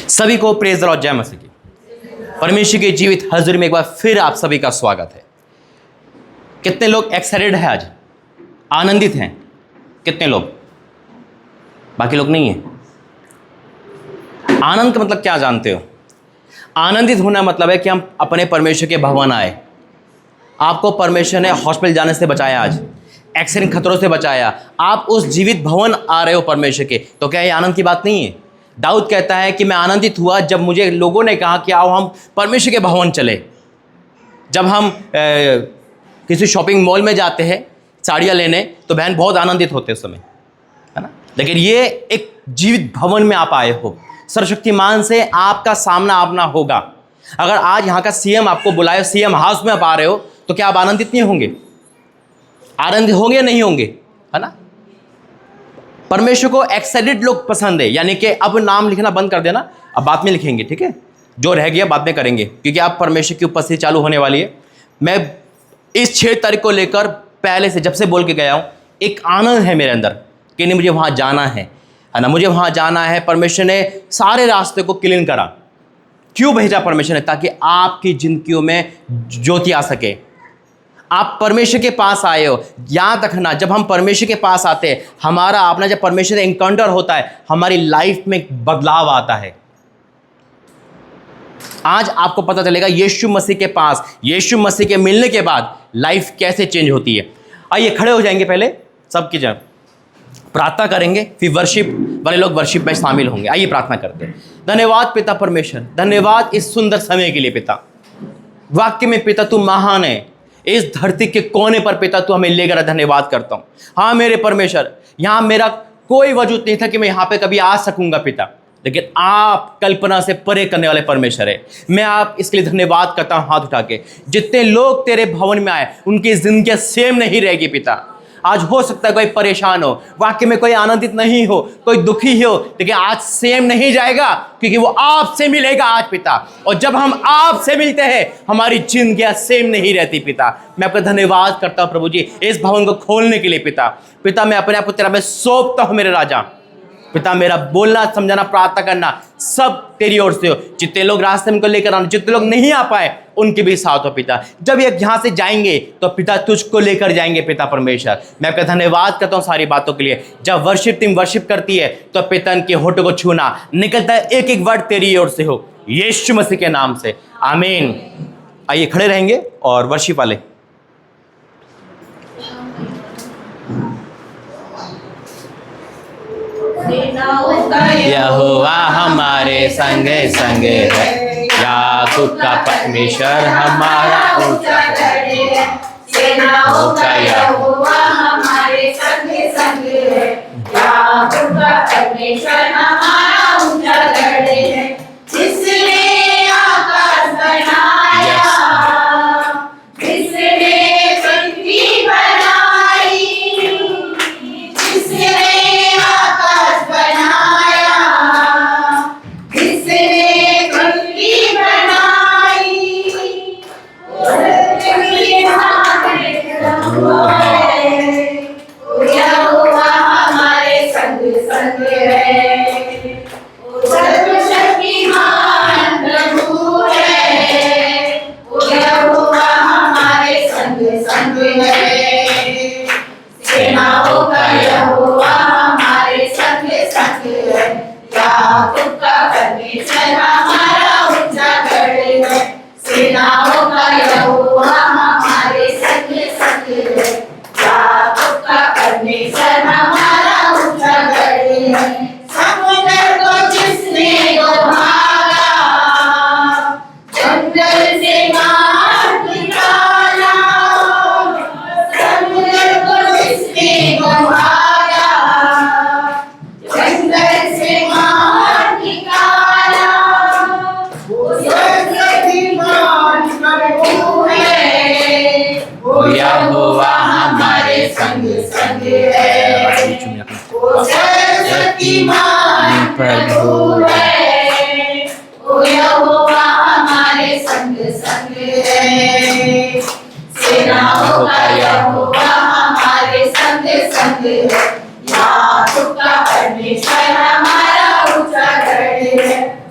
सभी को praise the Lord, जय मसीह की। परमेश्वर की जीवित हजूरी में एक बार फिर आप सभी का स्वागत है। कितने लोग एक्साइटेड हैं आज, आनंदित हैं? कितने लोग? बाकी लोग नहीं हैं। आनंद का मतलब क्या जानते हो? आनंदित होना मतलब है कि हम अपने परमेश्वर के भवन आए। आपको परमेश्वर ने हॉस्पिटल जाने से बचाया, आज एक्सीडेंट खतरों से बचाया, आप उस जीवित भवन आ रहे हो परमेश्वर के, तो क्या ये आनंद की बात नहीं है? दाऊद कहता है कि मैं आनंदित हुआ जब मुझे लोगों ने कहा कि आओ हम परमेश्वर के भवन चले। जब हम किसी शॉपिंग मॉल में जाते हैं साड़ियाँ लेने, तो बहन बहुत आनंदित होते उस समय, है ना। लेकिन ये एक जीवित भवन में आप आए हो, सर्वशक्तिमान से आपका सामना आपना होगा। अगर आज यहाँ का सीएम आपको बुलाए, सीएम हाउस में आप आ रहे हो, तो क्या आप आनंदित नहीं होंगे? आनंदित होंगे नहीं होंगे, है ना। परमेश्वर को एक्साइटेड लोग पसंद है, यानी कि अब नाम लिखना बंद कर देना, अब बाद में लिखेंगे, ठीक है। जो रह गया बाद में करेंगे, क्योंकि अब परमेश्वर की उपस्थिति चालू होने वाली है। मैं इस 6 तारीख को लेकर पहले से जब से बोल के गया हूँ, एक आनंद है मेरे अंदर कि नहीं मुझे वहाँ जाना है ना, मुझे वहाँ जाना है। परमेश्वर ने सारे रास्ते को क्लीन करा। क्यों भेजा परमेश्वर ने? ताकि आपकी जिंदगियों में ज्योति आ सके। आप परमेश्वर के पास आए हो, याद रखना, जब हम परमेश्वर के पास आते हैं, हमारा अपना जब परमेश्वर से एनकाउंटर होता है, हमारी लाइफ में एक बदलाव आता है। आज आपको पता चलेगा यीशु मसीह के पास, यीशु मसीह के मिलने के बाद लाइफ कैसे चेंज होती है। आइए खड़े हो जाएंगे, पहले सबकी जगह प्रार्थना करेंगे, फिर वर्शिप वाले लोग वर्शिप में शामिल होंगे। आइए प्रार्थना करते हैं। धन्यवाद पिता परमेश्वर, धन्यवाद इस सुंदर समय के लिए पिता। वाक्य में पिता तू महान है, इस धरती के कोने पर पिता तू हमें लेकर, धन्यवाद करता हूँ। हाँ मेरे परमेश्वर, यहाँ मेरा कोई वजूद नहीं था कि मैं यहाँ पे कभी आ सकूंगा पिता, लेकिन आप कल्पना से परे करने वाले परमेश्वर है। मैं आप इसके लिए धन्यवाद करता हूँ हाथ उठा के। जितने लोग तेरे भवन में आए, उनकी जिंदगी सेम नहीं रहेगी पिता। आज हो सकता है कोई परेशान हो, वाक्य में कोई आनंदित नहीं हो, कोई दुखी हो, लेकिन आज सेम नहीं जाएगा, क्योंकि वो आपसे मिलेगा आज पिता। और जब हम आपसे मिलते हैं, हमारी जिंदगी सेम नहीं रहती पिता। मैं आपका धन्यवाद करता हूँ प्रभु जी, इस भवन को खोलने के लिए पिता। पिता मैं अपने आप को तेरा में सौंपता हूँ मेरे राजा। पिता मेरा बोलना, समझाना, प्रार्थना करना सब तेरी ओर से हो। जितने लोग रास्ते में को लेकर आने, जितने लोग नहीं आ पाए, उनके भी साथ हो पिता। जब ये यहाँ से जाएंगे तो पिता तुझको लेकर जाएंगे पिता परमेश्वर। मैं आपका धन्यवाद करता हूँ सारी बातों के लिए। जब वर्शिप टीम वर्शिप करती है, तो पिता इनके होठों को छूना निकलता है, एक एक वर्ड तेरी ओर से हो, यीशु मसीह के नाम से, आमीन। आइए खड़े रहेंगे और वर्शिप वाले यहोवा हमारे संगे संगे है, याकूब का परमेश्वर हमारा ऊंचा है। सेनाओं का यहोवा हमारे संगे संगे है, याकूब का परमेश्वर हमारा ऊंचा गढ़ है। जिसने आकाश बनाया, जिसने पृथ्वी बनाई, जिसने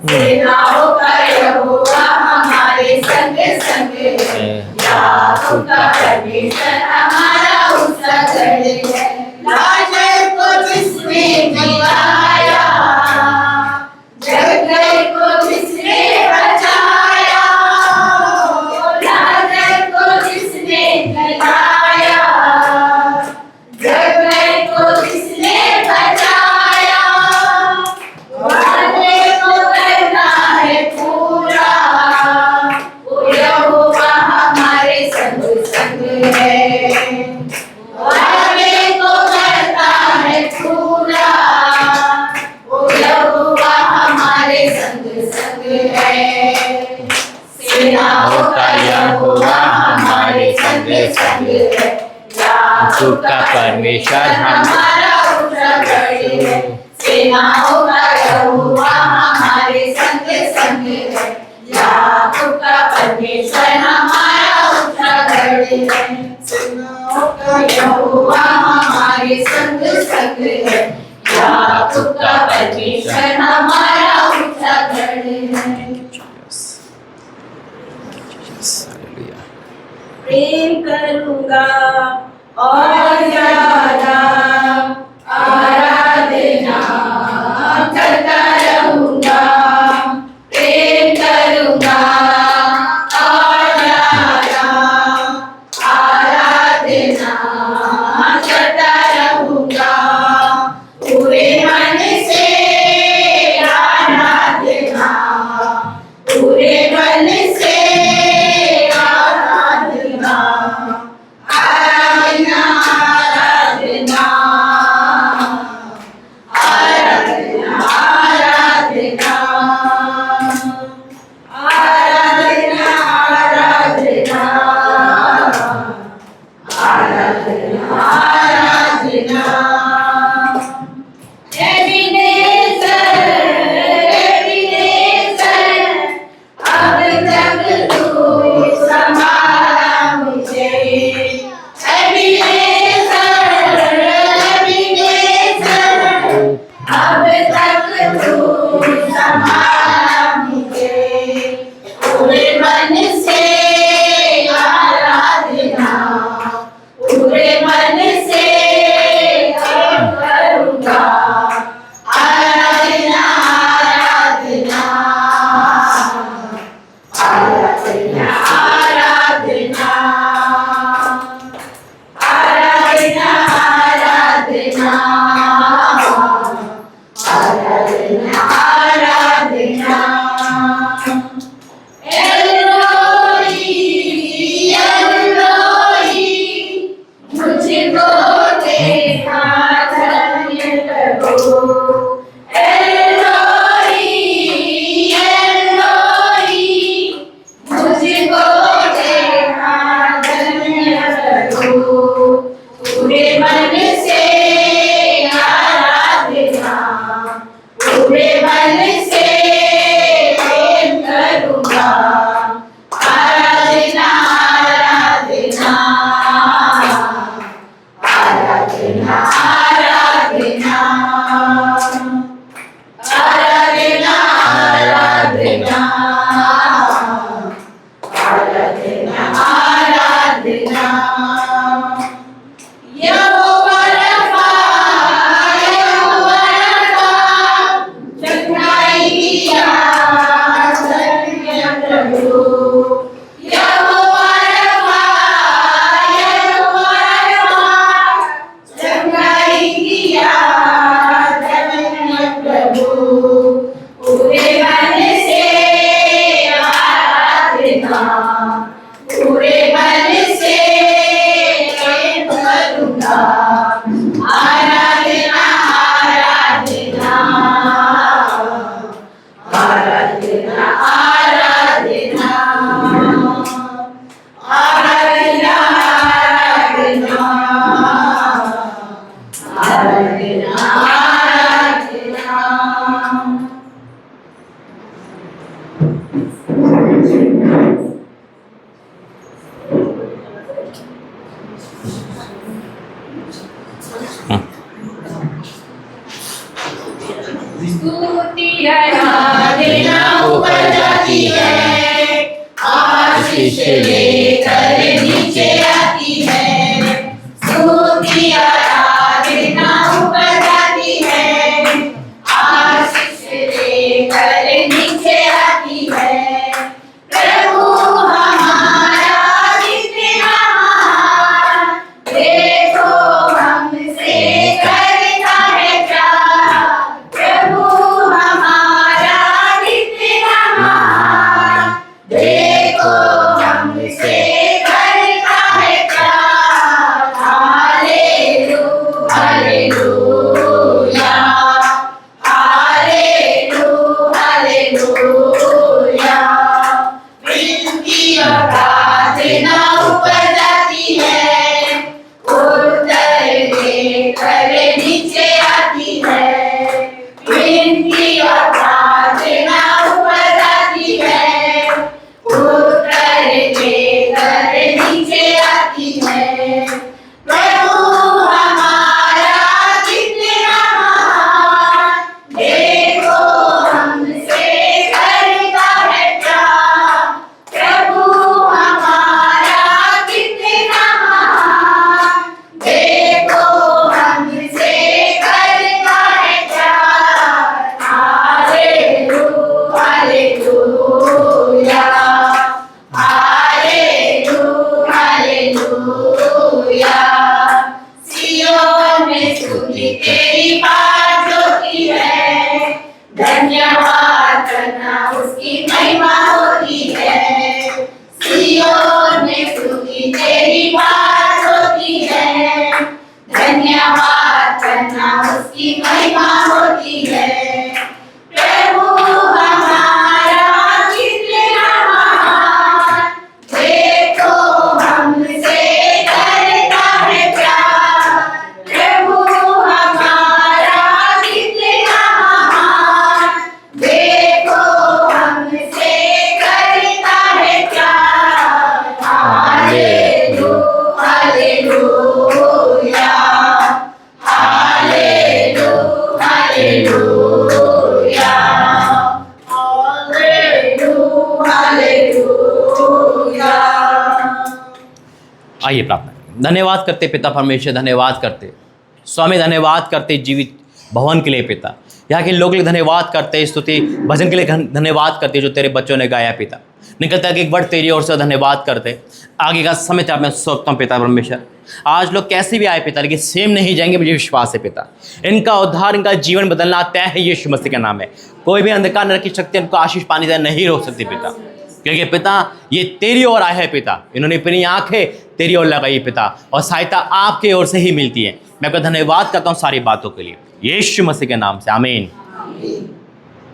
सेनाओं का यहोवा हमारे संग संग है। याकूब का परमेश्वर हमारा उसका गढ़ है। लाजर को जिसने जिलाया, जगह को जिसने बचाया, लाजर को जिसने जिलाया, जगह को जिसने बचाया, वादे को करना है पूरा, वो यहोवा हमारे संग संग है। वादे को करता है पूरा, वो यहोवा हमारे संग संग है। सेनाओं का यहोवा हमारे संग संग है। याकूब का परमेश्वर हमारा ऊंचा गढ़ है। सेनाओं का यहोवा हमारे संग संग है। याकूब का परमेश्वर हमारा ऊंचा गढ़ है। सेनाओं का यहोवा हमारे संग संग है। याकूब का परमेश्वर हमारा ऊंचा गढ़ है। प्रेम करूंगा और ज्यादा आराधना करता रहूंगा। प्रेम करूंगा और ज्यादा आराधना करता रहूंगा। पूरे मन से आराधना, पूरे मन से आराधना, आराधना, आराधना, आराधना, आराधना, आराधना, आराधना, आराधना। एबिनेज़र, एबिनेज़र, अब तक तू संभाला मुझे। एबिनेज़र, एबिनेज़र, अब तक तू संभाला मुझे। पूरे मन से आराधना, पूरे मन से करूंगा। आराधना, आराधना, आराधना, आराधना, आराधना, आराधना, आराधना, आराधना। एलोही, एलोही, मुझको देखा धन्य प्रभु। एलोही, एलोही, मुझको देखा धन्य प्रभु। पूरे मन से आराधना, पूरे मन से प्रेम करूंगा। आराधना, आराधना, आराधना, आराधना, आराधना, आराधना, आराधना, आराधना। यहोवा रफ़ा, यहोवा रफ़ा, चंगाई किया धन्य प्रभु। यहोवा रफ़ा, यहोवा रफ़ा, चंगाई किया धन्य प्रभु। पूरे मन से आराधना, पूरे मन से प्रेम करूंगा। आराधना, आराधना, आराधना, आराधना, आराधना, आराधना, आराधना, आराधना। स्तुति आराधना ऊपर जाती है, आशीष लेकर नीचे आती है। स्तुति आराधना ऊपर जाती है, आशीष लेकर नीचे आती है। प्रभु हमारा कितना महान, देखो हमसे करता है प्यार। प्रभु हमारा कितना महान, देखो हमसे करता है प्यार। Hallelujah, hallelujah, hallelujah, hallelujah. विनती और प्रार्थना ऊपर जाती है, उत्तर देकर नीचे आती है। विनती और प्रार्थना ऊपर जाती है, उत्तर देकर नीचे आती है। प्रभु हमारा कितना महान, देखो हमसे करता है प्यार। प्रभु हमारा कितना महान, देखो हमसे करता है प्यार। Hallelujah, hallelujah, hallelujah, hallelujah. सियोन में स्तुति तेरी बात होती है, धन्यवाद करना उसकी महिमा होती है। सियोन में स्तुति तेरी बात होती है, धन्यवाद करना उसकी महिमा होती है। प्रभु हमारा कितना महान, देखो हमसे करता है प्यार। प्रभु हमारा कितना महान, देखो हमसे करता है प्यार। Hallelujah, hallelujah, hallelujah, hallelujah, hallelujah, hallelujah. आइए प्रार्थना करें। धन्यवाद करते पिता परमेश्वर, धन्यवाद करते स्वामी, धन्यवाद करते जीवित भवन के लिए पिता, यहाँ के लोग के लिए धन्यवाद करते, स्तुति भजन के लिए धन्यवाद करते जो तेरे बच्चों ने गाया पिता। निकलता है कि एक वर्ड तेरी ओर से धन्यवाद करते। आगे का समय तेरा मैं सौंपता हूँ पिता परमेश्वर। आज लोग कैसे भी आए पिता, लेकिन सेम नहीं जाएंगे, मुझे विश्वास है पिता। इनका उद्धार, इनका जीवन बदलना तय है यीशु मसीह के नाम है। कोई भी अंधकार नरक की शक्ति इनको आशीष पानी से नहीं रोक सकती पिता, क्योंकि पिता ये तेरी ओर आए हैं पिता। इन्होंने अपनी आंखें तेरी ओर लगाई पिता, और सहायता आपके ओर से ही मिलती है। मैं आपका धन्यवाद करता हूँ सारी बातों के लिए, यीशु मसीह के नाम से, आमीन।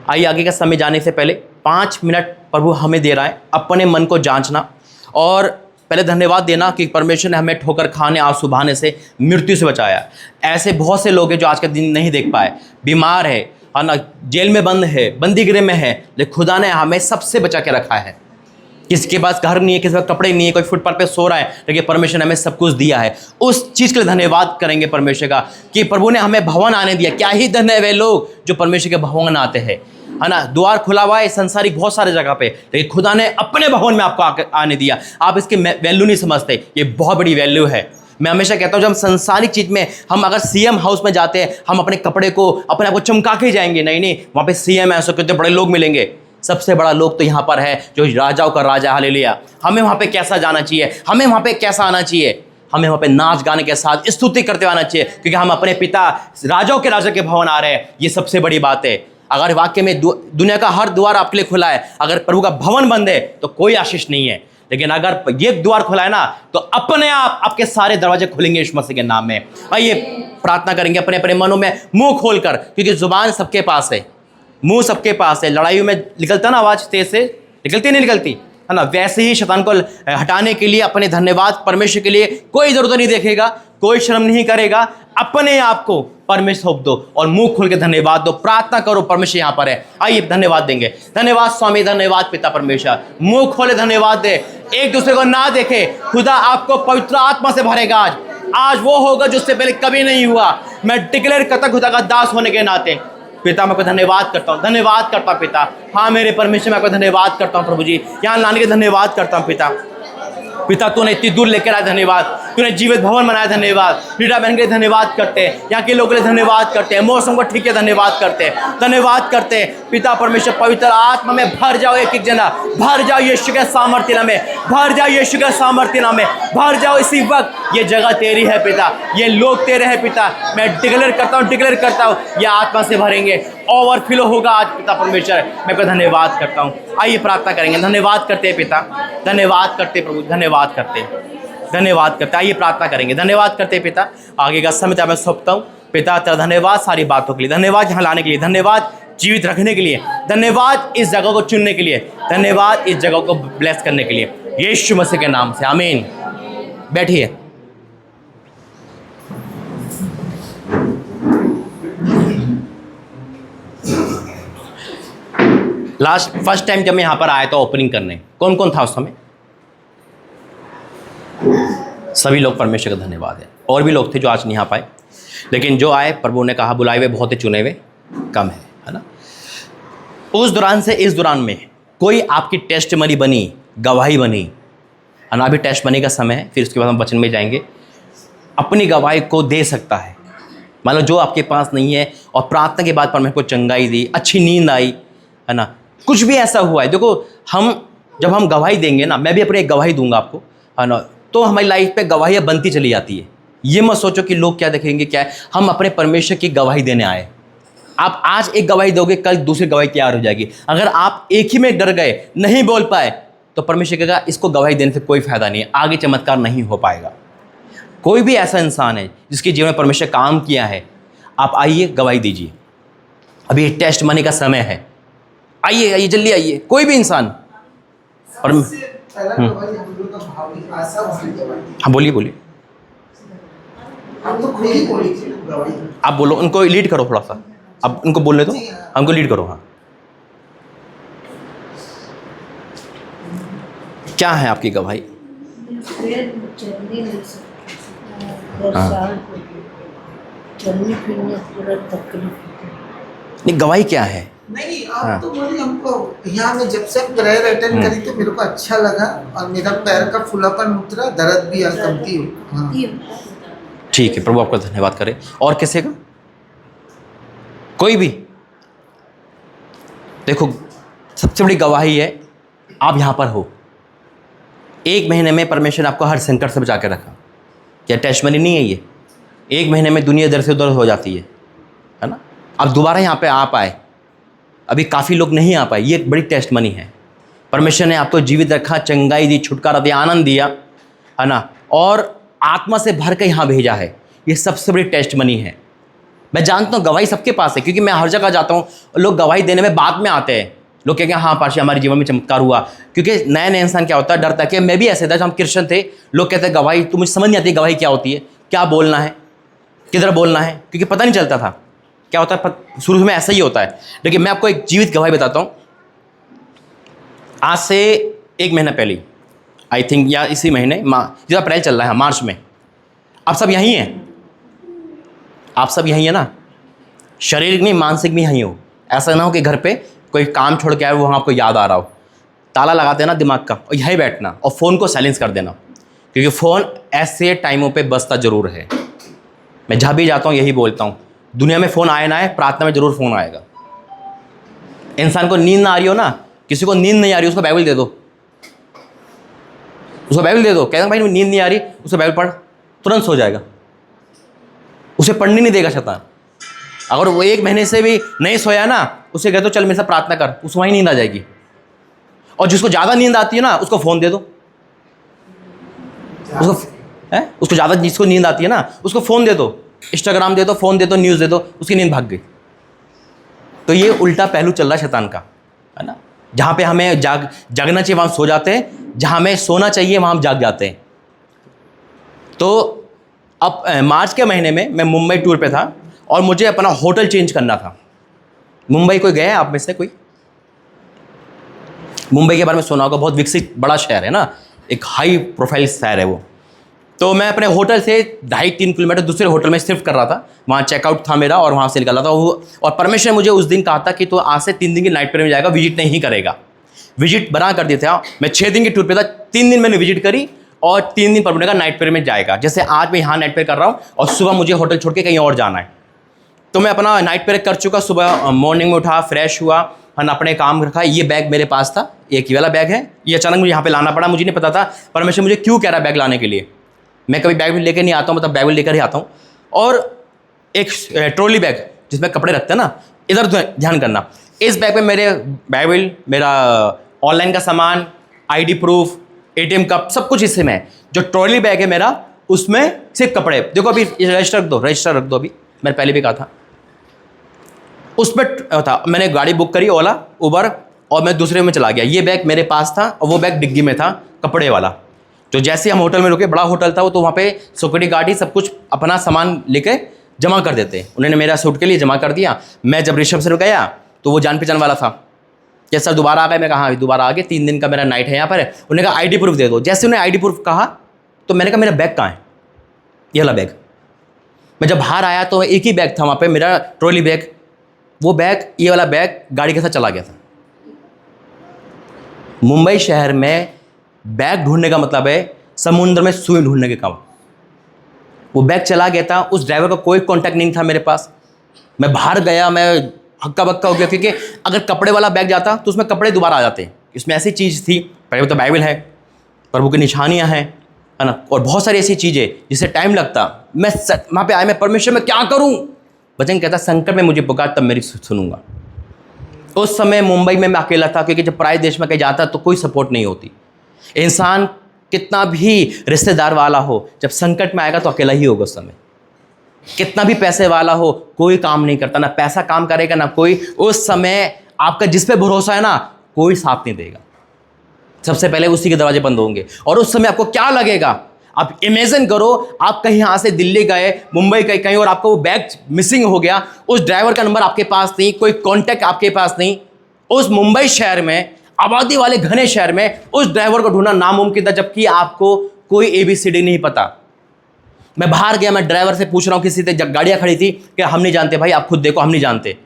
आइए आगे का समय जाने से पहले 5 मिनट प्रभु हमें दे रहा है अपने मन को जांचना, और पहले धन्यवाद देना कि परमेश्वर ने हमें ठोकर खाने, आंसू बहाने से, मृत्यु से बचाया। ऐसे बहुत से लोग हैं जो आज के दिन नहीं देख पाए, बीमार है ना, जेल में बंद है, बंदीगृह में है, लेकिन खुदा ने हमें सबसे बचा के रखा है। किसी के पास घर नहीं है, किसी के पास कपड़े नहीं है, कोई फुटपाथ पे सो रहा है, लेकिन परमेश्वर ने हमें सब कुछ दिया है। उस चीज़ के लिए धन्यवाद करेंगे परमेश्वर का कि प्रभु ने हमें भवन आने दिया। क्या ही धन्य है वे लोग जो परमेश्वर के भवन आते हैं, है ना। द्वार खुला हुआ है संसारिक बहुत सारे जगह पे, लेकिन खुदा ने अपने भवन में आपको आने दिया। आप इसकी वैल्यू नहीं समझते, ये बहुत बड़ी वैल्यू है। मैं हमेशा कहता हूँ जब हम संसारिक चीज़ में, हम अगर सीएम हाउस में जाते हैं, हम अपने कपड़े को, अपने आप को चमका के जाएंगे, नहीं, वहाँ पे सीएम ऐसे कितने बड़े लोग मिलेंगे। सबसे बड़ा लोग तो यहाँ पर है जो राजाओं का राजा, हालेलुया। हमें वहाँ पे कैसा जाना चाहिए, हमें वहाँ पे कैसा आना चाहिए, हमें वहाँ पे नाच गाने के साथ स्तुति करते आना चाहिए, क्योंकि हम अपने पिता राजाओं के राजा के भवन आ रहे हैं। ये सबसे बड़ी बात है। अगर वाकई में दुनिया का हर द्वार आपके लिए खुला है, अगर प्रभु का भवन बंद है तो कोई आशीष नहीं है, लेकिन अगर ये द्वार खुला है ना, तो अपने आप आपके सारे दरवाजे खुलेंगे यीशु मसीह के नाम में। आइए प्रार्थना करेंगे अपने अपने मनों में मुंह खोलकर, क्योंकि जुबान सबके पास है, मुंह सबके पास है। लड़ाइयों में निकलता ना आवाज़ तेज से, निकलती नहीं निकलती, है ना। वैसे ही शैतान को हटाने के लिए अपने धन्यवाद परमेश्वर के लिए कोई ज़रूरत नहीं देखेगा, कोई शर्म नहीं करेगा। अपने आप को परमेश्वर सौंप दो और मुंह खोल के धन्यवाद दो, प्रार्थना करो, परमेश्वर यहाँ पर है। आइए धन्यवाद देंगे। धन्यवाद स्वामी, धन्यवाद पिता परमेश्वर। मुंह खोले धन्यवाद दे, एक दूसरे को ना देखे। खुदा आपको पवित्र आत्मा से भरेगा। आज वो होगा जो उससे पहले कभी नहीं हुआ। मैं डिक्लेयर करता खुदा का दास होने के नाते पिता मैं आपको धन्यवाद करता हूँ, धन्यवाद करता हूँ पिता। हाँ मेरे परमेश्वर मैं आपको धन्यवाद करता हूँ प्रभु जी, यहाँ लाने के धन्यवाद करता हूँ पिता। पिता तूने इतनी दूर लेकर आया, धन्यवाद। तूने जीवित भवन बनाया, धन्यवाद। रीटा बहन के लिए धन्यवाद करते हैं, यहाँ के लोगों के लिए धन्यवाद करते हैं, मौसम को ठीक है धन्यवाद करते हैं, धन्यवाद करते हैं पिता परमेश्वर। पवित्र आत्मा में भर जाओ, एक एक जना भर जाओ यीशु के सामर्थ्य नाम में, भर जाओ यीशु के सामर्थ्य नाम में, भर जाओ इसी वक्त। ये जगह तेरी है पिता, ये लोग तेरे हैं पिता। मैं डिक्लेयर करता हूँ ये आत्मा से भरेंगे, ओवरफ्लो होगा आज पिता परमेश्वर। मैं आपका धन्यवाद करता हूँ। आइए प्रार्थना करेंगे, धन्यवाद करते हैं पिता, धन्यवाद करते प्रभु, धन्यवाद करते, धन्यवाद करते। आइए प्रार्थना करेंगे, धन्यवाद करते पिता। आगे का समय मैं सौंपता हूँ पिता, तेरा धन्यवाद सारी बातों के लिए, धन्यवाद यहाँ लाने के लिए, धन्यवाद जीवित रखने के लिए, धन्यवाद इस जगह को चुनने के लिए, धन्यवाद इस जगह को ब्लेस करने के लिए, यीशु मसीह के नाम से आमीन। बैठिए। फर्स्ट टाइम जब मैं यहाँ पर आया था ओपनिंग करने, कौन कौन था उस समय? सभी लोग, परमेश्वर का धन्यवाद है। और भी लोग थे जो आज नहीं आ पाए, लेकिन जो आए प्रभु ने कहा बुलाए हुए बहुत ही चुने हुए कम है ना। उस दौरान से इस दौरान में कोई आपकी टेस्टमनी बनी, गवाही बनी है ना। अभी टेस्टमनी का समय है, फिर उसके बाद हम वचन में जाएंगे। अपनी गवाही को दे सकता है, मान लो जो आपके पास नहीं है और प्रार्थना के बाद परमेश्वर को चंगाई दी, अच्छी नींद आई है ना, कुछ भी ऐसा हुआ है। देखो जब हम गवाही देंगे ना, मैं भी अपनी एक गवाही दूंगा आपको है ना, तो हमारी लाइफ पे गवाहियाँ बनती चली जाती है। ये मत सोचो कि लोग क्या देखेंगे, क्या है। हम अपने परमेश्वर की गवाही देने आए। आप आज एक गवाही दोगे, कल दूसरी गवाही तैयार हो जाएगी। अगर आप एक ही में डर गए, नहीं बोल पाए, तो परमेश्वर कहेगा इसको गवाही देने से कोई फायदा नहीं है, आगे चमत्कार नहीं हो पाएगा। कोई भी ऐसा इंसान है जिसके जीवन में परमेश्वर काम किया है, आप आइए गवाही दीजिए। अभी टेस्ट मनी का समय है, आइए आइए जल्दी आइए, कोई भी इंसान। और हाँ बोलिए बोलिए, आप बोलो, उनको लीड करो थोड़ा सा, अब उनको बोलने दो, हमको लीड करो। हाँ क्या है आपकी गवाही? नहीं गवाही क्या है? नहीं आप तो बोलिए हमको। यहाँ में जब से प्रेयर अटेंड करी तो मेरे को अच्छा लगा और मेरा पैर का फुलापन उतरा, दर्द भी कमती हो। हाँ। ठीक है, प्रभु आपका धन्यवाद करें। और किसी का? कोई भी? देखो सबसे बड़ी गवाही है आप यहाँ पर हो। 1 महीने में परमेश्वर ने आपको हर संकट से बचा के रखा। क्या टेस्टमनी नहीं है ये? 1 महीने में दुनिया इधर से उधर हो जाती है ना। अब दोबारा यहाँ पे आ पाए, अभी काफ़ी लोग नहीं आ पाए, ये एक बड़ी टेस्टमनी है। परमेश्वर ने आपको जीवित रखा, चंगाई दी, छुटकारा दिया, आनंद दिया है ना, और आत्मा से भर के यहाँ भेजा है। ये सबसे बड़ी टेस्टमनी है। मैं जानता हूँ गवाही सबके पास है, क्योंकि मैं हर जगह जाता हूँ, लोग गवाही देने में बाद में आते हैं। लोग कहते हैं हाँ पाशी हमारे जीवन में चमत्कार हुआ, क्योंकि नए नए इंसान क्या होता है, डरता है। कि मैं भी ऐसे था जब हम क्रिश्चियन थे, लोग कहते हैं गवाही, तो मुझे समझ नहीं आती गवाही क्या होती है, क्या बोलना है, किधर बोलना है, क्योंकि पता नहीं चलता था क्या होता है। शुरू में ऐसा ही होता है। लेकिन मैं आपको एक जीवित गवाही बताता हूँ। आज से 1 महीना पहले, आई थिंक, या इसी महीने, जो अप्रैल चल रहा है, मार्च में, आप सब यहीं हैं। आप सब यहीं है ना, शारीरिक नहीं मानसिक भी यहीं हो। ऐसा ना हो कि घर पे कोई काम छोड़ के आए, वहाँ आपको याद आ रहा हो। ताला लगा देना दिमाग का और यहीं बैठना, और फ़ोन को साइलेंस कर देना, क्योंकि फ़ोन ऐसे टाइमों पे बजता ज़रूर है। मैं जहाँ भी जाता हूँ यही बोलता हूँ, दुनिया में फ़ोन आए ना आए, प्रार्थना में ज़रूर फ़ोन आएगा। इंसान को नींद ना आ रही हो ना, किसी को नींद नहीं आ रही, उसको बाइबल दे दो, उसको बाइबल दे दो। कहते भाई नींद नहीं आ रही, उसे बाइबल पढ़, तुरंत सो जाएगा। उसे पढ़ने नहीं देगा शैतान। अगर वो 1 महीने से भी नहीं सोया ना, उसे कह दो चल मेरे साथ प्रार्थना कर, उसको वहीं नींद आ जाएगी। और जिसको ज़्यादा नींद आती है ना, उसको फ़ोन दे दो, उसको ज़्यादा, जिसको नींद आती है ना, उसको फ़ोन दे दो, इंस्टाग्राम दे दो, फ़ोन दे दो, न्यूज़ दे दो, उसकी नींद भाग गई। तो ये उल्टा पहलू चल रहा है शैतान का, है ना। जहाँ पे हमें जागना चाहिए वहाँ सो जाते हैं, जहाँ हमें सोना चाहिए वहाँ हम जाग जाते हैं। तो अब मार्च के महीने में मैं मुंबई टूर पे था और मुझे अपना होटल चेंज करना था। मुंबई कोई गया है आप में से कोई? मुंबई के बारे में सुना होगा, बहुत विकसित बड़ा शहर है ना, एक हाई प्रोफाइल शहर है वो। तो मैं अपने होटल से 2.5-3 किलोमीटर दूसरे होटल में शिफ्ट कर रहा था, वहाँ चेकआउट था मेरा और वहाँ से निकल रहा था वो। और परमेश्वर ने मुझे उस दिन कहा था कि तो आज से 3 दिन की नाइट प्रेयर में जाएगा, विजिट नहीं करेगा। विजिट बना कर दिया था, मैं 6 दिन की टूर पे था, 3 दिन मैंने विजिट करी और 3 दिन परमेश्वर का नाइट प्रेयर में जाएगा। जैसे आज मैं यहाँ नाइट प्रेयर कर रहा हूँ और सुबह मुझे होटल छोड़ के कहीं और जाना है, तो मैं अपना नाइट प्रेयर कर चुका। सुबह मॉर्निंग में उठा, फ्रेश हुआ, अपने काम रखा। ये बैग मेरे पास था, एक ही वाला बैग है, ये अचानक मुझे यहाँ पे लाना पड़ा, मुझे नहीं पता था परमेश्वर मुझे क्यों कह रहा है बैग लाने के लिए। मैं कभी बैग भी लेकर नहीं आता हूँ, मतलब बैग भी लेकर ही आता हूँ। और एक ट्रॉली बैग जिसमें कपड़े रखते हैं ना, इधर ध्यान करना। इस बैग में मेरे बाइबल, मेरा ऑनलाइन का सामान, आईडी प्रूफ, एटीएम कप, सब कुछ इससे में है। जो ट्रॉली बैग है मेरा, उसमें सिर्फ कपड़े। देखो अभी रजिस्टर रख दो, रजिस्टर रख दो, अभी मैंने पहले भी कहा था। उसमें था, मैंने गाड़ी बुक करी, ओला उबर, और मैं दूसरे में चला गया। ये बैग मेरे पास था और वो बैग डिग्गी में था, कपड़े वाला। तो जैसे हम होटल में रुके, बड़ा होटल था वो, तो वहाँ पे सिक्योरिटी गार्ड ही सब कुछ अपना सामान लेके जमा कर देते। उन्होंने मेरा सूट के लिए जमा कर दिया। मैं जब रिसेप्शन गया तो वो जान पहचान वाला था, क्या सर दोबारा आ गए? मैं कहा हाँ दोबारा आ गए, 3 दिन का मेरा नाइट है यहाँ पर। उन्होंने कहा आईडी प्रूफ दे दो। जैसे उन्हें आईडी प्रूफ कहा तो मैंने कहा मेरा बैग कहाँ है, ये वाला बैग। मैं जब बाहर आया तो एक ही बैग था वहाँ पे, मेरा ट्रॉली बैग। वो बैग, ये वाला बैग गाड़ी के साथ चला गया था। मुंबई शहर में बैग ढूंढने का मतलब है समुद्र में सुई ढूंढने के काम। वो बैग चला गया था, उस ड्राइवर का कोई कांटेक्ट नहीं था मेरे पास। मैं बाहर गया, मैं हक्का बक्का हो गया, क्योंकि अगर कपड़े वाला बैग जाता तो उसमें कपड़े दोबारा आ जाते। इसमें ऐसी चीज़ थी, पहले तो बाइबल है, प्रभु की निशानियाँ हैं, है ना, और बहुत सारी ऐसी चीज़ें जिससे टाइम लगता। मैं वहाँ पे आया, मैं परमेश्वर में क्या करूँ? वचन कहता संकट में मुझे पुकार तब मेरी सुनूंगा। उस समय मुंबई में मैं अकेला था, क्योंकि जब पराए देश में कहीं जाता तो कोई सपोर्ट नहीं होती। इंसान कितना भी रिश्तेदार वाला हो, जब संकट में आएगा तो अकेला ही होगा। उस समय कितना भी पैसे वाला हो, कोई काम नहीं करता, ना पैसा काम करेगा ना कोई। उस समय आपका जिस पे भरोसा है ना, कोई साथ नहीं देगा। सबसे पहले उसी के दरवाजे बंद होंगे। और उस समय आपको क्या लगेगा? आप इमेजिन करो, आप कहीं यहाँ से दिल्ली गए, मुंबई गए कहीं, और आपको वो बैग मिसिंग हो गया। उस ड्राइवर का नंबर आपके पास नहीं, कोई कांटेक्ट आपके पास नहीं। उस मुंबई शहर में, आबादी वाले घने शहर में, उस ड्राइवर को ढूंढना नामुमकिन था, जबकि आपको कोई ABCD नहीं पता। मैं बाहर गया, मैं ड्राइवर से पूछ रहा हूँ, किसी से गाड़ियाँ खड़ी थी कि हम नहीं जानते भाई, आप खुद देखो, हम नहीं जानते।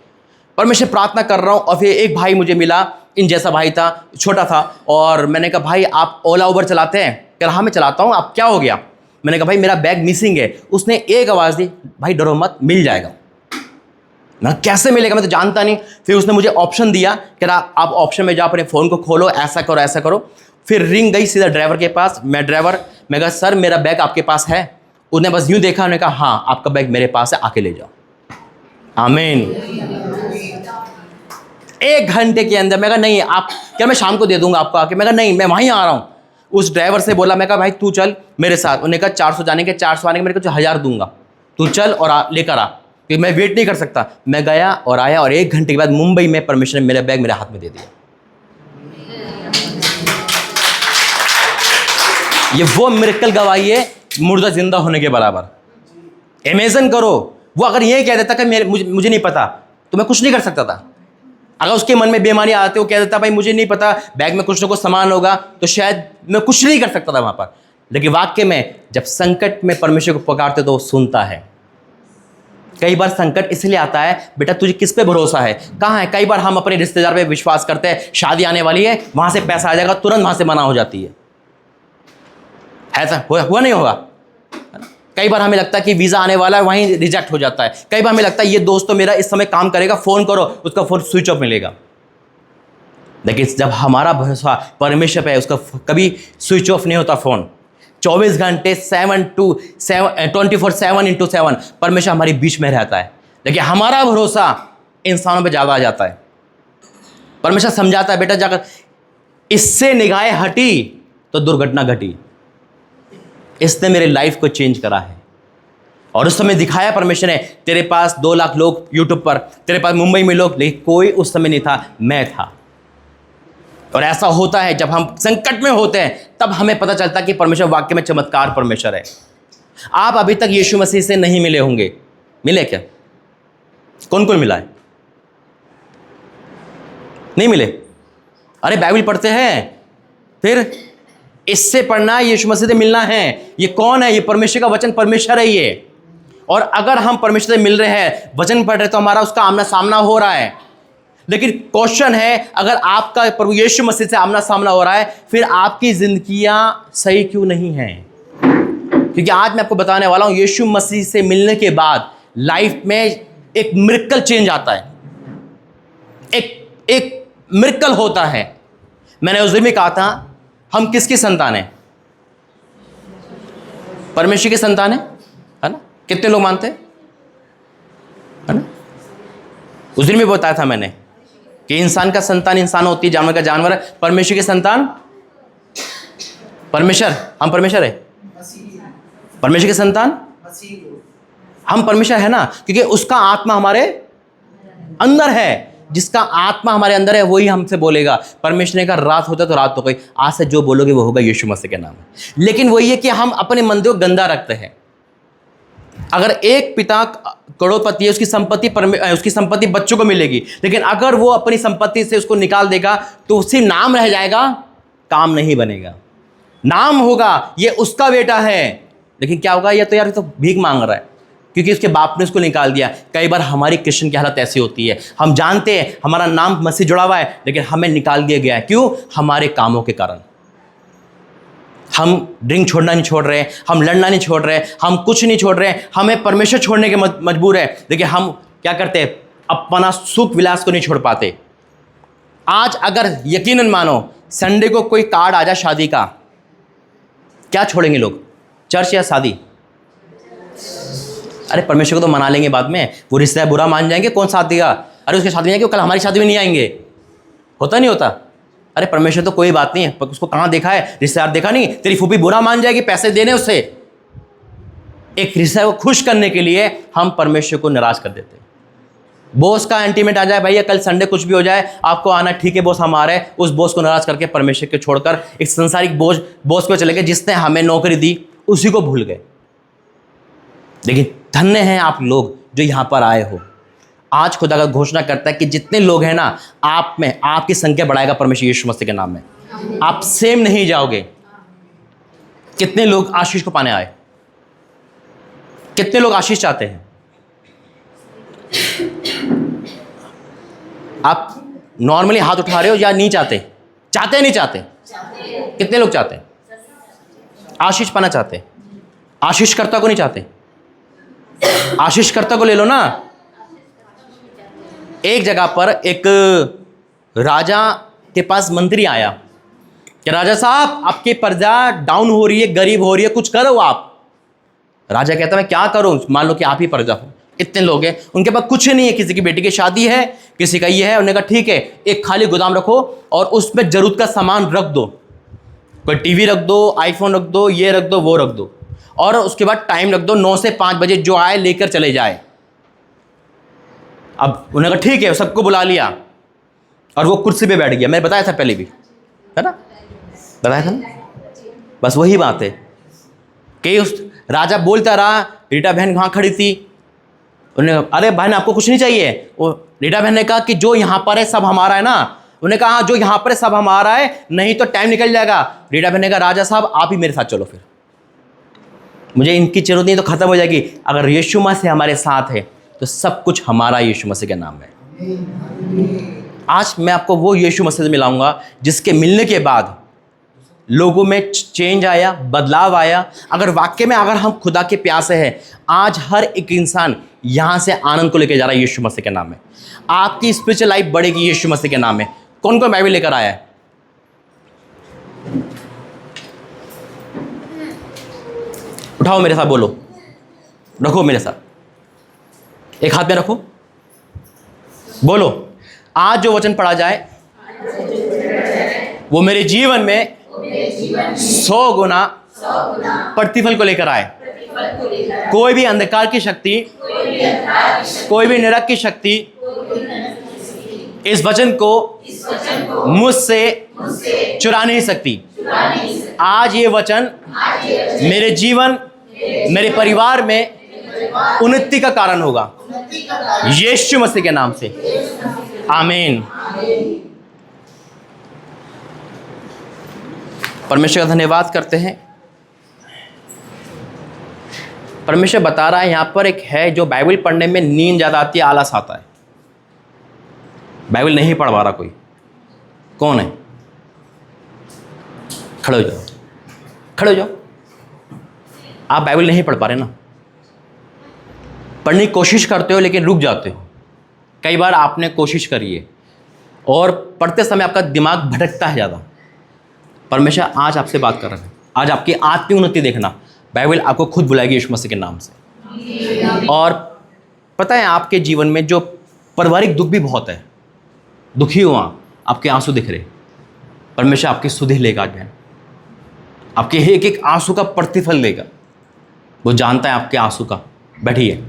पर मैं प्रार्थना कर रहा हूँ, और फिर एक भाई मुझे मिला, इन जैसा भाई था, छोटा था, और मैंने कहा भाई आप ओला उबर चलाते हैं? कह रहा हाँ मैं चलाता हूँ, आप क्या हो गया? मैंने कहा भाई मेरा बैग मिसिंग है। उसने एक आवाज़ दी, भाई डरो मत, मिल जाएगा। मैं कैसे मिलेगा, मैं तो जानता नहीं। फिर उसने मुझे ऑप्शन दिया, कह रहा आप ऑप्शन में जाओ, अपने फ़ोन को खोलो, ऐसा करो ऐसा करो। फिर रिंग गई सीधा ड्राइवर के पास। मैं कहा सर मेरा बैग आपके पास है? उसने बस यूँ देखा, उन्होंने कहा हाँ आपका बैग मेरे पास है, आके ले जाओ। आमीन। 1 घंटे के अंदर। मैं कहा नहीं, आप क्या, मैं शाम को दे दूंगा आपको आके। मैं कहा नहीं, मैं वहीं आ रहा हूँ। उस ड्राइवर से बोला, मैं कहा भाई तू चल मेरे साथ। उन्होंने कहा 400 जाने के, 400 आने के, मेरे को 1000 दूंगा, तू चल और लेकर आ, क्योंकि मैं वेट नहीं कर सकता। मैं गया और आया, और 1 घंटे के बाद मुंबई में परमेश्वर ने मेरा बैग मेरे हाथ में दे दिया। ये वो मिरेकल गवाही है, मुर्दा जिंदा होने के बराबर। इमेजिन करो, वो अगर ये कह देता कि मुझे नहीं पता, तो मैं कुछ नहीं कर सकता था। अगर उसके मन में बेईमानी आती, वो कह देता भाई मुझे नहीं पता, बैग में कुछ ना कुछ सामान होगा, तो शायद मैं कुछ नहीं कर सकता था वहाँ पर। लेकिन वाक्य में जब संकट में परमेश्वर को पुकारते तो वो सुनता है। कई बार संकट इसलिए आता है, बेटा तुझे किस पे भरोसा है, कहाँ है? कई बार हम अपने रिश्तेदार पे विश्वास करते हैं, शादी आने वाली है, वहाँ से पैसा आ जाएगा, तुरंत वहाँ से मना हो जाती है। ऐसा हुआ नहीं होगा? कई बार हमें लगता है कि वीज़ा आने वाला है, वहीं रिजेक्ट हो जाता है। कई बार हमें लगता है ये दोस्त तो मेरा इस समय काम करेगा, फ़ोन करो, उसका फ़ोन स्विच ऑफ मिलेगा। लेकिन जब हमारा भरोसा परमेश्वर पे है, उसका कभी स्विच ऑफ नहीं होता फ़ोन। 24 घंटे 24/7 परमेश्वर हमारे बीच में रहता है। लेकिन हमारा भरोसा इंसानों पे ज़्यादा आ जाता है। परमेश्वर समझाता है, बेटा जाकर इससे निगाहें हटी तो दुर्घटना घटी। इसने मेरे लाइफ को चेंज करा है। और उस समय दिखाया परमेश्वर ने, तेरे पास 2 लाख लोग यूट्यूब पर, तेरे पास मुंबई में लोग, लेकिन कोई उस समय नहीं था, मैं था। और ऐसा होता है जब हम संकट में होते हैं, तब हमें पता चलता है कि परमेश्वर वाक्य में चमत्कार परमेश्वर है। आप अभी तक यीशु मसीह से नहीं मिले होंगे, मिले क्या? कौन कौन मिला है? नहीं मिले? अरे बाइबल पढ़ते हैं, फिर इससे पढ़ना है, यीशु मसीह से मिलना है। ये कौन है? ये परमेश्वर का वचन, परमेश्वर है ये। और अगर हम परमेश्वर से मिल रहे हैं, वचन पढ़ रहे, तो हमारा उसका आमना सामना हो रहा है। लेकिन क्वेश्चन है, अगर आपका प्रभु यीशु मसीह से आमना सामना हो रहा है, फिर आपकी जिंदगियां सही क्यों नहीं हैं? क्योंकि आज मैं आपको बताने वाला हूं, यीशु मसीह से मिलने के बाद लाइफ में एक मिरेकल चेंज आता है, एक मिरेकल होता है। मैंने उस दिन भी कहा था, हम किसकी संतान है? परमेश्वर की संतान है ना? कितने लोग मानते हैं? है ना? उस दिन भी बताया था मैंने कि इंसान का संतान इंसान होती है, जानवर का जानवर है। परमेश्वर की संतान परमेश्वर, हम परमेश्वर है। परमेश्वर की संतान हम परमेश्वर है ना, क्योंकि उसका आत्मा हमारे अंदर है। जिसका आत्मा हमारे अंदर है वही हमसे बोलेगा। परमेश्वर ने कहा रात होता तो रात हो गई, आज से जो बोलोगे वो होगा यीशु मसीह के नाम में। लेकिन वही है कि हम अपने मन को गंदा रखते हैं। अगर एक पिता करोड़पति है, उसकी संपत्ति बच्चों को मिलेगी, लेकिन अगर वो अपनी संपत्ति से उसको निकाल देगा तो सिर्फ नाम रह जाएगा, काम नहीं बनेगा। नाम होगा ये उसका बेटा है, लेकिन क्या होगा? ये तो यार तो भीख मांग रहा है, क्योंकि उसके बाप ने उसको निकाल दिया। कई बार हमारी क्रिश्चियन की हालत ऐसी होती है, हम जानते हैं हमारा नाम मसीह जुड़ा हुआ है, लेकिन हमें निकाल दिया गया है। क्यों? हमारे कामों के कारण। हम ड्रिंक छोड़ना नहीं छोड़ रहे, हम लड़ना नहीं छोड़ रहे, हम कुछ नहीं छोड़ रहे, हमें परमेश्वर छोड़ने के मजबूर है, लेकिन हम क्या करते हैं? अपना सुख विलास को नहीं छोड़ पाते। आज अगर यकीनन मानो संडे को कोई कार्ड आ जाए शादी का, क्या छोड़ेंगे लोग? चर्च या शादी? अरे परमेश्वर को तो मना लेंगे बाद में, वो रिश्तेदार बुरा मान जाएंगे, कौन साथ देगा? अरे उसकी शादी में आएंगे, कल हमारी शादी में नहीं आएंगे। होता नहीं होता? अरे परमेश्वर तो कोई बात नहीं है, पर उसको कहाँ देखा है? रिश्तेदार देखा नहीं? तेरी फूफी बुरा मान जाएगी, पैसे देने उससे। एक रिश्तेदार को खुश करने के लिए हम परमेश्वर को नाराज कर देते हैं। बॉस का इंटीमेट आ जाए, भैया कल संडे कुछ भी हो जाए, आपको आना, ठीक है बॉस हम आ रहे हैं, उस बॉस को नाराज करके परमेश्वर को छोड़कर एक संसारिक बॉस को चले गए, जिसने हमें नौकरी दी, उसी को भूल गए। लेकिन धन्य हैं आप लोग जो यहां पर आए हो। आज खुदा का घोषणा करता है कि जितने लोग हैं ना, आप में आपकी संख्या बढ़ाएगा परमेश्वर यीशु मसीह के नाम में। आप सेम नहीं जाओगे। कितने लोग आशीष को पाने आए? कितने लोग आशीष चाहते हैं? आप नॉर्मली हाथ उठा रहे हो या नहीं चाहते? चाहते नहीं चाहते? कितने लोग चाहते हैं? आशीष पाना चाहते हैं। आशीषकर्ता को नहीं चाहते? आशीषकर्ता को ले लो ना। एक जगह पर एक राजा के पास मंत्री आया कि राजा साहब आपकी प्रजा डाउन हो रही है, गरीब हो रही है, कुछ करो आप। राजा कहता मैं क्या करूं? मान लो कि आप ही प्रजा हो, इतने लोग हैं, उनके पास कुछ नहीं है, किसी की बेटी की शादी है, किसी का ये है। उन्होंने कहा ठीक है, एक खाली गोदाम रखो और उसमें जरूरत का सामान रख दो, कोई टीवी रख दो, आईफोन रख दो, ये रख दो, वो रख दो, और उसके बाद टाइम रख दो 9 से 5 बजे जो आए लेकर चले जाए। अब उन्होंने कहा ठीक है, सबको बुला लिया और वो कुर्सी पे बैठ गया। मैंने बताया था पहले भी, है ना? बताया था ना? बस वही बात है कि उस राजा बोलता रहा, रीटा बहन वहाँ खड़ी थी। उन्होंने कहा अरे बहन आपको कुछ नहीं चाहिए? वो रीटा बहन ने कहा कि जो यहाँ पर है सब हमारा है ना। उन्होंने कहा हाँ जो यहाँ पर है सब हमारा है, नहीं तो टाइम निकल जाएगा। रीटा बहन ने कहा राजा साहब आप ही मेरे साथ चलो, फिर मुझे इनकी जरूरत नहीं तो खत्म हो जाएगी। अगर यीशु मसीह हमारे साथ है तो सब कुछ हमारा यीशु मसीह के नाम है। आज मैं आपको वो यीशु मसीह से मिलाऊंगा जिसके मिलने के बाद लोगों में चेंज आया, बदलाव आया। अगर वाकई में अगर हम खुदा के प्यासे हैं, आज हर एक इंसान यहाँ से आनंद को लेकर जा रहा है यीशु मसीह के नाम में। आपकी स्पिरिचुअल लाइफ बढ़ेगी यीशु मसीह के नाम में। कौन कौन बाइबल लेकर आया है? उठाओ मेरे साथ, बोलो, रखो मेरे साथ, एक हाथ में रखो, बोलो आज जो वचन पढ़ा जाए वो मेरे जीवन में 100 गुना प्रतिफल को लेकर आए। कोई भी अंधकार की शक्ति, कोई भी नरक की शक्ति इस वचन को मुझसे चुरा नहीं सकती। आज ये वचन मेरे जीवन, मेरे परिवार में उन्नति का कारण होगा यीशु मसीह के नाम से। आमीन। परमेश्वर का धन्यवाद करते हैं। परमेश्वर बता रहा है यहाँ पर एक है जो बाइबल पढ़ने में नींद ज़्यादा आती है, आलस आता है, बाइबल नहीं पढ़ पा रहा कोई। कौन है? खड़े हो जाओ, खड़े हो जाओ। आप बाइबल नहीं पढ़ पा रहे ना, पढ़ने की कोशिश करते हो लेकिन रुक जाते हो। कई बार आपने कोशिश करी है और पढ़ते समय आपका दिमाग भटकता है ज़्यादा। परमेश्वर आज आपसे बात कर रहे हैं, आज आपकी आत्मिक उन्नति देखना, बाइबल आपको खुद बुलाएगी यीशु मसीह के नाम से। और पता है आपके जीवन में जो पारिवारिक दुख भी बहुत है, दुखी हुआ, आपके आंसू दिख रहे, परमेश्वर आपकी सुधि लेगा आज बहन, आपके एक एक आंसू का प्रतिफल देगा। वो जानता है आपके आंसू का। बैठिए।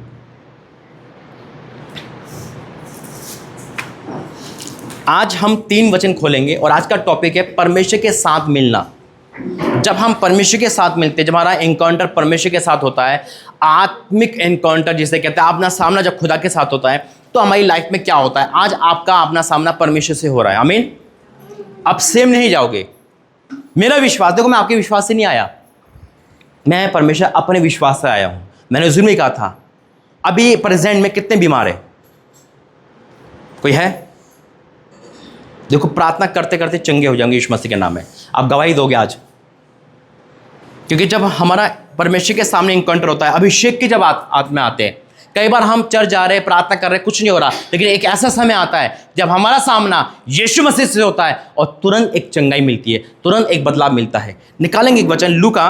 आज हम 3 वचन खोलेंगे और आज का टॉपिक है परमेश्वर के साथ मिलना। जब हम परमेश्वर के साथ मिलते हैं, जब हमारा एनकाउंटर परमेश्वर के साथ होता है, आत्मिक एनकाउंटर जिसे कहते हैं, अपना सामना जब खुदा के साथ होता है, तो हमारी लाइफ में क्या होता है। आज आपका अपना सामना परमेश्वर से हो रहा है। आमीन। आप सेम नहीं जाओगे। मेरा विश्वास, देखो मैं आपके विश्वास से नहीं आया, मैं परमेश्वर अपने विश्वास से आया हूं। मैंने उस दिन भी कहा था, अभी प्रेजेंट में कितने बीमार है? कोई है? देखो प्रार्थना करते करते चंगे हो जाएंगे यीशु मसीह के नाम में। आप गवाही दोगे आज, क्योंकि जब हमारा परमेश्वर के सामने इनकाउंटर होता है, अभिषेक की जब आत्मा आते हैं, कई बार हम चर्च जा रहे हैं, प्रार्थना कर रहे हैं, कुछ नहीं हो रहा, लेकिन एक ऐसा समय आता है जब हमारा सामना यीशु मसीह से होता है और तुरंत एक चंगाई मिलती है, तुरंत एक बदलाव मिलता है। निकालेंगे एक वचन लूका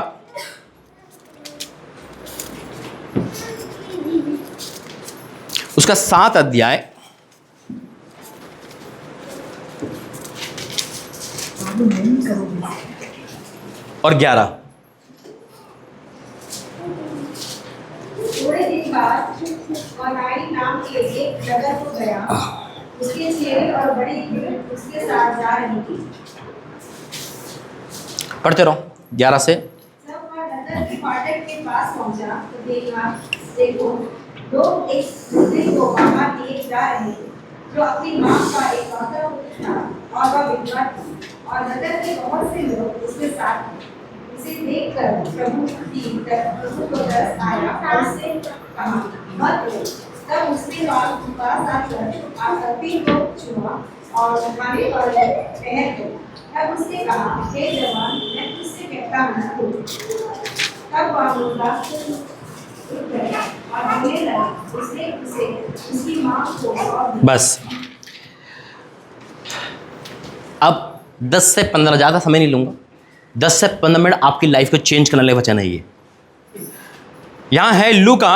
उसका 7 अध्याय और 11। थोड़े दिन बाद वह नाइन नाम के एक नगर को गया। उसके चेले और बड़ी भीड़ उसके साथ जा रही थी। पढ़ते रहो 11 से। जब वह नगर के फाटक के पास पहुंचा तो देखो लोग एक दूसरे को बाहर लिए जा रहे थे, जो अपनी मां का एक लौता पुत्र था और वह विधवा थी, और नगर के बहुत से लोग उसके साथ थे। उसे देखकर प्रभु को तरस आया और उससे कहा, मत रो। तब उसने पास आकर आसक्ति को छुआ और खाने पर पहन दो। तब उसने कहा, हे जवान, मैं तुझसे कहता हूँ। तब वह मुर्दा उठ गया और बोलने लगा। उसने उसे उसकी माँ को सौंप दिया। बस अब 10 से 15, ज़्यादा समय नहीं लूँगा, 10 से 15 मिनट आपकी लाइफ को चेंज करने वाले वचन है ये। यहाँ है लूका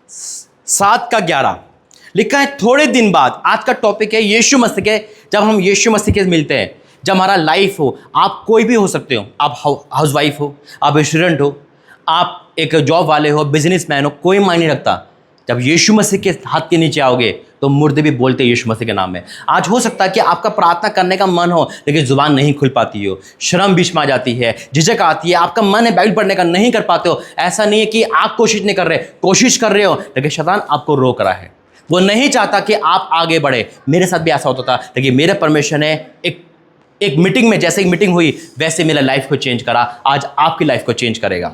7:11 लिखा है, थोड़े दिन बाद। आज का टॉपिक है यीशु मसीह के। जब हम यीशु मसीह के मिलते हैं, जब हमारा लाइफ हो, आप कोई भी हो सकते हो, आप हाउस वाइफ हो, आप स्टूडेंट हो, आप एक जॉब वाले हो, बिजनेसमैन हो, कोई मायने नहीं रखता। जब यीशु मसीह के हाथ के नीचे आओगे तो मुर्दे भी बोलते हैं यीशु मसीह के नाम में। आज हो सकता है कि आपका प्रार्थना करने का मन हो लेकिन जुबान नहीं खुल पाती हो, शर्म बीच में आ जाती है, झिझक आती है, आपका मन है बाइबल पढ़ने का, नहीं कर पाते हो। ऐसा नहीं है कि आप कोशिश नहीं कर रहे, कोशिश कर रहे हो, लेकिन शैतान आपको रोक रहा है। वो नहीं चाहता कि आप आगे बढ़े। मेरे साथ भी ऐसा होता था, लेकिन मेरे परमेश्वर ने एक मीटिंग में, जैसे एक मीटिंग हुई वैसे मेरा लाइफ को चेंज करा। आज आपकी लाइफ को चेंज करेगा।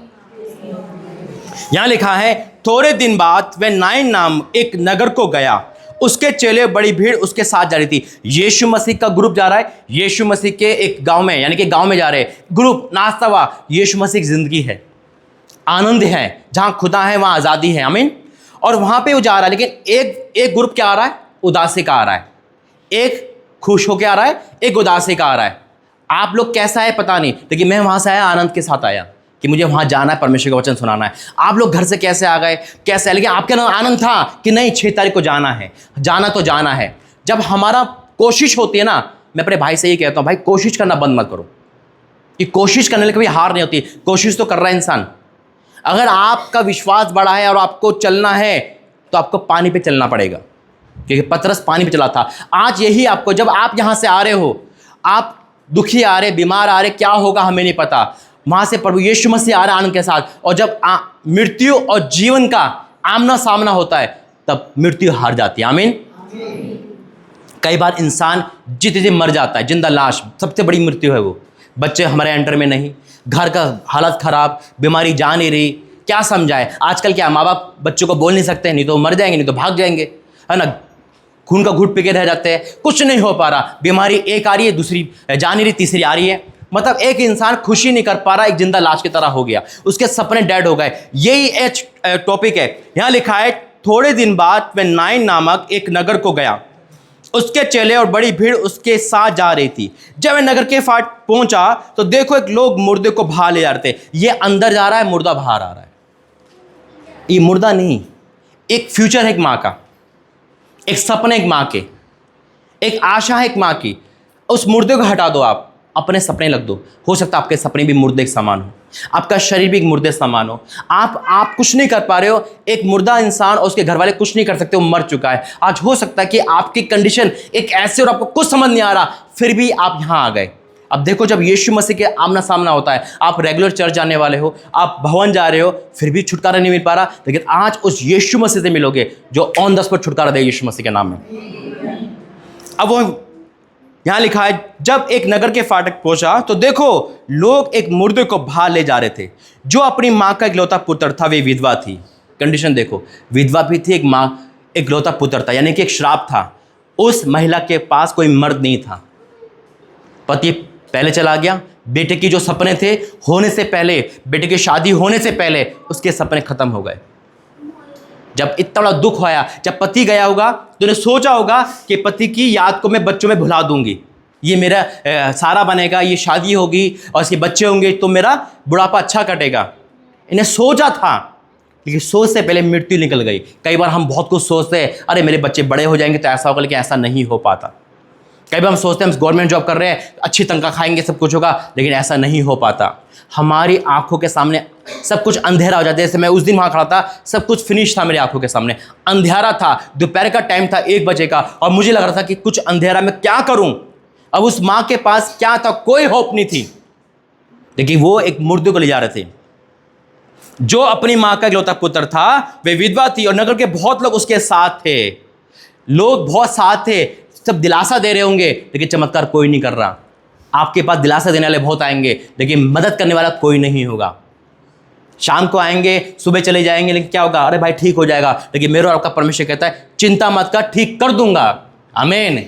यहां लिखा है, थोड़े दिन बाद वह नाइन नाम एक नगर को गया। उसके चेले बड़ी भीड़ उसके साथ जा रही थी। यीशु मसीह का ग्रुप जा रहा है, यीशु मसीह के एक गांव में, यानी कि गांव में जा रहे हैं, ग्रुप नाचता हुआ। यीशु मसीह की जिंदगी है, आनंद है, जहां खुदा है वहां आज़ादी है। आमीन। और वहां पे वो जा रहा है, लेकिन एक ग्रुप क्या आ रहा है? उदासी का आ रहा है। एक खुश होकर आ रहा है, एक उदासी का आ रहा है। आप लोग कैसा है पता नहीं, लेकिन मैं वहां से आया, आनंद के साथ आया कि मुझे वहां जाना है, परमेश्वर का वचन सुनाना है। आप लोग घर से कैसे आ गए, कैसे, लेकिन आपके नाम आनंद था कि नहीं 6 तारीख को जाना है, जाना तो जाना है। जब हमारा कोशिश होती है ना, मैं अपने भाई से ये कहता हूँ, भाई कोशिश करना बंद मत करो, कि कोशिश करने में कभी हार नहीं होती। कोशिश तो कर रहा है इंसान। अगर आपका विश्वास बड़ा है और आपको चलना है तो आपको पानी पे चलना पड़ेगा, क्योंकि पतरस पानी पे चला था। आज यही आपको, जब आप यहाँ से आ रहे हो, आप दुखी आ रहे, बीमार आ रहे, क्या होगा हमें नहीं पता, वहाँ से प्रभु यीशु मसीह आ रहा है आनंद के साथ। और जब मृत्यु और जीवन का आमना सामना होता है, तब मृत्यु हार जाती है। आमीन। कई बार इंसान जीते जी मर जाता है, जिंदा लाश, सबसे बड़ी मृत्यु है वो। बच्चे हमारे अंडर में नहीं, घर का हालत खराब, बीमारी जा नहीं रही, क्या समझाए। आजकल क्या माँ बाप बच्चों को बोल नहीं सकते, नहीं तो मर जाएंगे, नहीं तो भाग जाएंगे, है ना, खून का घूंट पी के रह जाते हैं, कुछ नहीं हो पा रहा, बीमारी एक आ रही है, दूसरी जा नहीं रही, तीसरी आ रही है। मतलब एक इंसान खुशी नहीं कर पा रहा, एक जिंदा लाश की तरह हो गया, उसके सपने डेड हो गए। यही टॉपिक है। यहाँ लिखा है, थोड़े दिन बाद वह नाइन नामक एक नगर को गया, उसके चेले और बड़ी भीड़ उसके साथ जा रही थी। जब वह नगर के फाट पहुंचा तो देखो एक लोग मुर्दे को बाहर ले जा रहे थे। ये अंदर जा रहा है, मुर्दा बाहर आ रहा है। ये मुर्दा नहीं, एक फ्यूचर है एक माँ का, एक सपने एक माँ के, एक आशा है एक माँ की। उस मुर्दे को हटा दो, आप अपने सपने लग दो। हो सकता है आपके सपने भी मुर्दे के समान हो, आपका शरीर भी एक मुर्दे समान हो। आप कुछ नहीं कर पा रहे हो, एक मुर्दा इंसान और उसके घर वाले कुछ नहीं कर सकते, वो मर चुका है। आज हो सकता है कि आपकी कंडीशन एक ऐसे और आपको कुछ समझ नहीं आ रहा, फिर भी आप यहाँ आ गए। अब देखो, जब यीशु मसीह के आमना सामना होता है, आप रेगुलर चर्च जाने वाले हो, आप भवन जा रहे हो, फिर भी छुटकारा नहीं मिल पा रहा, लेकिन आज उस यीशु मसीह से मिलोगे जो ऑन द स्पॉट छुटकारा दे यीशु मसीह के नाम में। अब वो यहाँ लिखा है, जब एक नगर के फाटक पहुंचा तो देखो लोग एक मुर्दे को बाहर ले जा रहे थे, जो अपनी माँ का इकलौता पुत्र था। वे विधवा थी। कंडीशन देखो, विधवा भी थी, एक माँ इकलौता पुत्र था, यानी कि एक श्राप था। उस महिला के पास कोई मर्द नहीं था, पति पहले चला गया, बेटे की जो सपने थे होने से पहले, बेटे की शादी होने से पहले उसके सपने खत्म हो गए। जब इतना बड़ा दुख आया, जब पति गया होगा तो उन्हें सोचा होगा कि पति की याद को मैं बच्चों में भुला दूंगी, ये मेरा सारा बनेगा, ये शादी होगी और इसके बच्चे होंगे तो मेरा बुढ़ापा अच्छा कटेगा। इन्हें सोचा था, लेकिन सोच से पहले मृत्यु निकल गई। कई बार हम बहुत कुछ सोचते हैं, अरे मेरे बच्चे बड़े हो जाएंगे तो ऐसा होगा, लेकिन ऐसा नहीं हो पाता। कई बार हम सोचते हैं हम गवर्नमेंट जॉब कर रहे हैं, अच्छी तनख्वाह खाएंगे, सब कुछ होगा, लेकिन ऐसा नहीं हो पाता। हमारी आंखों के सामने सब कुछ अंधेरा हो जाता है। जैसे मैं उस दिन वहाँ खड़ा था, सब कुछ फिनिश था मेरी आंखों के सामने, अंधेरा था, दोपहर का टाइम था, 1 बजे का, और मुझे लग रहा था कि कुछ अंधेरा में क्या करूं। अब उस माँ के पास क्या था, कोई होप नहीं थी, लेकिन वो एक मुर्दे को ले जा रहे थे। जो अपनी माँ का इकलौता पुत्र था, वे विधवा थी और नगर के बहुत लोग उसके साथ थे। लोग बहुत साथ थे, सब दिलासा दे रहे होंगे, लेकिन चमत्कार कोई नहीं कर रहा। आपके पास दिलासा देने वाले बहुत आएंगे, लेकिन मदद करने वाला कोई नहीं होगा। शाम को आएंगे, सुबह चले जाएंगे, लेकिन क्या होगा, अरे भाई ठीक हो जाएगा, लेकिन मेरा और आपका परमेश्वर कहता है चिंता मत कर, ठीक कर दूंगा। आमीन।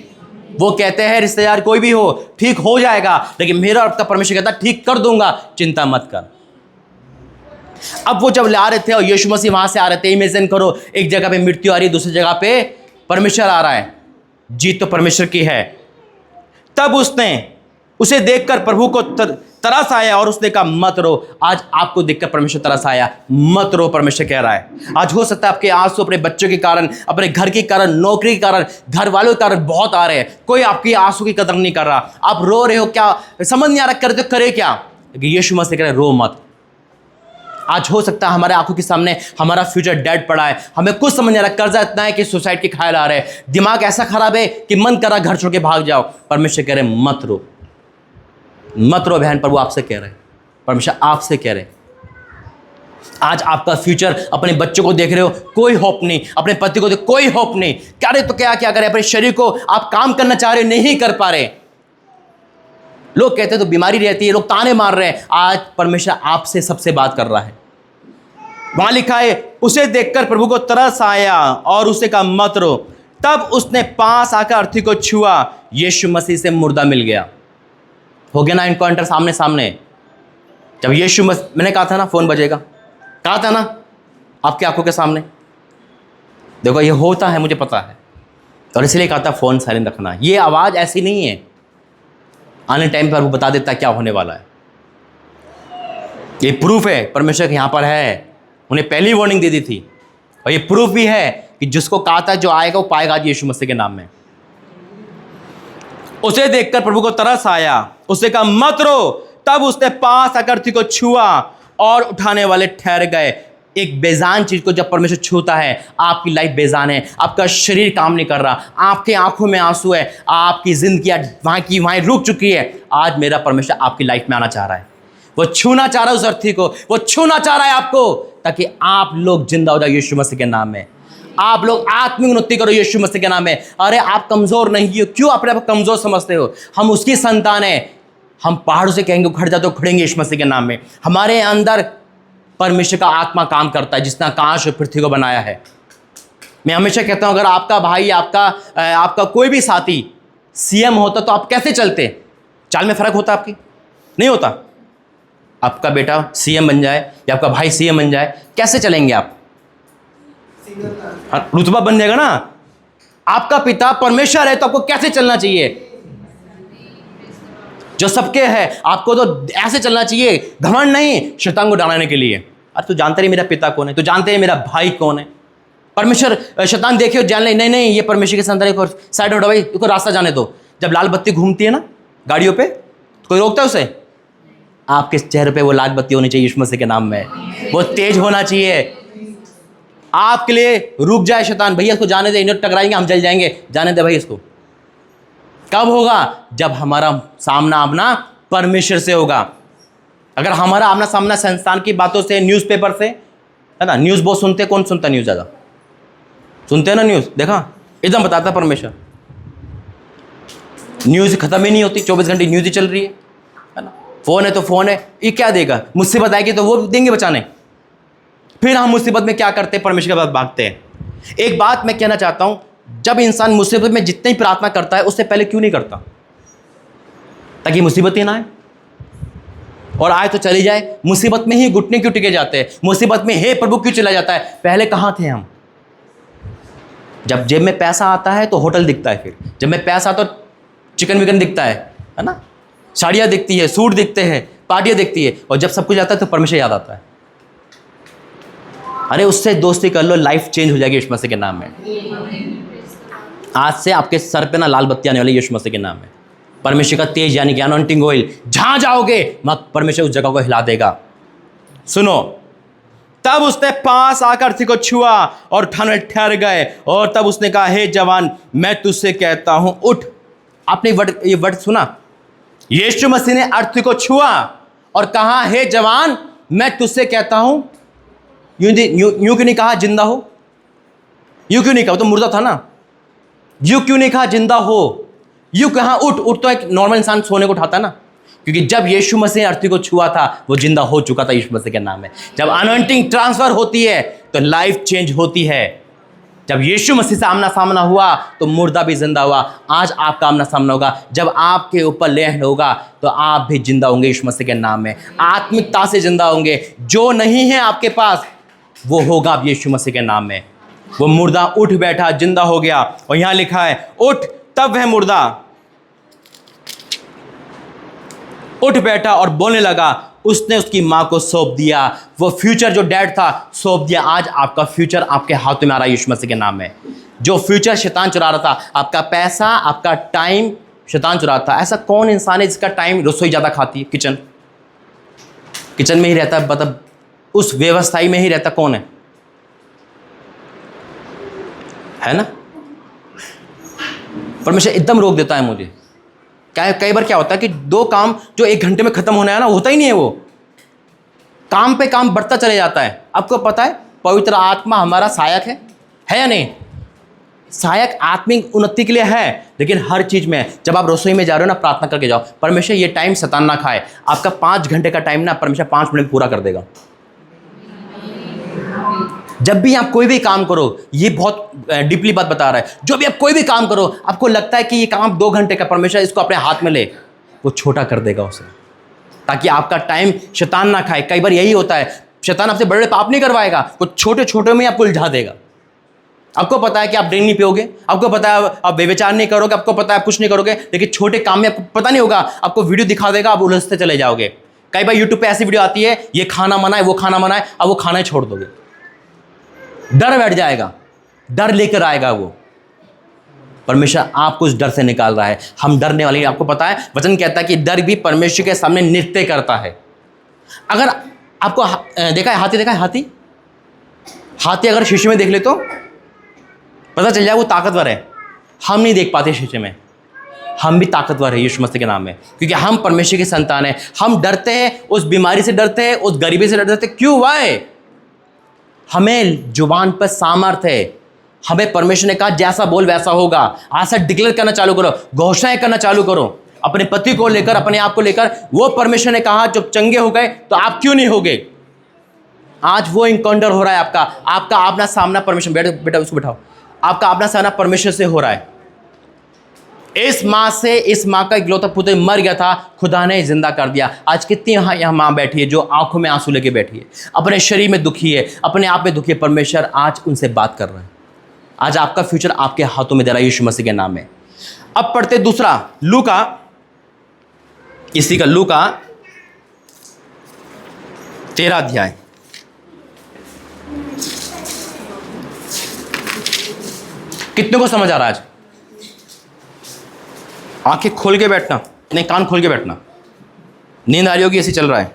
वो कहते हैं रिश्तेदार कोई भी हो, ठीक हो जाएगा, लेकिन मेरा और आपका परमेश्वर कहता है ठीक कर दूंगा, चिंता मत कर। अब वो जब ला रहे थे और यीशु मसीह वहां से आ रहे थे, इमेजिन करो, एक जगह पे मृत्यु आ रही है, दूसरी जगह पे परमेश्वर आ रहा है, जीत तो परमेश्वर की है। तब उसे देखकर प्रभु को तरस आया और उसने कहा मत रो। आज आपको देखकर परमेश्वर तरस आया, मत रो, परमेश्वर कह रहा है। आज हो सकता है आपके आंसू अपने बच्चों के कारण, अपने घर के कारण, नौकरी के कारण, घर वालों के कारण बहुत आ रहे हैं, कोई आपकी आंसू की कदर नहीं कर रहा, आप रो रहे हो, क्या समझ नहीं आ रहा, करे तो करे क्या। लेकिन यीशु मसीह कह रहे रो मत। आज हो सकता है हमारे आंखों के सामने हमारा फ्यूचर डेड पड़ा है, हमें कुछ समझ नहीं आ रहा, कर्जा इतना है कि सुसाइड के ख्याल आ रहे हैं, दिमाग ऐसा खराब है कि मन कर रहा घर छोड़ के भाग जाओ। परमेश्वर कह रहे मत रो, मत रो बहन। प्रभु आपसे कह रहे, परमेश्वर आपसे कह रहे। आज आपका फ्यूचर, अपने बच्चों को देख रहे हो, कोई होप नहीं, अपने पति को देख, कोई होप नहीं, क्या रहे तो क्या करें। अपने शरीर को आप काम करना चाह रहे हो, नहीं कर पा रहे, लोग कहते हैं तो बीमारी रहती है, लोग ताने मार रहे हैं। आज परमेश्वर आपसे सबसे बात कर रहा है। वहां लिखा है, उसे देखकर प्रभु को तरस आया और उसे कहा मत रो। तब उसने पास आकर अर्थी को छुआ, यीशु मसीह से मुर्दा मिल गया। हो गया ना इनकाउंटर सामने सामने। जब यीशु मसीह, मैंने कहा था ना फोन बजेगा, कहा था ना आपकी आंखों के सामने। देखो ये होता है, मुझे पता है, और इसलिए कहा था फोन साइलेंट रखना। ये आवाज़ ऐसी नहीं है, आने टाइम पर वो बता देता क्या होने वाला है। ये प्रूफ है परमेश्वर यहाँ पर है, उन्हें पहली वार्निंग दे दी थी, और ये प्रूफ भी है कि जिसको कहा था जो आएगा वो पाएगा आज यीशु मसीह के नाम में। उसे देखकर प्रभु को तरस आया, उसने कहा मत रो। तब उसने पास आकर अर्थी को छुआ और उठाने वाले ठहर गए। एक बेजान चीज को जब परमेश्वर छूता है, आपकी लाइफ बेजान है, आपका शरीर काम नहीं कर रहा, आपके आंखों में आंसू है, आपकी जिंदगी वहां की वहां रुक चुकी है। आज मेरा परमेश्वर आपकी लाइफ में आना चाह रहा है, वो छूना चाह रहा है उस अर्थी को, वो छूना चाह रहा है आपको, ताकि आप लोग जिंदा हो जाओ यीशु मसीह के नाम में। आप लोग आत्मिक उन्नति करो यीशु मसीह के नाम में। अरे आप कमजोर नहीं हो, क्यों अपने आप कमजोर समझते हो? हम उसकी संतान है, हम पहाड़ों से कहेंगे उखड़ जा तो उखड़ेंगे यीशु मसीह के नाम में। हमारे अंदर परमेश्वर का आत्मा काम करता है जिसने आकाश और पृथ्वी को बनाया है। मैं हमेशा कहता हूं, अगर आपका भाई, आपका कोई भी साथी सीएम होता तो आप कैसे चलते? चाल में फर्क होता आपकी? नहीं होता। आपका बेटा सीएम बन जाए या आपका भाई सीएम बन जाए, कैसे चलेंगे आप? रुतबा बन जाएगा ना। आपका पिता परमेश्वर है तो आपको कैसे चलना चाहिए? जो सबके है, आपको तो ऐसे चलना चाहिए, घमंड नहीं, शैतान को डराने के लिए। अरे तू जानते नहीं मेरा पिता कौन है, तू जानते हैं मेरा भाई कौन है। परमेश्वर, शैतान देखे जान ले, नहीं नहीं ये परमेश्वर के संतान है, साइड हटो भाई, इसको रास्ता जाने दो। जब लाल बत्ती घूमती है ना गाड़ियों पे, तो कोई रोकता है उसे? आपके चेहरे पे वो लाल बत्ती होनी चाहिए यीशु मसीह के नाम में। वो तेज होना चाहिए आपके लिए। रुक जाए शैतान, भैया इसको जाने दे, इन्हें टकराएंगे, हम जल जाएंगे, जाने दे भाई इसको। कब होगा? जब हमारा सामना आमना परमेश्वर से होगा। अगर हमारा आमना सामना संस्थान की बातों से, न्यूज़पेपर से, है ना, न्यूज़ बहुत सुनते, कौन सुनता न्यूज़? ज़्यादा सुनते हैं ना न्यूज़, देखा एकदम बताता परमेश्वर। न्यूज़ खत्म ही नहीं होती, 24 घंटे न्यूज़ ही चल रही है ना। फ़ोन है तो फ़ोन है, ये क्या देगा? मुसीबत आएगी तो वो देंगे बचाने। फिर हम मुसीबत में क्या करते हैं? परमेश्वर के पास भागते हैं। एक बात मैं कहना चाहता हूं, जब इंसान मुसीबत में जितनी प्रार्थना करता है उससे पहले क्यों नहीं करता? ताकि मुसीबत ही ना आए, और आए तो चली जाए। मुसीबत में ही घुटने क्यों टिके जाते हैं? मुसीबत में हे प्रभु क्यों चला जाता है? पहले कहां थे हम? जब जेब में पैसा आता है तो होटल दिखता है, फिर जब में पैसा तो चिकन विकन दिखता है ना, साड़ियाँ दिखती है, सूट दिखते हैं, पार्टियाँ दिखती है, और जब सब कुछ आता है तो परमेश्वर याद आता है। अरे उससे दोस्ती कर लो, लाइफ चेंज हो जाएगी यीशु मसीह के नाम में। आज से आपके सर पे ना लाल बत्ती आने वाली यीशु मसीह के नाम में। परमेश्वर का तेज यानी कि अनॉइंटिंग ऑयल, जहां जाओगे परमेश्वर उस जगह को हिला देगा। सुनो, तब उसने पास आकर थी को छुआ और ठहर गए, और तब उसने कहा, हे जवान, मैं तुझसे कहता हूं उठ। आपने ये वर्ड सुना? यीशु मसीह ने अर्थी को छुआ और कहा, हे जवान, मैं तुझसे कहता हूं। यूं क्यों नहीं कहा जिंदा हो? यूं क्यों नहीं कहा? तो मुर्दा था ना। यूं क्यों नहीं कहा जिंदा हो? यूं कहा उठ। उठ तो एक नॉर्मल इंसान सोने को उठाता ना, क्योंकि जब यीशु मसीह ने अर्थी को छुआ था वो जिंदा हो चुका था यीशु मसीह के नाम में। जब अनॉइंटिंग ट्रांसफर होती है तो लाइफ चेंज होती है। जब यीशु मसीह से आमना सामना हुआ तो मुर्दा भी जिंदा हुआ। आज आपका आमना सामना होगा, जब आपके ऊपर लहर होगा तो आप भी जिंदा होंगे यीशु मसीह के नाम में। आत्मिकता से जिंदा होंगे। जो नहीं है आपके पास वो होगा अब यीशु मसीह के नाम में। वो मुर्दा उठ बैठा, जिंदा हो गया। और यहां लिखा है उठ, तब वह मुर्दा उठ बैठा और बोलने लगा। उसने उसकी मां को सौंप दिया। वो फ्यूचर जो डेड था सौंप दिया। आज आपका फ्यूचर आपके हाथों में आ रहा है यीशु मसीह के नाम में। जो फ्यूचर शैतान चुरा रहा था, आपका पैसा, आपका टाइम शैतान चुरा था। ऐसा कौन इंसान है जिसका टाइम रसोई ज़्यादा खाती है? किचन में ही रहता है, मतलब उस व्यवस्थाई में ही रहता। कौन है ना? परमेश्वर एकदम रोक देता है मुझे। कई बार क्या होता है कि दो काम जो 1 घंटे में खत्म होना है ना, होता ही नहीं है। वो काम पे काम बढ़ता चले जाता है। आपको पता है पवित्र आत्मा हमारा सहायक है या नहीं? सहायक आत्मिक उन्नति के लिए है, लेकिन हर चीज में जब आप रसोई में जा रहे हो ना, प्रार्थना करके जाओ, परमेश्वर ये टाइम शैतान ना खाए। आपका 5 घंटे का टाइम ना परमेश्वर 5 मिनट में पूरा कर देगा। जब भी आप कोई भी काम करो, ये बहुत डीपली बात बता रहा है, जो भी आप कोई भी काम करो, आपको लगता है कि ये काम 2 घंटे का, परमेश्वर इसको अपने हाथ में ले, वो छोटा कर देगा उसे, ताकि आपका टाइम शैतान ना खाए। कई बार यही होता है, शैतान आपसे बड़े पाप नहीं करवाएगा, वो छोटे छोटे में आपको उलझा देगा। आपको पता है कि आप ड्रिंक नहीं पियोगे, आपको पता है आप व्यभिचार नहीं करोगे, आपको पता है आप कुछ नहीं करोगे, लेकिन छोटे काम में आपको पता नहीं होगा, आपको वीडियो दिखा देगा, आप उलझते चले जाओगे। कई बार यूट्यूब पे ऐसी वीडियो आती है, ये खाना मना है, वो खाना मना है, अब वो खाना ही छोड़ दोगे। डर बैठ जाएगा, डर लेकर आएगा वो। परमेश्वर आपको उस डर से निकाल रहा है। हम डरने वाले, आपको पता है वचन कहता है कि डर भी परमेश्वर के सामने नृत्य करता है। अगर आपको देखा है हाथी, देखा है हाथी अगर शीशे में देख ले तो पता चल जाए वो ताकतवर है। हम नहीं देख पाते शीशे में, हम भी ताकतवर है यीशु मसीह के नाम में, क्योंकि हम परमेश्वर की संतान है। हम डरते हैं, उस बीमारी से डरते हैं, उस गरीबी से डरते हैं। क्यों? वाई? हमें जुबान पर सामर्थ्य है। हमें परमेश्वर ने कहा जैसा बोल वैसा होगा। आज से डिक्लेयर करना चालू करो, घोषणाएं करना चालू करो। अपने पति को लेकर, अपने आप को लेकर। वो परमेश्वर ने कहा जब चंगे हो गए तो आप क्यों नहीं हो गए? आज वो इनकाउंटर हो रहा है आपका अपना सामना परमेश्वर, बेटा उसको बैठाओ, आपका अपना सामना परमेश्वर से हो रहा है। इस माँ का इकलौता पुत्र मर गया था, खुदा ने जिंदा कर दिया। आज कितनी यहाँ माँ बैठी है जो आंखों में आंसू लेके बैठी है, अपने शरीर में दुखी है, अपने आप में दुखी है। परमेश्वर आज उनसे बात कर रहा है। आज आपका फ्यूचर आपके हाथों में दे रहा है यीशु मसीह के नाम में। अब पढ़ते दूसरा लूका, इसी का लूका 13 अध्याय। कितने को समझ आ रहा है? आज आंखें खोल के बैठना, नहीं कान खोल के बैठना, नींद आ रही होगी, ऐसे चल रहा है।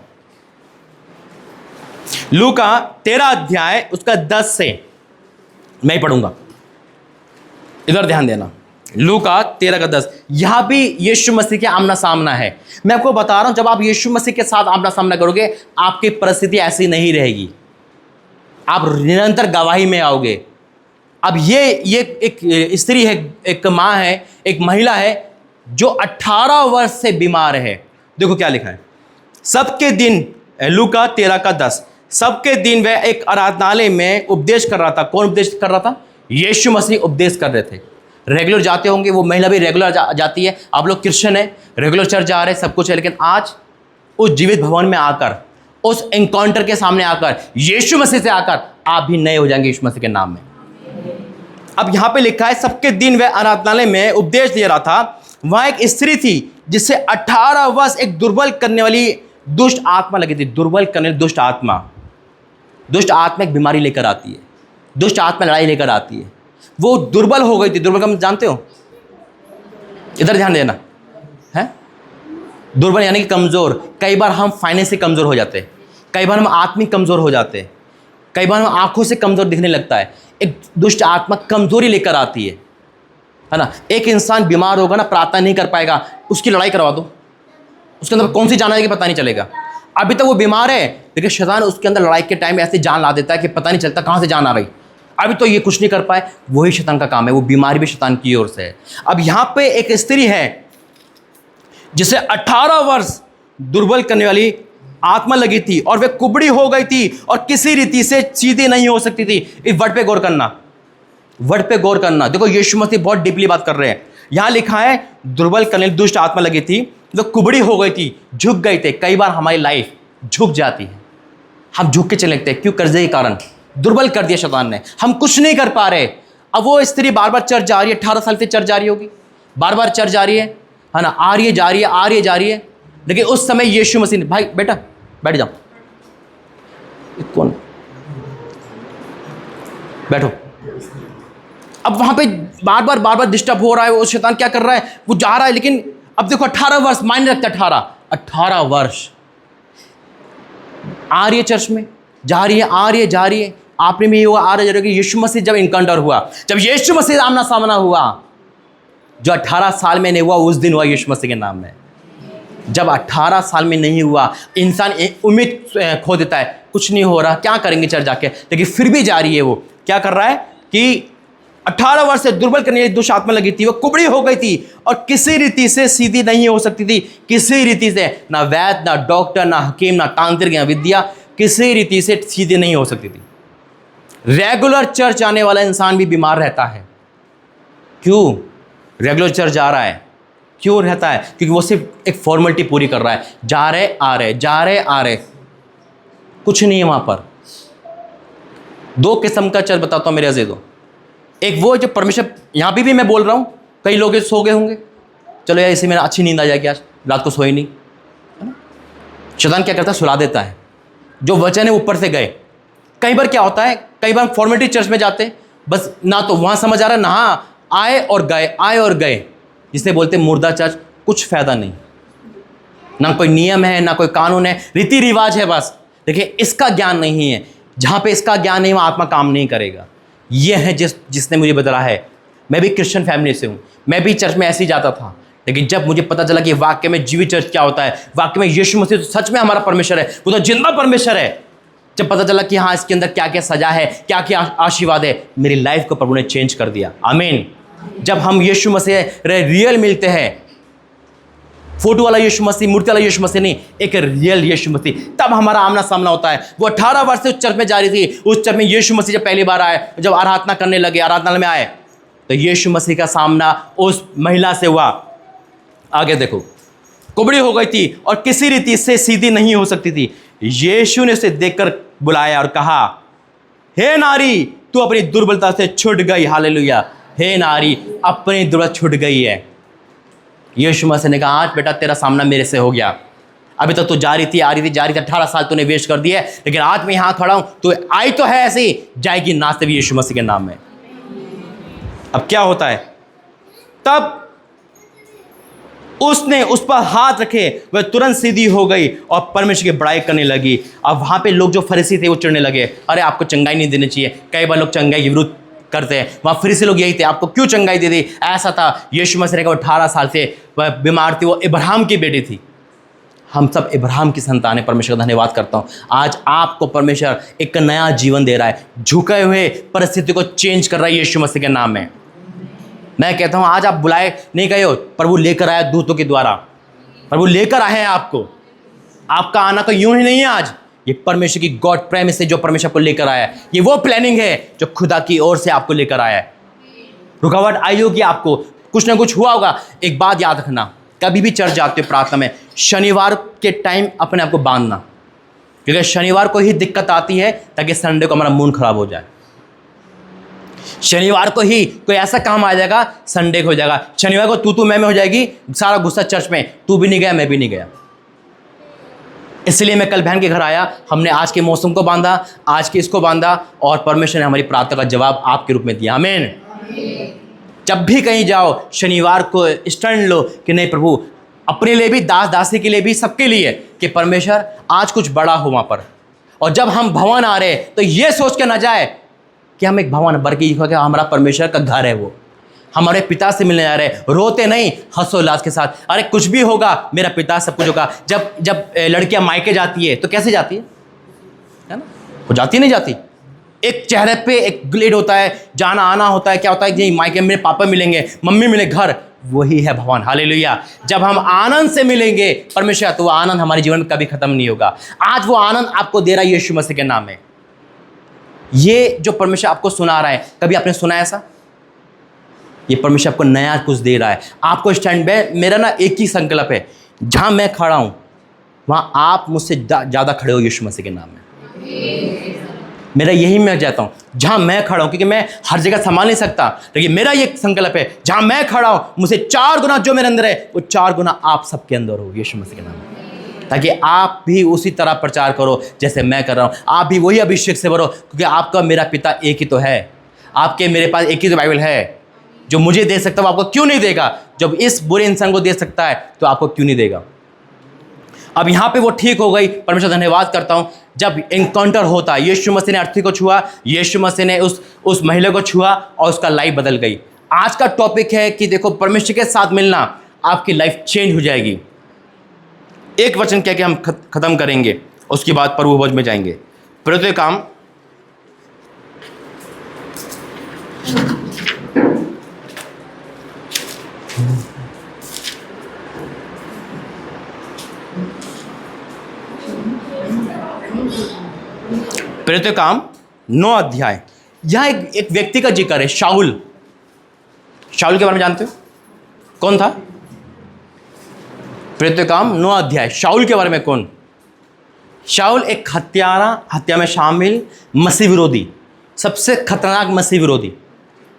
लूका 13 अध्याय उसका 10 से मैं ही पढ़ूंगा, इधर ध्यान देना। लूका 13 का 10, यहां भी यीशु मसीह के आमना सामना है। मैं आपको बता रहा हूं, जब आप यीशु मसीह के साथ आमना सामना करोगे, आपकी परिस्थिति ऐसी नहीं रहेगी, आप निरंतर गवाही में आओगे। अब ये एक स्त्री है, एक माँ है, एक महिला है जो 18 वर्ष से बीमार है। देखो क्या लिखा है, सबके दिन, लूका 13 का 10, सबके दिन वह एक आराधनालय में उपदेश कर रहा था। कौन उपदेश कर रहा था? यीशु मसीह उपदेश कर रहे थे। रेगुलर जाते होंगे, वो महिला भी रेगुलर जाती है। आप लोग क्रिश्चियन है, रेगुलर चर्च जा रहे हैं, सब कुछ है, लेकिन आज उस जीवित भवन में आकर, उस एनकाउंटर के सामने आकर, यीशु मसीह से आकर आप भी नए हो जाएंगे यीशु मसीह के नाम में। अब यहां पे लिखा है, सबके दिन वह आराधनालय में उपदेश दे रहा था। वहां एक स्त्री थी जिससे 18 वर्ष एक दुर्बल करने वाली दुष्ट आत्मा लगी थी। दुर्बल करने वाली दुष्ट आत्मा एक बीमारी लेकर आती है, दुष्ट आत्मा लड़ाई लेकर आती है। वो दुर्बल हो गई थी। दुर्बल का जानते हो? इधर ध्यान देना है। दुर्बल यानी कि कमजोर। कई बार हम फाइनेंस से कमजोर हो जाते हैं, कई बार हम आत्मिक कमजोर हो जाते हैं, कई बार हम आंखों से कमजोर दिखने लगता है। एक दुष्ट आत्मा कमजोरी लेकर आती है ना। एक इंसान बीमार होगा ना, प्रार्थना नहीं कर पाएगा, उसकी लड़ाई करवा दो, उसके अंदर कौन सी जान आएगी पता नहीं चलेगा। अभी तक वो बीमार है, लेकिन शैतान उसके अंदर लड़ाई के टाइम ऐसे जान ला देता है कि पता नहीं चलता कहाँ से जान आ रही। अभी तो ये कुछ नहीं कर पाए, वही शैतान का काम है। वो बीमारी भी शैतान की ओर से है। अब यहाँ पे एक स्त्री है जिसे 18 वर्ष दुर्बल करने वाली आत्मा लगी थी और वे कुबड़ी हो गई थी और किसी रीति से सीधी नहीं हो सकती थी। इस वर्ड पे गौर करना, वर्ड पे गौर करना। देखो यीशु मसीह बहुत डीपली बात कर रहे हैं। यहां लिखा है दुर्बल करने वाली दुष्ट आत्मा लगी थी, तो कुबड़ी हो गई थी, झुक गए थे। कई बार हमारी लाइफ झुक जाती है, हम झुक के चले लगते हैं। क्यों? कर्जे के कारण दुर्बल कर दिया शैतान ने, हम कुछ नहीं कर पा रहे। अब वो स्त्री बार बार चर्च जा रही है, 18 साल से चर्च जा रही होगी, बार बार चर्च जा रही है ना, आ रही है जा रही है, आ रही है जा रही है। लेकिन उस समय यीशु मसीह ने, भाई बेटा बैठ जाओ, कौन बैठो। अब वहां पे बार बार डिस्टर्ब हो रहा है। वो शैतान क्या कर रहा है? वो जा रहा है, लेकिन अब देखो 18 वर्ष मायने रखता है। 18 वर्ष आ रही है चर्च में, जा रही है, आ रही है जा रही है। आपने भी हुआ, आ रहा है। यीशु मसीह जब इनकाउंटर हुआ, जब यीशु मसीह आमना सामना हुआ, जो 18 साल में नहीं हुआ उस दिन हुआ यीशु मसीह के नाम में। जब 18 साल में नहीं हुआ, इंसान उम्मीद खो देता है, कुछ नहीं हो रहा, क्या करेंगे चर्च जाके, लेकिन फिर भी जा रही है। वो क्या कर रहा है कि 18 वर्ष से दुर्बल करने वाली दुष्ट आत्मा लगी थी, वो कुबड़ी हो गई थी और किसी रीति से सीधी नहीं हो सकती थी। किसी रीति से, ना वैद्य, ना डॉक्टर, ना हकीम, ना तांत्रिक, ना विद्या, किसी रीति से सीधी नहीं हो सकती थी। रेगुलर चर्च आने वाला इंसान भी बीमार रहता है। क्यों? रेगुलर चर्च जा रहा है, क्यों रहता है? क्योंकि वो सिर्फ एक फॉर्मेलिटी पूरी कर रहा है, जा रहे आ रहे, जा रहे आ रहे, कुछ नहीं है वहां पर। दो किस्म का चर्च बताता हूं मेरे अजीजों। एक वो जो परमेश्वर, यहां भी मैं बोल रहा हूं, कई लोग सो गए होंगे, चलो यार इसे मेरा अच्छी नींद आ जाएगी, आज रात को सोए नहीं, है ना। शैतान क्या करता है? सुला देता है। जो वचन है ऊपर से गए। कई बार क्या होता है, कई बार फॉर्मेलिटी चर्च में जाते, बस ना तो वहां समझ आ रहा है, ना आए और गए, आए और गए, जिसे बोलते मुर्दा चर्च। कुछ फायदा नहीं, ना कोई नियम है, ना कोई कानून है, रीति रिवाज है बस। देखिए इसका ज्ञान नहीं है। जहां पे इसका ज्ञान नहीं, वहां आत्मा काम नहीं करेगा। ये है जिसने मुझे बदला है। मैं भी क्रिश्चियन फैमिली से हूं, मैं भी चर्च में ऐसे ही जाता था, लेकिन जब मुझे पता चला कि वाक्य में जीवित चर्च क्या होता है, वाक्य में यीशु मसीह तो सच में हमारा परमेश्वर है, वो तो जिंदा परमेश्वर है, जब पता चला कि हाँ इसके अंदर क्या क्या सजा है, क्या क्या आशीर्वाद है, मेरी लाइफ को प्रभु ने चेंज कर दिया। आमीन। जब हम यीशु मसीह रियल मिलते हैं, फोटो वाला यीशु मसीह, मूर्ति वाला यीशु मसीह नहीं, एक रियल यीशु मसीह। तब हमारा आमना सामना होता है। वो 18 वर्ष से उस चर्च में जा रही थी। उस चर्च में यीशु मसीह जब पहली बार आए, जब आराधना करने लगे, आराधना में आए, तो यीशु मसीह का सामना उस महिला से हुआ। आगे देखो, कुबड़ी हो गई थी और किसी रीति से सीधी नहीं हो सकती थी। यीशु ने उसे देखकर बुलाया और कहा, हे नारी, तू अपनी दुर्बलता से छूट गई। हालेलुया। हे नारी, अपनी दुर्बलता छूट गई है। यीशु मसीह ने कहा, आज बेटा तेरा सामना मेरे से हो गया। अभी तक तो जा रही थी, आ रही थी, जा रही थी, 18 साल तूने वेस्ट कर दिए, लेकिन आज मैं यहाँ खड़ा हूँ, तो आई तो है ऐसे ही, जाएगी नाचते भी यीशु मसीह के नाम में। अब क्या होता है, तब उसने उस पर हाथ रखे, वह तुरंत सीधी हो गई और परमेश्वर की बड़ाई करने लगी। अब वहाँ पे लोग जो फरीसी थे वो चिढ़ने लगे, अरे आपको चंगाई नहीं देनी चाहिए। कई बार लोग चंगाई के विरुद्ध करते हैं। वहाँ फरीसी लोग यही थे, आपको क्यों चंगाई दे दी, ऐसा था। यीशु मसीह ने कहा 18 साल से वह बीमार थी, वो इब्राहिम की बेटी थी। हम सब इब्राहिम की संतान है। परमेश्वर का धन्यवाद करता हूँ, आज आपको परमेश्वर एक नया जीवन दे रहा है, झुके हुए परिस्थिति को चेंज कर रहा है यीशु मसीह के नाम में। मैं कहता हूँ, आज आप बुलाए नहीं गए हो, प्रभु लेकर आया दूतों के द्वारा, प्रभु लेकर आए हैं आपको। आपका आना तो यूं ही नहीं है, आज ये परमेश्वर की गॉड प्रेमिस से जो परमेश्वर को लेकर आया है, ये वो प्लानिंग है जो खुदा की ओर से आपको लेकर आया है। रुकावट आई होगी, आपको कुछ ना कुछ हुआ होगा। एक बात याद रखना, कभी भी चर्च जाते हो प्रार्थना में, शनिवार के टाइम अपने आप को बांधना, क्योंकि शनिवार को ही दिक्कत आती है ताकि संडे को हमारा मूड खराब हो जाए। शनिवार को ही कोई ऐसा काम आ जाएगा, संडे को हो जाएगा। शनिवार को तू मैं हो जाएगी, सारा गुस्सा चर्च में, तू भी नहीं गया, मैं भी नहीं गया। इसलिए मैं कल बहन के घर आया, हमने आज के मौसम को बांधा, आज के इसको बांधा, और परमेश्वर ने हमारी प्रार्थना का जवाब आपके रूप में दिया। आमीन। जब भी कहीं जाओ, शनिवार को स्टैंड लो कि नहीं प्रभु, अपने लिए भी, दास दासी के लिए भी, सबके लिए, कि परमेश्वर आज कुछ बड़ा हो वहाँ पर। और जब हम भवन आ रहे तो ये सोच के ना जाए कि हम एक भवन, बल्कि हमारा परमेश्वर का घर है, वो हमारे पिता से मिलने जा रहे हैं। रोते नहीं, हर्षोल्लास के साथ, अरे कुछ भी होगा, मेरा पिता सब कुछ होगा। जब लड़कियां मायके जाती है तो कैसे जाती है ना, वो जाती नहीं जाती, एक चेहरे पे एक ग्लेड होता है, जाना आना होता है। क्या होता है कि मायके मेरे पापा मिलेंगे, मम्मी मिले, घर, वही है भवन। हालेलुया। जब हम आनंद से मिलेंगे परमेश्वर, तो वो आनंद हमारे जीवन में कभी खत्म नहीं होगा। आज वो आनंद आपको दे रहा है यीशु मसीह के नाम में। ये जो परमेश्वर आपको सुना रहा है, कभी आपने सुना ऐसा? ये परमेश्वर आपको नया कुछ दे रहा है, आपको स्टैंड पे। मेरा ना एक ही संकल्प है, जहां मैं खड़ा हूं वहां आप मुझसे ज़्यादा खड़े हो यीशु मसीह के नाम में। मेरा यही मैं चाहता हूं, जहां मैं खड़ा हूं, क्योंकि मैं हर जगह संभाल नहीं सकता, लेकिन मेरा ये संकल्प है, जहां मैं खड़ा हूं मुझसे 4 गुना जो मेरे अंदर है, वो 4 गुना आप सबके अंदर हो यीशु मसीह के नाम में, ताकि आप भी उसी तरह प्रचार करो जैसे मैं कर रहा हूं। आप भी वही अभिषेक से भरो, क्योंकि आपका मेरा पिता एक ही तो है। आपके मेरे पास एक ही तो बाइबल है। जो मुझे दे सकता है वो आपको क्यों नहीं देगा? जब इस बुरे इंसान को दे सकता है तो आपको क्यों नहीं देगा? अब यहाँ पे वो ठीक हो गई, परमेश्वर धन्यवाद करता हूँ। जब एनकाउंटर होता है, यीशु मसीह ने अर्थी को छुआ, यीशु मसीह ने उस महिला को छुआ और उसका लाइफ बदल गई। आज का टॉपिक है कि देखो, परमेश्वर के साथ मिलना, आपकी लाइफ चेंज हो जाएगी। एक वचन कह के हम खत्म करेंगे, उसके बाद प्रभु भोज में जाएंगे। प्रेरितों काम प्रेरितों काम 9 अध्याय। यह एक व्यक्ति का जिक्र है, शाऊल। शाऊल के बारे में जानते हो कौन था? प्रेरितों काम 9 अध्याय, शाऊल के बारे में कौन? शाऊल एक हत्या में शामिल मसीह विरोधी, सबसे खतरनाक मसीह विरोधी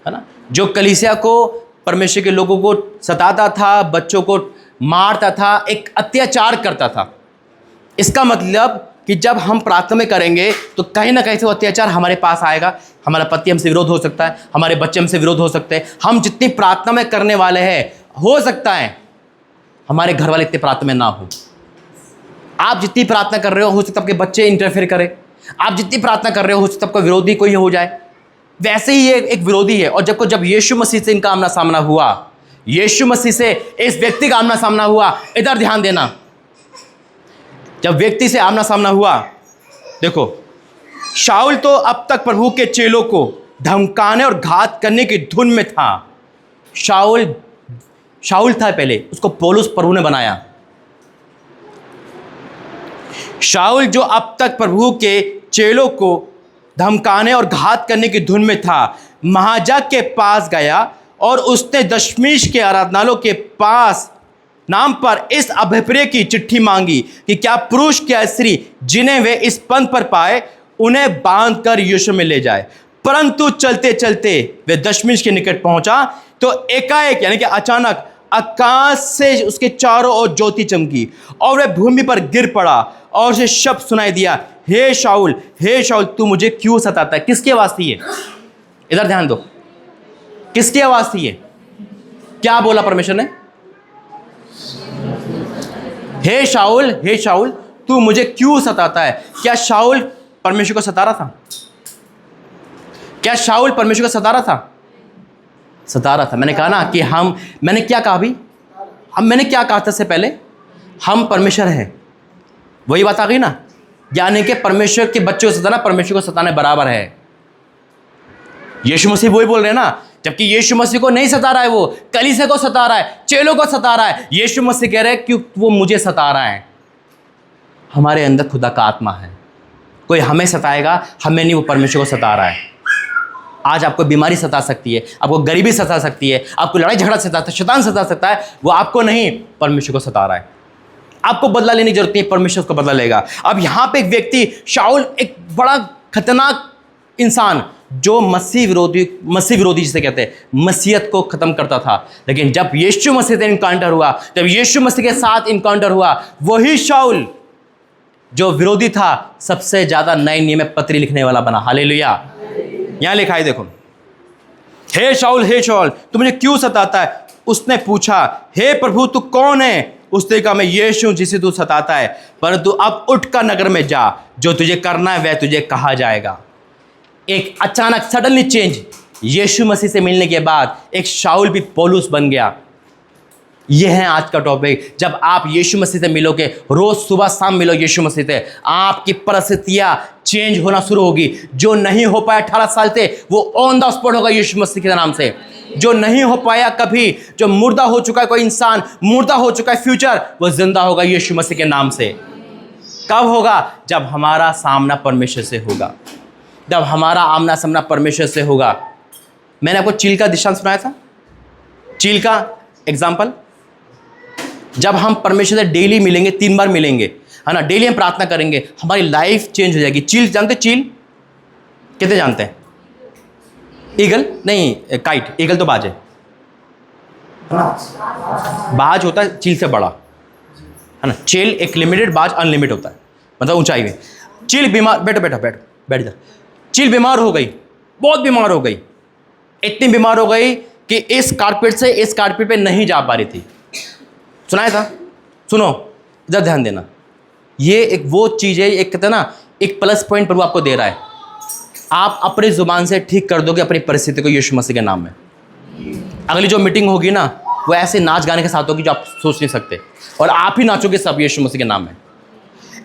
है ना, जो कलीसिया को, परमेश्वर के लोगों को सताता था, बच्चों को मारता था, एक अत्याचार करता था। इसका मतलब कि जब हम प्रार्थना में करेंगे तो कहीं ना कहीं से वो अत्याचार हमारे पास आएगा। हमारा पति हमसे विरोध हो सकता है, हमारे बच्चे हमसे विरोध हो सकते हैं। हम जितनी प्रार्थना में करने वाले हैं, हो सकता है हमारे घर वाले इतने प्रार्थना में ना हो। आप जितनी प्रार्थना कर रहे हो सकता है आपके बच्चे इंटरफेयर करें। आप जितनी प्रार्थना कर रहे हो सकता है आपका विरोधी कोई हो जाए। वैसे ही ये एक विरोधी है। और जब यीशु मसीह से इनका आमना सामना हुआ, यीशु मसीह से इस व्यक्ति का आमना सामना हुआ, इधर ध्यान देना। जब व्यक्ति से आमना सामना हुआ, देखो, शाऊल तो अब तक प्रभु के चेलों को धमकाने और घात करने की धुन में था। शाऊल था पहले, उसको पौलुस प्रभु ने बनाया। शाऊल जो अब तक प्रभु के चेलों को धमकाने और घात करने की धुन में था, महायाजक के पास गया और उसने दशमीश के आराधनालयों के पास नाम पर इस अभिप्राय की चिट्ठी मांगी कि क्या पुरुष क्या स्त्री जिन्हें वे इस पंथ पर पाए उन्हें बांधकर यीशु में ले जाए। परंतु चलते चलते वे दशमीश के निकट पहुंचा तो एकाएक यानी कि अचानक आकाश से उसके चारों ओर ज्योति चमकी और वह भूमि पर गिर पड़ा और उसे शब्द सुनाई दिया, हे शाऊल तू मुझे क्यों सताता है। किसकी आवाज थी ये? इधर ध्यान दो, किसकी आवाज थी ये? क्या बोला परमेश्वर ने? हे शाऊल तू मुझे क्यों सताता है। क्या शाऊल परमेश्वर को सता रहा था? क्या शाऊल परमेश्वर को सता रहा था? सता रहा था। मैंने कहा ना कि मैंने क्या कहा अभी? मैंने क्या कहा था इससे पहले? हम परमेश्वर हैं। वही बात आ गई ना, यानी कि परमेश्वर के बच्चों को सताना परमेश्वर को सताने बराबर है। यीशु मसीह वही बोल रहे हैं ना, जबकि यीशु मसीह को नहीं सता रहा है, वो कलीसिया को सता रहा है, चेलों को सता रहा है। यीशु मसीह कह रहे हैं कि वो मुझे सता रहा है। हमारे अंदर खुदा का आत्मा है, कोई हमें सताएगा, हमें नहीं, वो परमेश्वर को सता रहा है। आज आपको बीमारी सता सकती है, आपको गरीबी सता सकती है, आपको लड़ाई झगड़ा सता सकता है, शैतान सता सकता है, वो आपको नहीं, परमेश्वर को सता रहा है। आपको बदला लेने की जरूरत नहीं, परमेश्वर उसको बदला लेगा। अब यहाँ पे एक व्यक्ति शाऊल, एक बड़ा खतरनाक इंसान जो मसीह विरोधी जिसे कहते हैं, मसीहत को खत्म करता था। लेकिन जब यीशु मसीह से इनकाउंटर हुआ, जब यीशु मसीह के साथ इनकाउंटर हुआ, वही शाऊल जो विरोधी था सबसे ज्यादा नए नियम में पत्री लिखने वाला बना। हालेलुया। यहां लिखा है, देखो, हे शाऊल तू मुझे क्यों सताता है। उसने पूछा, हे प्रभु तू कौन है। उसने कहा, मैं यीशु हूं जिसे तू सताता है, परंतु अब उठकर नगर में जा, जो तुझे करना है वह तुझे कहा जाएगा। एक अचानक सडनली चेंज, यीशु मसीह से मिलने के बाद एक शाऊल भी पौलुस बन गया। यह है आज का टॉपिक। जब आप यीशु मसीह से मिलोगे, रोज सुबह शाम मिलो यीशु मसीह से, आपकी परिस्थितियां चेंज होना शुरू होगी। जो नहीं हो पाया 18 साल से, वो ऑन द स्पॉट होगा यीशु मसीह के नाम से। जो नहीं हो पाया कभी, जो मुर्दा हो चुका है, कोई इंसान मुर्दा हो चुका है, फ्यूचर वो जिंदा होगा यीशु मसीह के नाम से। कब होगा? जब हमारा सामना परमेश्वर से होगा, जब हमारा आमना सामना परमेश्वर से होगा। मैंने आपको चील का दृष्टांत सुनाया था, चील का एग्जाम्पल। जब हम परमेश्वर से डेली मिलेंगे, 3 बार मिलेंगे, है ना, डेली हम प्रार्थना करेंगे, हमारी लाइफ चेंज हो जाएगी। चील जानते? चील कितने जानते हैं? ईगल नहीं, काइट। ईगल तो बाज है ना, बाज होता है चील से बड़ा, है ना। चील एक लिमिटेड, बाज अनलिमिटेड होता है, मतलब ऊंचाई में। चील बीमार, बैठ जा। चील बीमार हो गई, बहुत बीमार हो गई, इतनी बीमार हो गई कि इस कारपेट से इस कारपेट पे नहीं जा पा रही थी। सुनाया था? सुनो, इधर ध्यान देना। ये एक वो चीज़ है, एक कहते हैं ना, एक प्लस पॉइंट प्रभु आपको दे रहा है। आप अपनी जुबान से ठीक कर दोगे अपनी परिस्थिति को यीशु मसीह के नाम में। अगली जो मीटिंग होगी ना, वो ऐसे नाच गाने के साथ होगी जो आप सोच नहीं सकते, और आप ही नाचोगे सब यीशु मसीह के नाम में।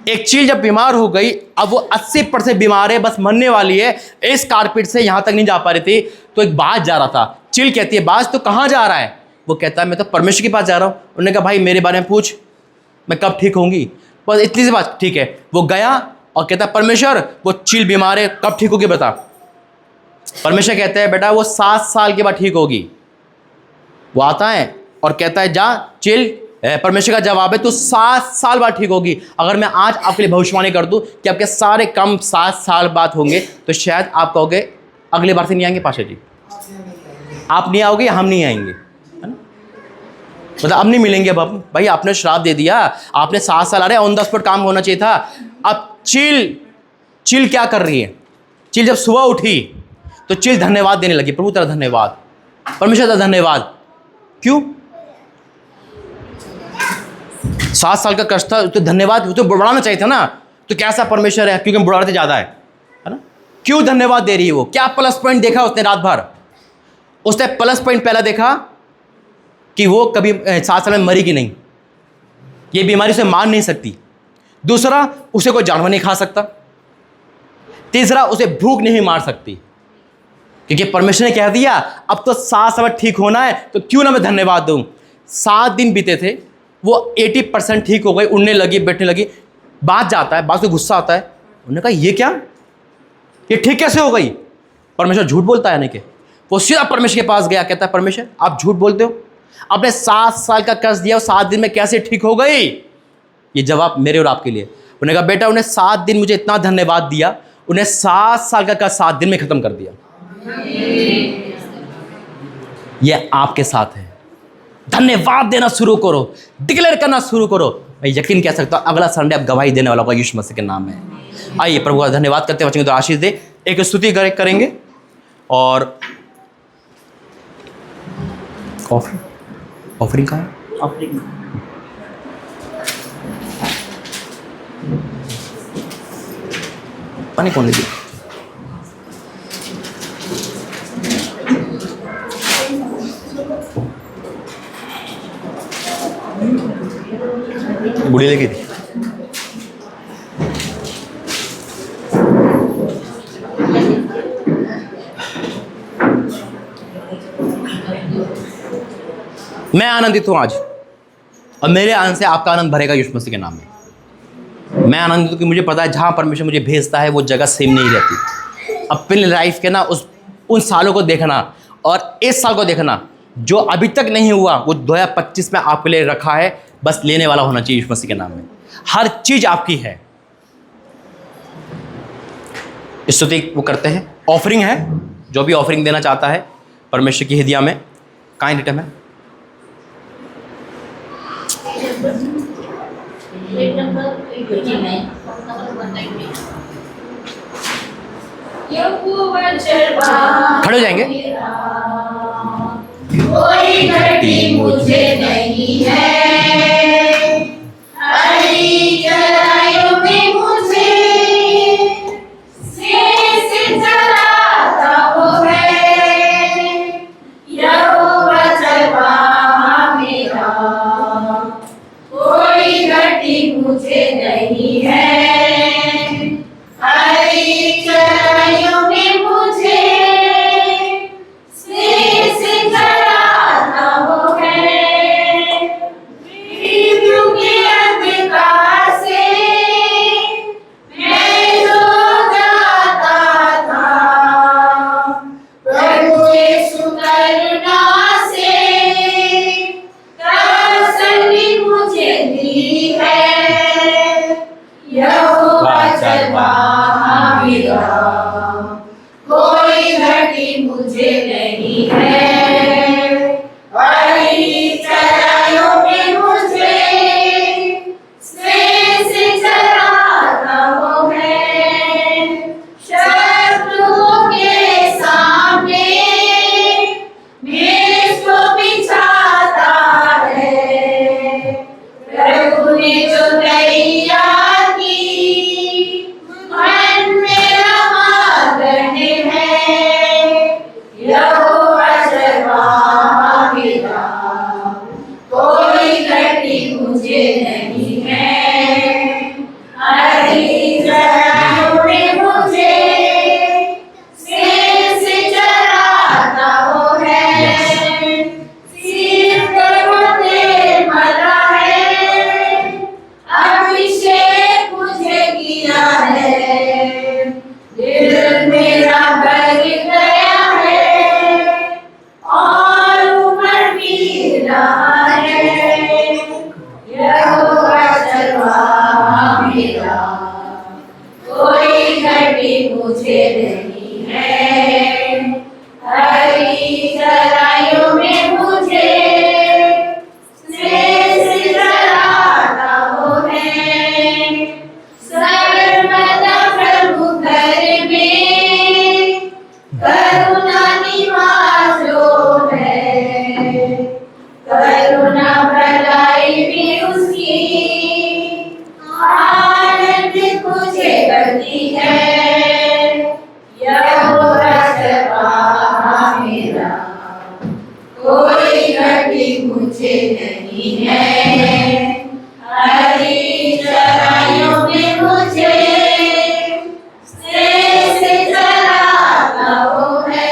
एक चील जब बीमार हो गई, अब वो 80% बीमार है, बस मरने वाली है, इस कारपेट से यहां तक नहीं जा पा रही थी। तो एक बाज जा रहा था। चील कहती है, बाज तो कहाँ जा रहा है? वो कहता है, मैं तो परमेश्वर के पास जा रहा हूँ। उन्होंने कहा, भाई मेरे बारे में पूछ, मैं कब ठीक होंगी? बस इतनी सी बात। ठीक है, वो गया और कहता है, परमेश्वर वो चील बीमार है, कब ठीक होगी बता। परमेश्वर कहते हैं, बेटा वो 7 साल के बाद ठीक होगी। वो आता है और कहता है, जा चील। परमेश्वर का जवाब है, तो 7 साल बाद ठीक होगी। अगर मैं आज आपके लिए भविष्यवाणी कर दूं कि आपके सारे काम 7 साल बाद होंगे, तो शायद आप कहोगे अगली बार से नहीं आएंगे पाशा जी, आप नहीं आओगे, हम नहीं आएंगे, है ना। मतलब अब नहीं मिलेंगे। अब भाई आपने श्राप दे दिया, आपने 7 साल, अरे ऑन द स्पॉट काम होना चाहिए था। अब चील क्या कर रही है? चील जब सुबह उठी तो चील धन्यवाद देने लगी, प्रभु तेरा धन्यवाद, परमेश्वर तेरा धन्यवाद। क्यों? 7 साल का कष्ट था, तो धन्यवाद तो बढ़ाना चाहिए था ना। तो कैसा परमेश्वर है, क्योंकि बुढ़ाते ज़्यादा है ना। क्यों धन्यवाद दे रही है वो? क्या प्लस पॉइंट देखा उसने रात भर? उसने प्लस पॉइंट पहला देखा कि वो कभी 7 साल में मरेगी नहीं, ये बीमारी उसे मार नहीं सकती। दूसरा, उसे कोई जानवर नहीं खा सकता। तीसरा, उसे भूख नहीं मार सकती, क्योंकि परमेश्वर ने कह दिया अब तो 7 साल ठीक होना है, तो क्यों ना मैं धन्यवाद दूं। 7 दिन बीते थे, वो 80% ठीक हो गई, उड़ने लगी, बैठने लगी। बात जाता है, बात से गुस्सा आता है। उन्होंने कहा ये क्या, ये ठीक कैसे हो गई? परमेश्वर झूठ बोलता है नहीं कि वो सीधा परमेश्वर के पास गया, कहता है परमेश्वर आप झूठ बोलते हो, आपने 7 साल का कर्ज दिया, 7 दिन में कैसे ठीक हो गई? ये जवाब मेरे और आपके लिए। उन्होंने कहा बेटा उन्हें 7 दिन मुझे इतना धन्यवाद दिया, उन्हें 7 साल का कर्ज 7 दिन में खत्म कर दिया। ये आपके साथ है। धन्यवाद देना शुरू करो, डिक्लेयर करना शुरू करो। मैं यकीन कह सकता हूं अगला संडे आप गवाही देने वाला होगा यीशु मसीह के नाम में। आइए प्रभु का धन्यवाद करते हैं, बच्चों को तो आशीष दे। एक स्तुति करेंगे और ऑफरिंग का है, ऑफरिंग पानी कौन ले दिया? बुढ़ी लेके थी। मैं आनंदित हूं आज, और मेरे आनंद से आपका आनंद भरेगा यीशु मसीह के नाम में। मैं आनंदित हूं कि मुझे पता है जहां परमेश्वर मुझे भेजता है वो जगह सेम नहीं रहती। अपने लाइफ के ना उन सालों को देखना और इस साल को देखना जो अभी तक नहीं हुआ, वो 2025 में आपके लिए रखा है। बस लेने वाला होना चाहिए यीशु मसीह के नाम में। हर चीज आपकी है। स्तुति वो करते हैं, ऑफरिंग है। जो भी ऑफरिंग देना चाहता है परमेश्वर की हदिया में, काइंड आइटम है। खड़े हो जाएंगे। कोई घटी मुझे नहीं है, हरी चराइयों में मुझे से चराता वो है, यहोवा चरवाहा मेरा। कोई घटी मुझे नहीं है, हरी चराइयों में मुझे कोई घटी मुझे नहीं है, हरी चराइयों में मुझे से चराता वो है, शत्रुओं के सामने मेज को बिछाता है। प्रभु ने जो तैयार की मन मेरा मांगने है, यहोवा चरवाहा मेरा। कोई घटी मुझे नहीं है, हरी चराइयों में मुझे से चराता वो है। सिर पर तेल मला है, अभिषेक मुझे किया है, दिल मेरा भर गया है और उमड़ भी रहा है, यहोवा चरवाहा मेरा। कोई घटी मुझे नहीं है, हरी चराइयों में मुझे से चराता वो है। सर्वदा प्रभु घर में करुणा निवास जो है, करुणा भलाई भी उसकी आनंद मुझे करती है, यहोवा चरवाहा मेरा। कोई घटी मुझे नहीं है, हरी चराइयों में मुझे से चराता वो है।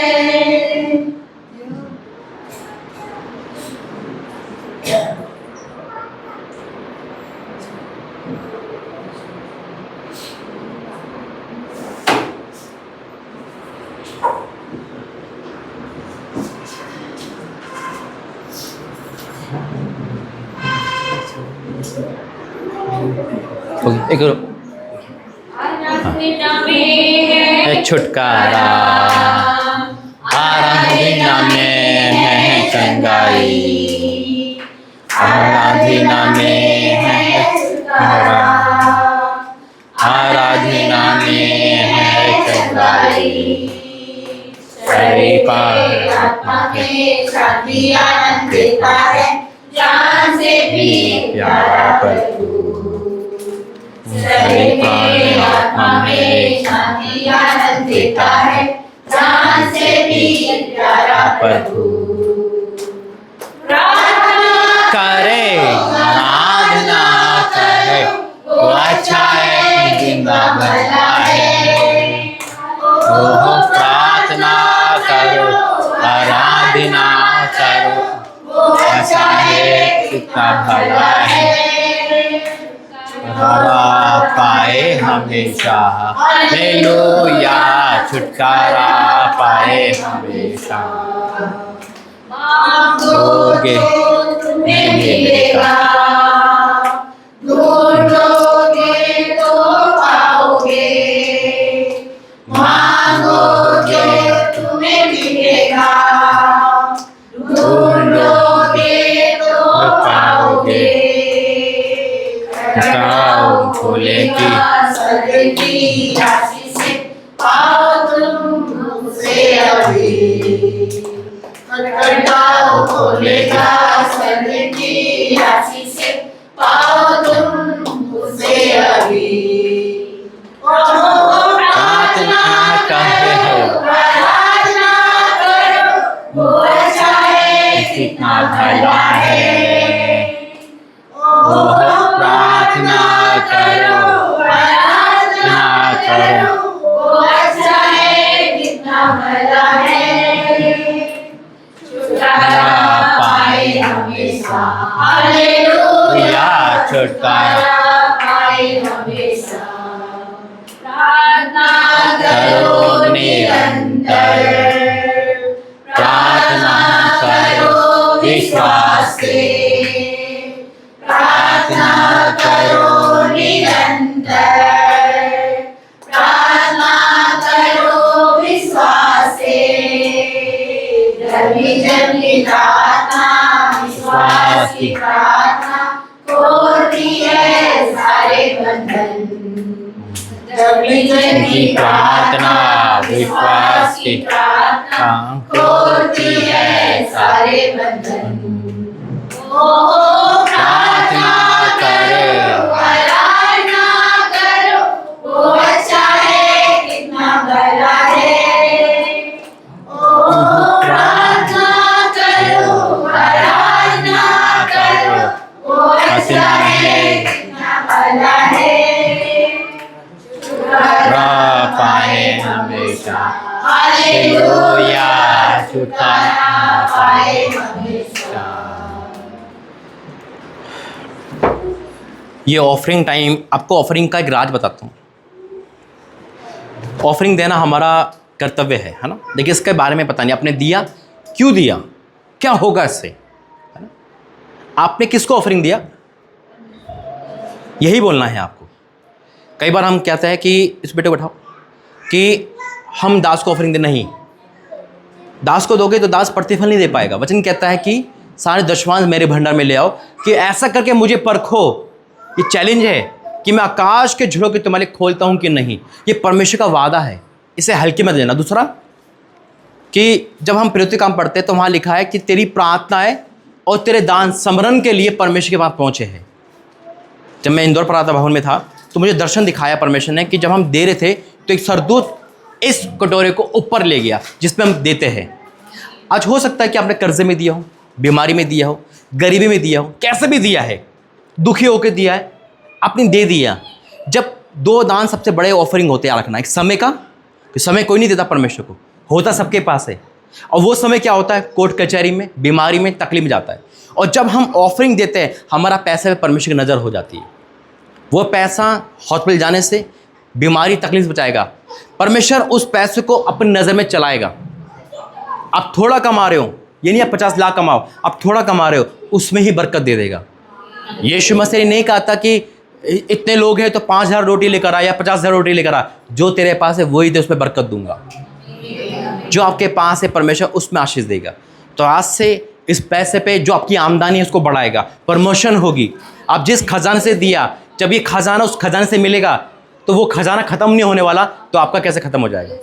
ओके, एक और। आराधना में है छुटकारा, आराधना में है चंगाई, आराधना में है छुटकारा, आराधना में है चंगाई। शरीर आत्मा में शांति आनंद देता है, जान से भी प्यारा प्रभु। शरीर में आत्मा में शांति आनंद देता है, जान से भी प्यारा प्रभु। प्रार्थना करे, आराधना करे, वो अच्छा है, जिंदा भला है। ओहो, प्रार्थना करो, आराधना करो, वो अच्छा है, कितना भला है। छुटकारा पाए हमेशा, हालेलुया, छुटकारा पाए हमेशा। मांगोगे तुम्हें मिलेगा, ढूंढोगे तो पाओगे, मांगोगे तुम्हें मिलेगा, ढूंढोगे तो पाओगे। खटखटाओ खोलेगी, स्वर्ग की राशि से पाओ तुम उसे अभी। खटखटाओ खोलेगा, स्वर्ग की राशि से पाओ तुम उसे अभी। प्रार्थना करे हो, प्रार्थना करो, वो अच्छा है, कितना भला है। ओह, प्रार्थना करो, प्रार्थना करो, वो अच्छा है, कितना भला है। छुटकारा पाए हमेशा, हालेलुया, छुटकारा पाए हमेशा। प्रार्थना करो निरंतर, प्रार्थना करो विश्वास से, प्रार्थना करो निरंतर, प्रार्थना करो विश्वास से। जल्दी जल्दी प्रार्थना, विश्वास की प्रार्थना तोड़ती है सारे बंधन। जल्दी जल्दी प्रार्थना, विश्वास की प्रार्थना तोड़ती है सारे बंधन। प्रार्थना करो, आराधना करो, वो अच्छा है, कितना भला है। ओ प्रार्थना करो, आराधना करो, वो अच्छा है, कितना भला है। छुटकारा पाए हमेशा, हालेलुया, छुटकारा पाए हमेशा। ये ऑफरिंग टाइम, आपको ऑफरिंग का एक राज बताता हूँ। ऑफरिंग देना हमारा कर्तव्य है ना। देखिए, इसके बारे में पता नहीं आपने दिया, क्यों दिया, क्या होगा इससे, है ना। आपने किसको ऑफरिंग दिया, यही बोलना है आपको। कई बार हम कहते हैं कि इस बेटे को बैठाओ कि हम दास को ऑफरिंग दे, नहीं, दास को दोगे तो दास प्रतिफल नहीं दे पाएगा। वचन कहता है कि सारे दशमांश मेरे भंडार में ले आओ, कि ऐसा करके मुझे परखो। ये चैलेंज है कि मैं आकाश के झुड़ों के तुम्हारे खोलता हूं कि नहीं। ये परमेश्वर का वादा है, इसे हल्के में लेना। दूसरा कि जब हम प्रेरित काम पढ़ते हैं तो वहाँ लिखा है कि तेरी प्रार्थनाएं और तेरे दान समरण के लिए परमेश्वर के पास पहुँचे हैं। जब मैं इंदौर प्रार्थना भवन में था तो मुझे दर्शन दिखाया परमेश्वर ने कि जब हम दे रहे थे तो एक सरदूत इस कटोरे को ऊपर ले गया जिसमें हम देते हैं। आज हो सकता है कि आपने कर्जे में दिया हो, बीमारी में दिया हो, गरीबी में दिया हो, कैसे भी दिया है, दुखी होकर दिया है, आपने दे दिया। जब दो दान सबसे बड़े ऑफरिंग होते हैं रखना, एक समय का, कि समय कोई नहीं देता परमेश्वर को, होता सबके पास है, और वो समय क्या होता है, कोर्ट कचहरी में, बीमारी में, तकलीफ में जाता है। और जब हम ऑफरिंग देते हैं हमारा पैसे पे परमेश्वर की नज़र हो जाती है। वो पैसा हॉस्पिटल जाने से, बीमारी, तकलीफ से बचाएगा। परमेश्वर उस पैसे को अपनी नज़र में चलाएगा। आप थोड़ा कमा रहे हो, ये नहीं आप 50 लाख कमाओ, आप थोड़ा कमा रहे हो, उसमें ही बरकत दे देगा। यीशु मसीह ने नहीं कहा था कि इतने लोग हैं तो 5,000 रोटी लेकर आ या 50,000 रोटी लेकर आ, जो तेरे पास है वही दे, उसमें बरकत दूंगा। जो आपके पास है परमेश्वर उसमें आशीष देगा। तो आज से इस पैसे पे जो आपकी आमदनी है उसको बढ़ाएगा, प्रमोशन होगी। आप जिस खजाने से दिया, जब ये खजाना उस खजाने से मिलेगा तो वो खजाना खत्म नहीं होने वाला, तो आपका कैसे खत्म हो जाएगा,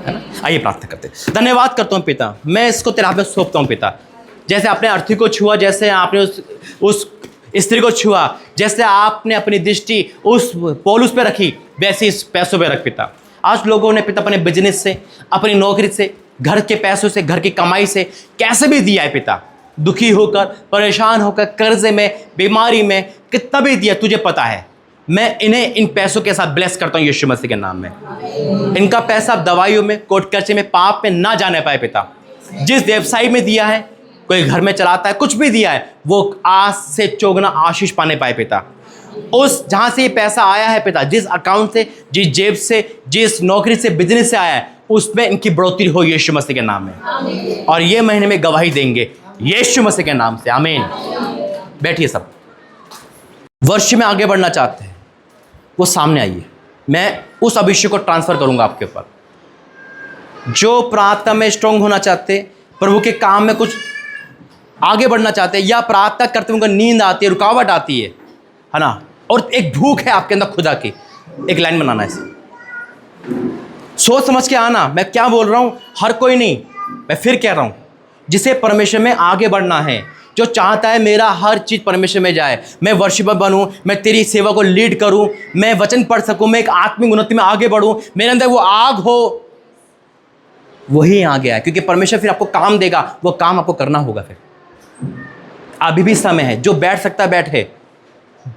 है ना। आइए प्रार्थना करते हैं। धन्यवाद करता हूँ पिता, मैं इसको तेरे हाथ में सौंपता हूँ पिता। जैसे आपने अर्थी को छुआ, जैसे आपने उस स्त्री को छुआ, जैसे आपने अपनी दृष्टि उस पौलुस पे रखी, वैसे इस पैसों पे रख पिता। आज लोगों ने पिता अपने बिजनेस से, अपनी नौकरी से, घर के पैसों से, घर की कमाई से कैसे भी दिया है पिता, दुखी होकर, परेशान होकर, कर्जे में, बीमारी में, कितना भी दिया तुझे पता है। मैं इन्हें इन पैसों के साथ ब्लेस करता हूँ यीशु मसीह के नाम में। इनका पैसा दवाइयों में, कोर्ट कचहरी में, पाप में ना जाने पाए पिता। जिस व्यवसाय में दिया है, कोई घर में चलाता है, कुछ भी दिया है, वो आज से चौगुना आशीष पाने पाए पिता। उस जहाँ से ये पैसा आया है पिता, जिस अकाउंट से, जिस जेब से, जिस नौकरी से, बिजनेस से आया है, उसमें इनकी बढ़ोतरी हो यीशु मसीह के नाम में। और ये महीने में गवाही देंगे यीशु मसीह के नाम से, आमीन। बैठिए सब। वर्ष में आगे बढ़ना चाहते हैं वो सामने आइए, मैं उस अभिषेक को ट्रांसफर करूंगा आपके ऊपर। जो प्रार्थना में स्ट्रांग होना चाहते, प्रभु के काम में कुछ आगे बढ़ना चाहते हैं, या प्रार्थना करते हुए नींद आती है, रुकावट आती है ना, और एक भूख है आपके अंदर खुदा की, एक लाइन बनाना है इसे, सोच समझ के आना। मैं क्या बोल रहा हूं, हर कोई नहीं, मैं फिर कह रहा हूं, जिसे परमेश्वर में आगे बढ़ना है, जो चाहता है मेरा हर चीज़ परमेश्वर में जाए, मैं वर्शिपर बनूं, मैं तेरी सेवा को लीड करूं, मैं वचन पढ़ सकूं, मैं एक आत्मिक उन्नति में आगे बढ़ूं, मेरे अंदर वो आग हो, वही आ गया है। क्योंकि परमेश्वर फिर आपको काम देगा, वो काम आपको करना होगा। फिर अभी भी समय है, जो बैठ सकता है बैठे,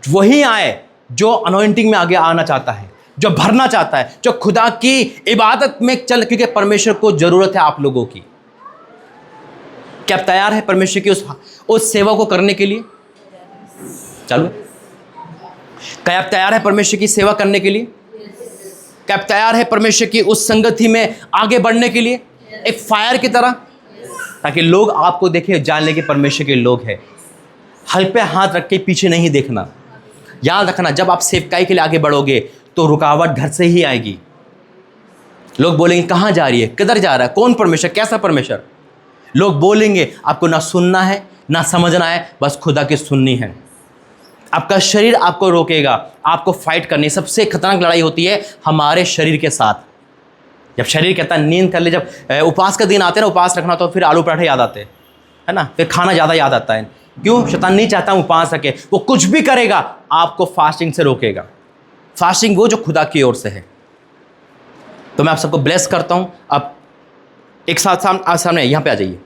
वही आए जो अनॉइंटिंग में आगे आना चाहता है, जो भरना चाहता है, जो खुदा की इबादत में चल, क्योंकि परमेश्वर को जरूरत है आप लोगों की। क्या आप तैयार है परमेश्वर की उस सेवा को करने के लिए? चलो, क्या आप तैयार है परमेश्वर की सेवा करने के लिए? क्या आप तैयार है परमेश्वर की उस संगति में आगे बढ़ने के लिए, एक फायर की तरह, ताकि लोग आपको देखें, जान ले कि परमेश्वर के लोग हैं। हल पे हाथ रख के पीछे नहीं देखना। याद रखना, जब आप सेवकाई के लिए आगे बढ़ोगे तो रुकावट घर से ही आएगी। लोग बोलेंगे कहाँ जा रही है, किधर जा रहा है, कौन परमेश्वर, कैसा परमेश्वर। लोग बोलेंगे, आपको ना सुनना है ना समझना है, बस खुदा की सुननी है। आपका शरीर आपको रोकेगा, आपको फाइट करनी। सबसे खतरनाक लड़ाई होती है हमारे शरीर के साथ। जब शरीर कहता है नींद कर ले, जब उपवास का दिन आते हैं ना, उपवास रखना, तो फिर आलू पराठे याद आते हैं, है ना, फिर खाना ज़्यादा याद आता है। क्यों? शैतान नहीं चाहता हम उपवास रखें, वो कुछ भी करेगा आपको फास्टिंग से रोकेगा। फास्टिंग वो जो खुदा की ओर से है। तो मैं आप सबको ब्लेस करता हूँ। अब एक साथ सामने यहाँ पे आ जाइए,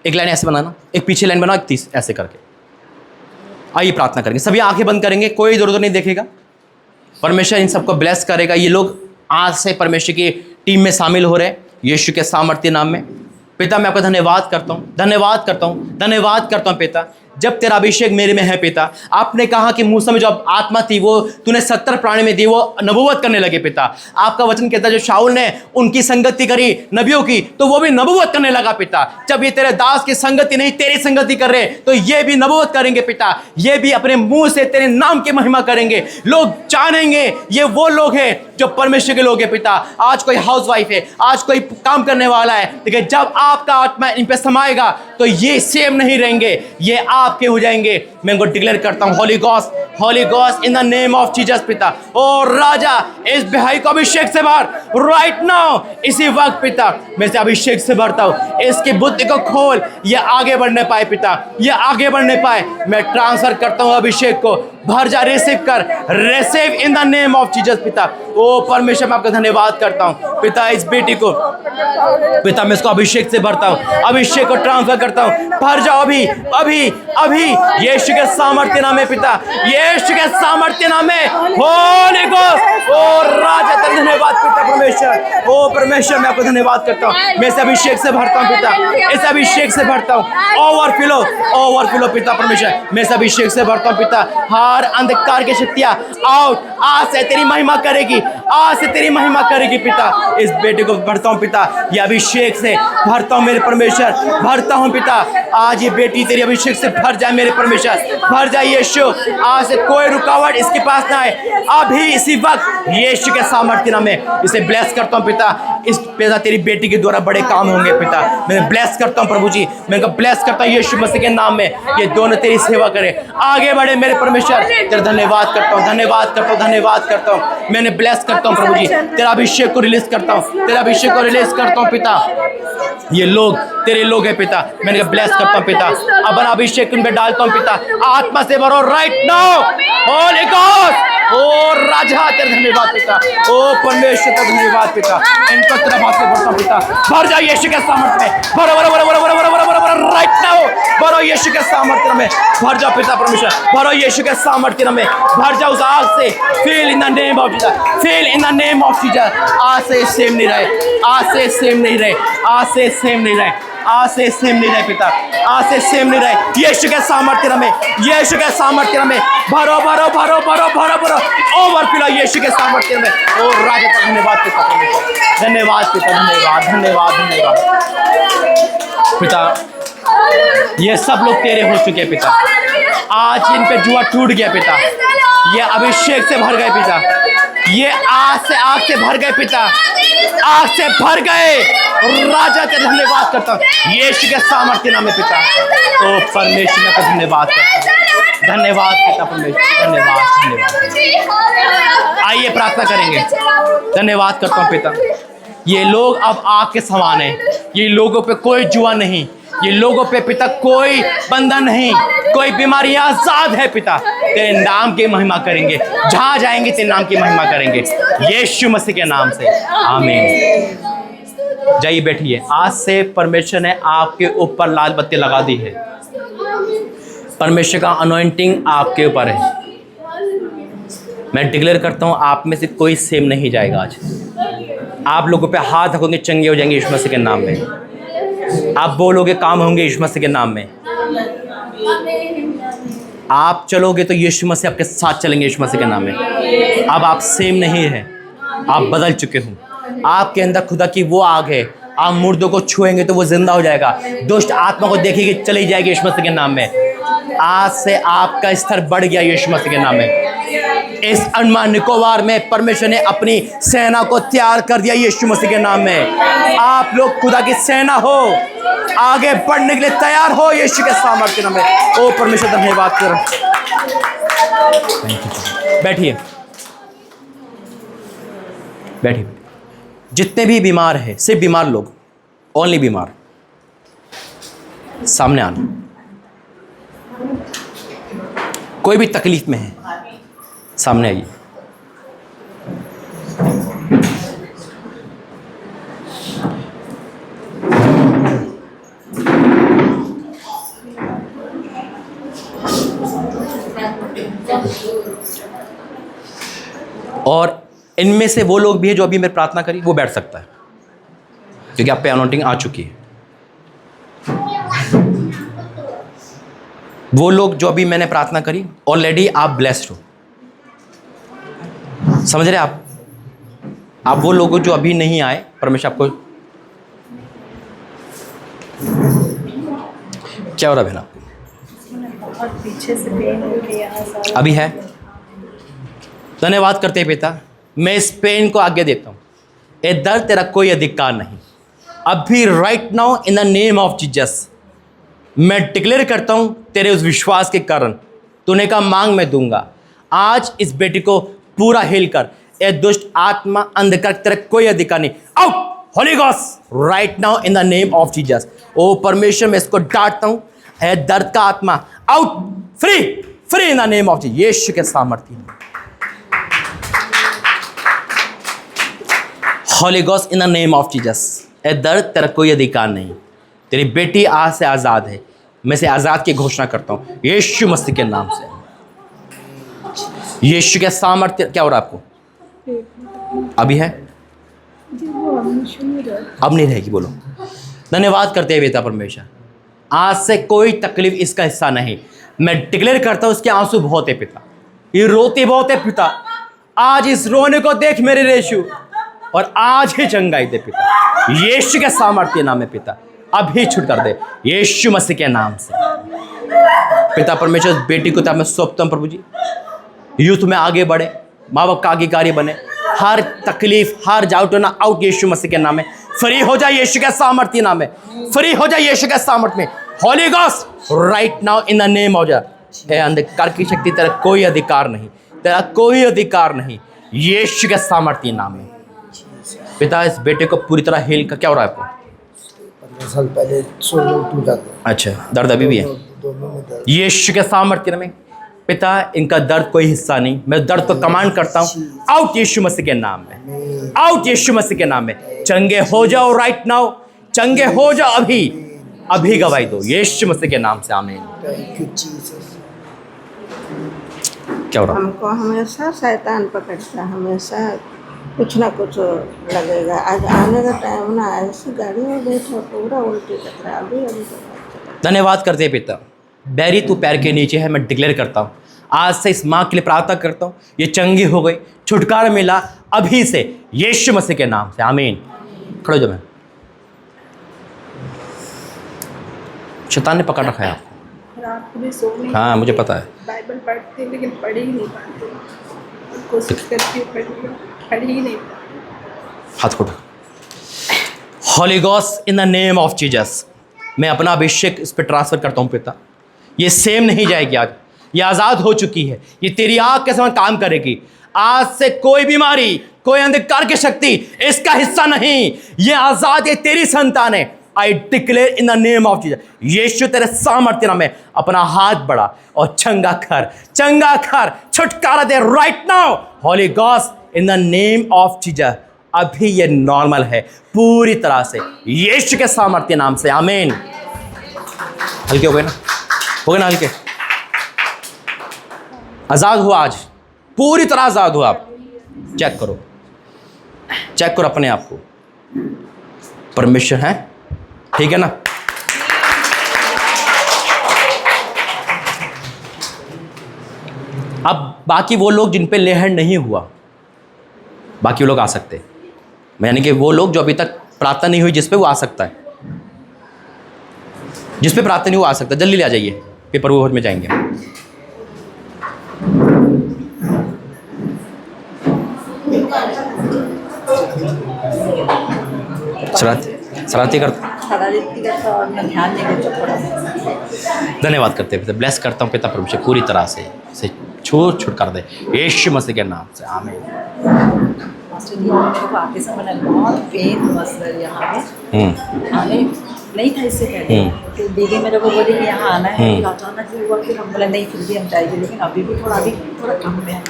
एक लाइन ऐसे बनाना, एक पीछे लाइन बनाओ, एक 30 ऐसे करके। आइए प्रार्थना करेंगे, सभी आंखें बंद करेंगे, कोई इधर उधर नहीं देखेगा। परमेश्वर इन सबको ब्लेस करेगा। ये लोग आज से परमेश्वर की टीम में शामिल हो रहे हैं यीशु के सामर्थ्य नाम में। पिता, मैं आपका धन्यवाद करता हूँ, धन्यवाद करता हूँ, धन्यवाद करता हूँ पिता। जब तेरा अभिषेक मेरे में है पिता, आपने कहा कि मूसा में जो आत्मा थी वो तूने 70 प्राणी में दी, वो नबूवत करने लगे पिता। आपका वचन कहता है जो शाऊल ने उनकी संगति करी नबियों की, तो वो भी नबूवत करने लगा पिता। जब ये तेरे दास की संगति नहीं तेरी संगति कर रहे, तो ये भी नबूवत करेंगे पिता। ये भी अपने मुंह से तेरे नाम की महिमा करेंगे। लोग जानेंगे ये वो लोग हैं जो परमेश्वर के लोग हैं पिता। आज कोई हाउसवाइफ है, आज कोई काम करने वाला है, लेकिन जब आपका आत्मा इन पे समाएगा तो ये सेम नहीं रहेंगे, ये आपके हो जाएंगे। मैं उनको डिक्लेयर करता हूँ, Holi ghost in the name of Jesus पिता। और राजा, इस भाई को अभिषेक से भर राइट नाउ, इसी वक्त पिता मैं से अभिषेक से भरता हूँ। इसकी बुद्धि को खोल, ये आगे बढ़ने पाए पिता, ये आगे बढ़ने पाए। मैं ट्रांसफर करता हूँ अभिषेक को, भर जा, रिसीव कर, receive in the name of Jesus पिता। ओ परमेश्वर, मैं आपका धन्यवाद करता हूँ पिता। इस बेटी को पिता मैं इसको अभिषेक से भरता हूँ, अभिषेक को ट्रांसफर करता हूँ। भर जाओ अभी अभी अभी, यीशु के सामर्थ्य नाम में पिता, यीशु के सामर्थ्य नाम में। होली गॉस्ट, ओ राजा तेरा धन्यवाद पिता परमेश्वर। ओ परमेश्वर, मैं आपको धन्यवाद करता हूँ। मैं इस अभिषेक से भरता हूँ पिता, इस अभिषेक से भरता हूँ। ओवरफ्लो पिता परमेश्वर, मैं इस अभिषेक से भरता हूँ पिता। हर अंधकार की शक्तियाँ आउट, आज से तेरी महिमा करेगी, आज से तेरी महिमा करेगी पिता। इस बेटे को भरता हूँ पिता, ये अभिषेक से भरता हूँ मेरे परमेश्वर, भरता हूँ पिता। आज ये बेटी तेरी अभिषेक से भर जाए मेरे परमेश्वर, भर जाए यीशु। आज से कोई रुकावट इसके पास ना आए, अभी इसी वक्त यीशु के सामर्थ्य नाम में इसे ब्लेस करता हूँ पिता। इस पिता तेरी बेटी के द्वारा बड़े काम होंगे पिता, मैं ब्लेस करता हूँ प्रभु जी, मैं ब्लेस करता हूँ यीशु मसीह के नाम में। ये दोनों तेरी सेवा करे, आगे बढ़े मेरे परमेश्वर। तेरा धन्यवाद करता हूँ, धन्यवाद करता हूँ, धन्यवाद करता हूँ। मैंने ब्लेस करता हूँ प्रभु जी, तेरा अभिषेक को रिलीज करता हूँ, तेरा अभिषेक को रिलीज करता हूँ पिता। ये लोग तेरे लोग हैं पिता, मैंने ब्लेस करता हूँ पिता। अपना अभिषेक उन पे डालता हूँ पिता, आत्मा से भरो राइट नाउ। होली गॉड, ओ राजा तेरा धन्यवाद पिता, ओ परमेश्वर तेरा धन्यवाद पिता। इनको तेरा बात से भरता हूँ पिता, भर जाए यीशु के सामर्थ्य में, भरो भरो भरो भरो भरो भरो भरो भरो राइट नाउ। भरो यीशु के सामर्थ्य में, भर जाओ पिता परमेश्वर, भरो यीशु के सामर्थ्य में, भर जाओ उस आग से। Feel in the name of Jesus, feel in the name of Jesus. आज से सेम नहीं रहे, आज से सेम नहीं रहे, आज से सेम नहीं रहे, आज से सेम नहीं रहे पिता, आज से सेम नहीं रहे। यीशु के सामर्थ्य में, यीशु के सामर्थ्य में, भरो भरो भरो भरो भरो भरो ओवर फिलो यीशु के सामर्थ्य में। ओ राजा का धन्यवाद पिता, धन्यवाद पिता, धन्यवाद धन्यवाद धन्यवाद पिता। ये सब लोग तेरे हो चुके पिता, आज इन पे जुआ टूट गया पिता, ये अभिषेक से भर गए पिता, ये आग से भर गए पिता, आग से भर गए। राजा का धन्यवाद करता हूँ यीशु के सामर्थ्य नाम में पिता। तो परमेश्वर का धन्यवाद करता हूँ, धन्यवाद पिता परमेश्वर, धन्यवाद धन्यवाद। आइए प्रार्थना करेंगे। धन्यवाद करता हूँ पिता, ये लोग अब आग के समान है, ये लोगों पे कोई जुआ नहीं, ये लोगों पे पिता कोई बंधन नहीं, कोई बीमारी आजाद है पिता। तेरे नाम की महिमा करेंगे, जहाँ जाएंगे तेरे नाम की महिमा करेंगे, यीशु मसीह के नाम से आमीन। जाइए बैठिए। आज से परमेश्वर ने आपके ऊपर लाल बत्ती लगा दी है, परमेश्वर का अनॉइंटिंग आपके ऊपर है। मैं डिक्लेयर करता हूँ आप में से कोई सेम नहीं जाएगा। आज आप लोगों पे हाथ रखोगे, चंगे हो जाएंगे यीशु मसीह के नाम में। आप बोलोगे, काम होंगे यीशु मसीह के नाम में। आप चलोगे तो यीशु मसीह आपके साथ चलेंगे यीशु मसीह के नाम में। अब आप सेम नहीं है, आप बदल चुके हो। आपके अंदर खुदा की वो आग है, आप मुर्दों को छुएंगे तो वो जिंदा हो जाएगा, दुष्ट आत्मा को देखेगी चली जाएगी यीशु मसीह के नाम में। आज से आपका स्तर बढ़ गया यीशु मसीह के नाम में। इस अंडमान निकोबार में परमेश्वर ने अपनी सेना को तैयार कर दिया यीशु मसीह के नाम में। आप लोग खुदा की सेना हो, आगे बढ़ने के लिए तैयार हो यीशु के सामर्थ्य नाम में। ओ परमेश्वर धन्यवाद करो। बैठिए बैठिए। जितने भी बीमार हैं, सिर्फ बीमार लोग, ओनली बीमार, सामने आना। कोई भी तकलीफ में है, सामने आइए। और इनमें से वो लोग भी है जो अभी मैं प्रार्थना करी, वो बैठ सकता है क्योंकि आप पे अनॉइंटिंग आ चुकी है। वो लोग जो अभी मैंने प्रार्थना करी, ऑलरेडी आप ब्लेस्ड हो। समझ रहे आप वो लोग जो अभी नहीं आए, परमेश्वर आपको क्या हो रहा है बहना? बहुत पीछे से पेन होके यहाँ अभी है। धन्यवाद करते हैं पिता, मैं इस पेन को आगे देता हूँ। ए दर्द तेरा कोई अधिकार नहीं। अभी right now in the name of Jesus मैं डिक्लेयर करता हूँ, तेरे उस विश्वास के कारण तूने कहा मांग मैं दूंगा। आज इस बेटी को पूरा हिल कर, ए दुष्ट आत्मा, अंधकार तेरा कोई अधिकार नहीं। Out holy ghost right now in the name of Jesus. ओ परमेश्वर मैं इसको डांटता हूँ, ए दर्द का आत्मा out, free free in the name of Jesus, यीशु के सामर्थ्य। Holy ghost in the name of Jesus. ए दर्द तेरा कोई अधिकार नहीं, तेरी बेटी आज से आज़ाद है। मैं से आज़ाद की घोषणा करता हूँ यीशु मसीह के नाम से। यीशु के सामर्थ्य। क्या हो रहा है आपको? अभी है, अब नहीं रहेगी। बोलो धन्यवाद करते हैं बेटा परमेश्वर, आज से कोई तकलीफ इसका हिस्सा नहीं। मैं डिक्लेयर करता हूँ, इसके आंसू बहुत है पिता, ये रोते बहुत है पिता, आज इस रोने को देख मेरे यीशु, और आज ही चंगाई दे पिता, यीशु के सामर्थ्य नाम में पिता, अभी छुट कर दे यीशु मसीह के नाम से। पिता परमेश्वर, इस बेटी को मैं सौंपता हूं प्रभु जी, यूथ में आगे बढ़े, माँ बाप का आज्ञाकारी बने, हर तकलीफ, हर जाउट ना आउट यीशु मसीह के नाम में फ्री हो जाए, यीशु के सामर्थ्य नाम में फ्री हो जाए, यीशु के सामर्थ्य में। Holy ghost right now in the name of Jesus. हे अंधकार की शक्ति, तेरा कोई अधिकार नहीं, तेरा कोई अधिकार नहीं, यीशु के सामर्थ्य नाम में। पिता इस बेटे को पूरी तरह हील का, क्या हो रहा है आपको? 15 साल पहले शोल्डर टूटा था। अच्छा, दर्द अभी भी है? दोनों में दर्द। यीशु के सामर्थ्य में पिता, इनका दर्द कोई हिस्सा नहीं, मैं दर्द को कमांड करता हूं, आउट यीशु मसीह के नाम में, आउट यीशु मसीह के नाम में। चंगे हो जाओ राइट नाउ, चंगे हो जाओ अभी, अभी गवाही दो यीशु मसीह के नाम से, आमीन। Thank you Jesus. क्या हो रहा? हमको हमेशा शैतान पकड़ता, हमेशा कुछ ना कुछ लगेगा। आज आने का टाइम ना, ऐसी गाड़ी में बैठा पूरा उल्टी कर रहा, अभी अभी तो। धन्यवाद करते हैं पिता, बैरी तू पैर के नीचे है, मैं डिक्लेयर करता हूँ आज से इस माँ के लिए प्रार्थना करता हूँ, ये चंगी हो गई, छुटकारा मिला अभी से यीशु मसीह के नाम से, आमीन। खड़ो जो मैं, शैतान ने पकड़ रखा है आपको। रात को भी सो नहीं, हाँ मुझे पता है, बाइबल पढ़ती हूँ लेकिन पढ़ ही नहीं पाती, कोशिश करती हूँ पढ़ ही नहीं पाती। हाथ खोटो। Holy ghost in the name of Jesus, मैं अपना अभिषेक इस पर ट्रांसफर करता हूँ पिता, ये सेम नहीं जाएगी आज, ये आज़ाद हो चुकी है, ये तेरी आग के समय काम करेगी। आज से कोई बीमारी, कोई अंधकार की शक्ति इसका हिस्सा नहीं, ये आज़ाद, ये तेरी संतान है। I declare in the name of Jesus, यीशु तेरे सामर्थ्य नाम में अपना हाथ बढ़ा और चंगा कर, छुटकारा दे right now. Holy ghost in the name of Jesus, अभी ये नॉर्मल है पूरी तरह से यीशु के सामर्थ्य नाम से, आमीन। हल्के हो गए ना, हल्के, आज़ाद हो आज, पूरी तरह आज़ाद हो आप। चेक करो अपने आप को, परमेश्वर है, ठीक है ना। अब बाकी वो लोग जिन पे लेहर नहीं हुआ, बाकी वो लोग आ सकते हैं, यानी कि वो लोग जो अभी तक प्रार्थना नहीं हुई, जिस पे वो आ सकता है, जिस पे प्रार्थना नहीं हुआ आ सकता है, जल्दी ले आ जाइए, पेपर वो में जाएंगे। शरारती करता, और मैं ध्यान नहीं देता थोड़ा। धन्यवाद करते हैं, ब्लेस करता हूँ पिता परमेश्वर पूरी तरह से इसे छुटकारा दे यीशु मसीह के नाम से, आमीन। आगे से मैंने बहुत पेन हुआ सर यहाँ पे, आने नहीं था इससे पहले, तो दीदी मेरे को बोली कि यहाँ आना है, अचानक से हुआ, फिर हम बोले नहीं फिर भी हम जाएंगे, लेकिन अभी थोड़ा कम में है।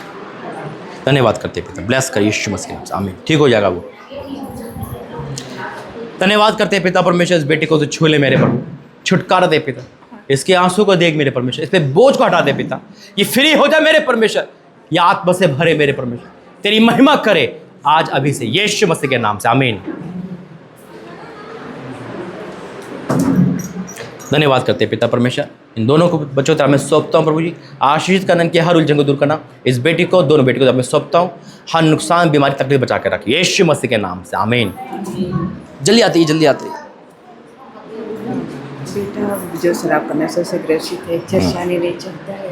धन्यवाद करते हैं पिता, ब्लेस कर यीशु मसीह के नाम से, आमीन। ठीक हो जाएगा वो। धन्यवाद करते हैं पिता परमेश्वर, इस बेटे को तो छू ले मेरे प्रभु, छुटकारा दे पिता, इसके आंसू को देख मेरे परमेश्वर, इस पे बोझ को हटा दे पिता, ये फ्री हो जाए मेरे परमेश्वर, ये आत्मा से भरे मेरे परमेश्वर, तेरी महिमा करे आज अभी से यीशु मसीह के नाम से, आमीन। धन्यवाद करते हैं पिता परमेश्वर, इन दोनों को बच्चों तरह मैं सौंपता हूँ प्रभु जी, आशीष करना की हर उलझन को दूर करना, इस बेटी को, दोनों बेटी को मैं सौंपता हूँ, हर नुकसान बीमारी तकलीफ बचा कर रखिए यीशु मसीह के नाम से, आमीन। जल्दी आती है बेटा जो शराब करने से ग्रसित है, चर्चाने नहीं चलता है,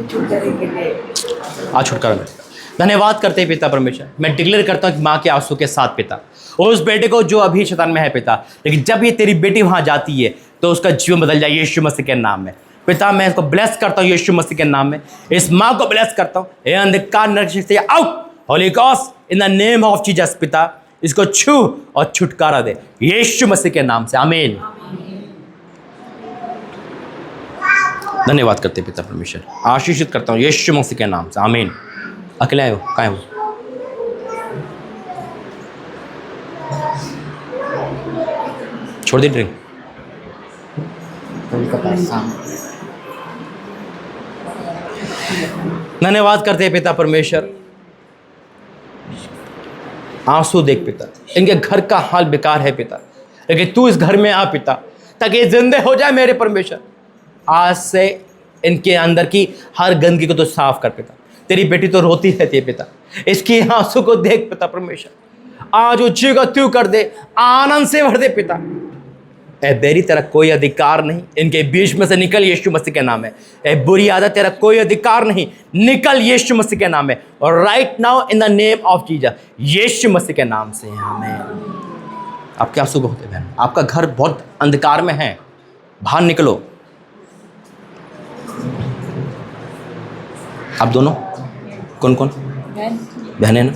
छुटकारे के लिए आज छुटकारा मिले। धन्यवाद करते हैं पिता परमेश्वर, मैं डिक्लेयर करता हूँ कि माँ के आंसू के साथ पिता, और उस बेटे को जो अभी शैतान में है पिता, लेकिन जब ये तेरी बेटी वहाँ जाती है तो उसका जीवन बदल जाए यीशु मसीह के नाम में पिता। मैं इसको ब्लेस करता हूँ यीशु मसीह के नाम में, इस माँ को ब्लेस करता हूँ, ये अंधकार नरक से out, Holi ghost in the name of Jesus पिता, इसको छू और छुटकारा दे यीशु मसीह के नाम से, आमीन। धन्यवाद करते हैं पिता परमेश्वर, आशीषित करता हूँ यीशु मसीह के नाम से, आमीन। अकेले आए हो, कहाँ हो? छोड़ दी ड्रिंक। धन्यवाद करते हैं पिता परमेश्वर, आंसू देख पिता, इनके घर का हाल बेकार है पिता, लेकिन तू इस घर में आ पिता, ताकि ये जिंदे हो जाए मेरे परमेश्वर। आज से इनके अंदर की हर गंदगी को तो साफ कर पिता, तेरी बेटी तो रोती रहती है पिता, इसकी आंसू को देख पिता परमेश्वर, आज उज्जीगा तू कर दे, आनंद से भर दे पिता। ए बेरी तेरा कोई अधिकार नहीं इनके बीच में से, निकल यीशु मसीह के नाम में। ए बुरी आदत तेरा कोई अधिकार नहीं, निकल यीशु मसीह के नाम में। और right now in the name of Jesus, यीशु मसीह के नाम से आमीन। आपके आंसू बहुत है बहन, आपका घर बहुत अंधकार में है, बाहर निकलो। आप दोनों कौन कौन बहनें ना,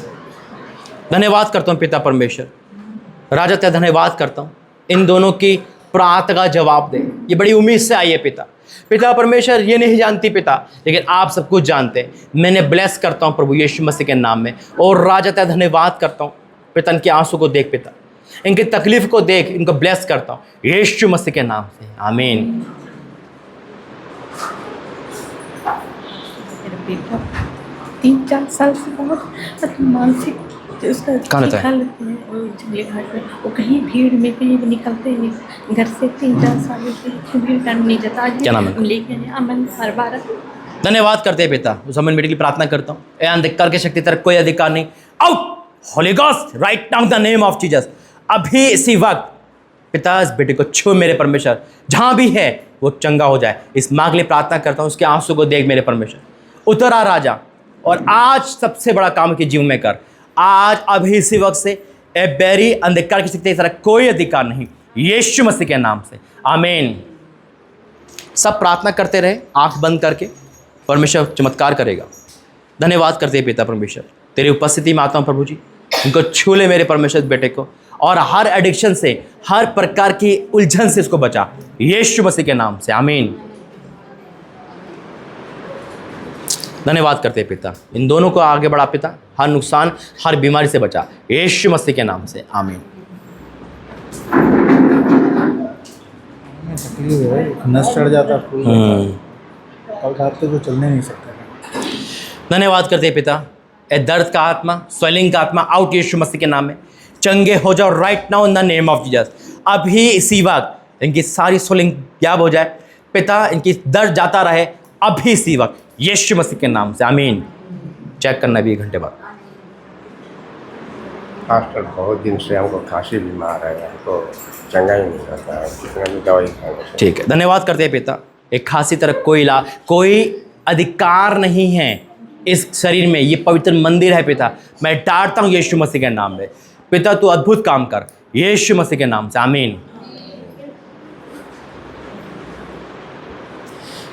धन्यवाद करता हूँ पिता परमेश्वर, राजा तेरा धन्यवाद करता हूँ इन दोनों की प्रार्थना का जवाब दे। ये बड़ी उम्मीद से आई है पिता। पिता परमेश्वर ये नहीं जानती पिता, लेकिन आप सब कुछ जानते हैं। मैंने ब्लेस करता हूँ प्रभु यीशु मसीह के नाम में। और राजा तेरा धन्यवाद करता हूँ पिता, इनके आंसू को देख पिता, इनकी तकलीफ को देख, इनको ब्लेस करता हूँ यीशु मसीह के नाम से आमीन। मेरा बेटा 3-4 साल से बहुत मानसिक उसका कहाँ रहता है? जंगली घाट में, वो कहीं भीड़ में कहीं भी निकलते नहीं घर से। 3-4 साल से भीड़ का नहीं जाता। क्या नाम है? लेके अमन हर बार धन्यवाद करते हैं पिता, उस अमन बेटे की प्रार्थना करता हूँ। ए अंधकार की शक्ति तेरा कोई अधिकार नहीं, out holy ghost right now the name of Jesus. अभी इसी वक्त पिता इस बेटे को छू मेरे परमेश्वर, जहाँ भी है वो चंगा हो जाए। इस माँ के लिए प्रार्थना करता हूँ, उसके आंसू को देख मेरे परमेश्वर, उतर आ राजा, और आज सबसे बड़ा काम के जीवन में कर। आज अभी इसी वक्त से ए बैरी अंधकार की शक्ति तेरा कोई अधिकार नहीं, यीशु मसीह के नाम से आमीन। सब प्रार्थना करते रहे आंख बंद करके, परमेश्वर चमत्कार करेगा। धन्यवाद करते हैं पिता परमेश्वर, तेरी उपस्थिति में आता हूँ प्रभु जी, उनको छू ले मेरे परमेश्वर बेटे को, और हर एडिक्शन से, हर प्रकार की उलझन से इसको बचा, यीशु मसीह के नाम से आमीन। धन्यवाद करते हैं पिता, इन दोनों को आगे बढ़ा पिता, हर नुकसान हर बीमारी से बचा, यीशु मसीह के नाम से आमीन। तकलीफ है, नस चढ़ जाता फूल कल रात को तो चलने नहीं सकता। धन्यवाद करते हैं पिता, ए दर्द का आत्मा, स्वेलिंग का आत्मा आउट यीशु मसीह के नाम में, चंगे हो जाओ right now in the name of Jesus. अभी इसी वक्त इनकी सारी स्वेलिंग गायब हो जाए पिता, इनकी दर्द जाता रहे अभी इसी वक्त, यीशु मसीह के नाम से आमीन। चेक करना भी 1 घंटे बाद। मास्टर बहुत दिन से हमको खांसी बीमार है, हमको चंगा ही नहीं करता है, कितना भी दवाई खाने। ठीक है, धन्यवाद करते हैं पिता, एक खांसी तरह कोई इलाज, कोई अधिकार नहीं है इस शरीर में, ये पवित्र मंदिर है पिता। मैं डांटता हूँ यीशु मसीह के नाम में पिता, तू अद्भुत काम कर यीशु मसीह के नाम से आमीन।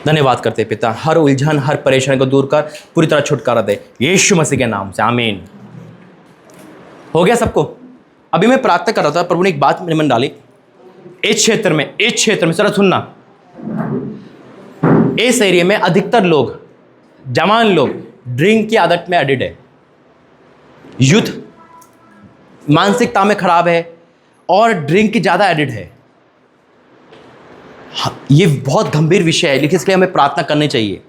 धन्यवाद करते हैं पिता, हर उलझन हर परेशानी को दूर कर, पूरी तरह छुटकारा दे यीशु मसीह के नाम से आमीन। हो गया सबको? अभी मैं प्रार्थना कर रहा था, प्रभु ने एक बात मेरे मन डाली, इस क्षेत्र में जरा सुनना, इस एरिया में अधिकतर लोग, जवान लोग ड्रिंक की आदत में एडिक्ट है, यूथ मानसिकता में खराब है और ड्रिंक की ज़्यादा एडिक्ट है। ये बहुत गंभीर विषय है, लेकिन इसलिए हमें प्रार्थना करनी चाहिए,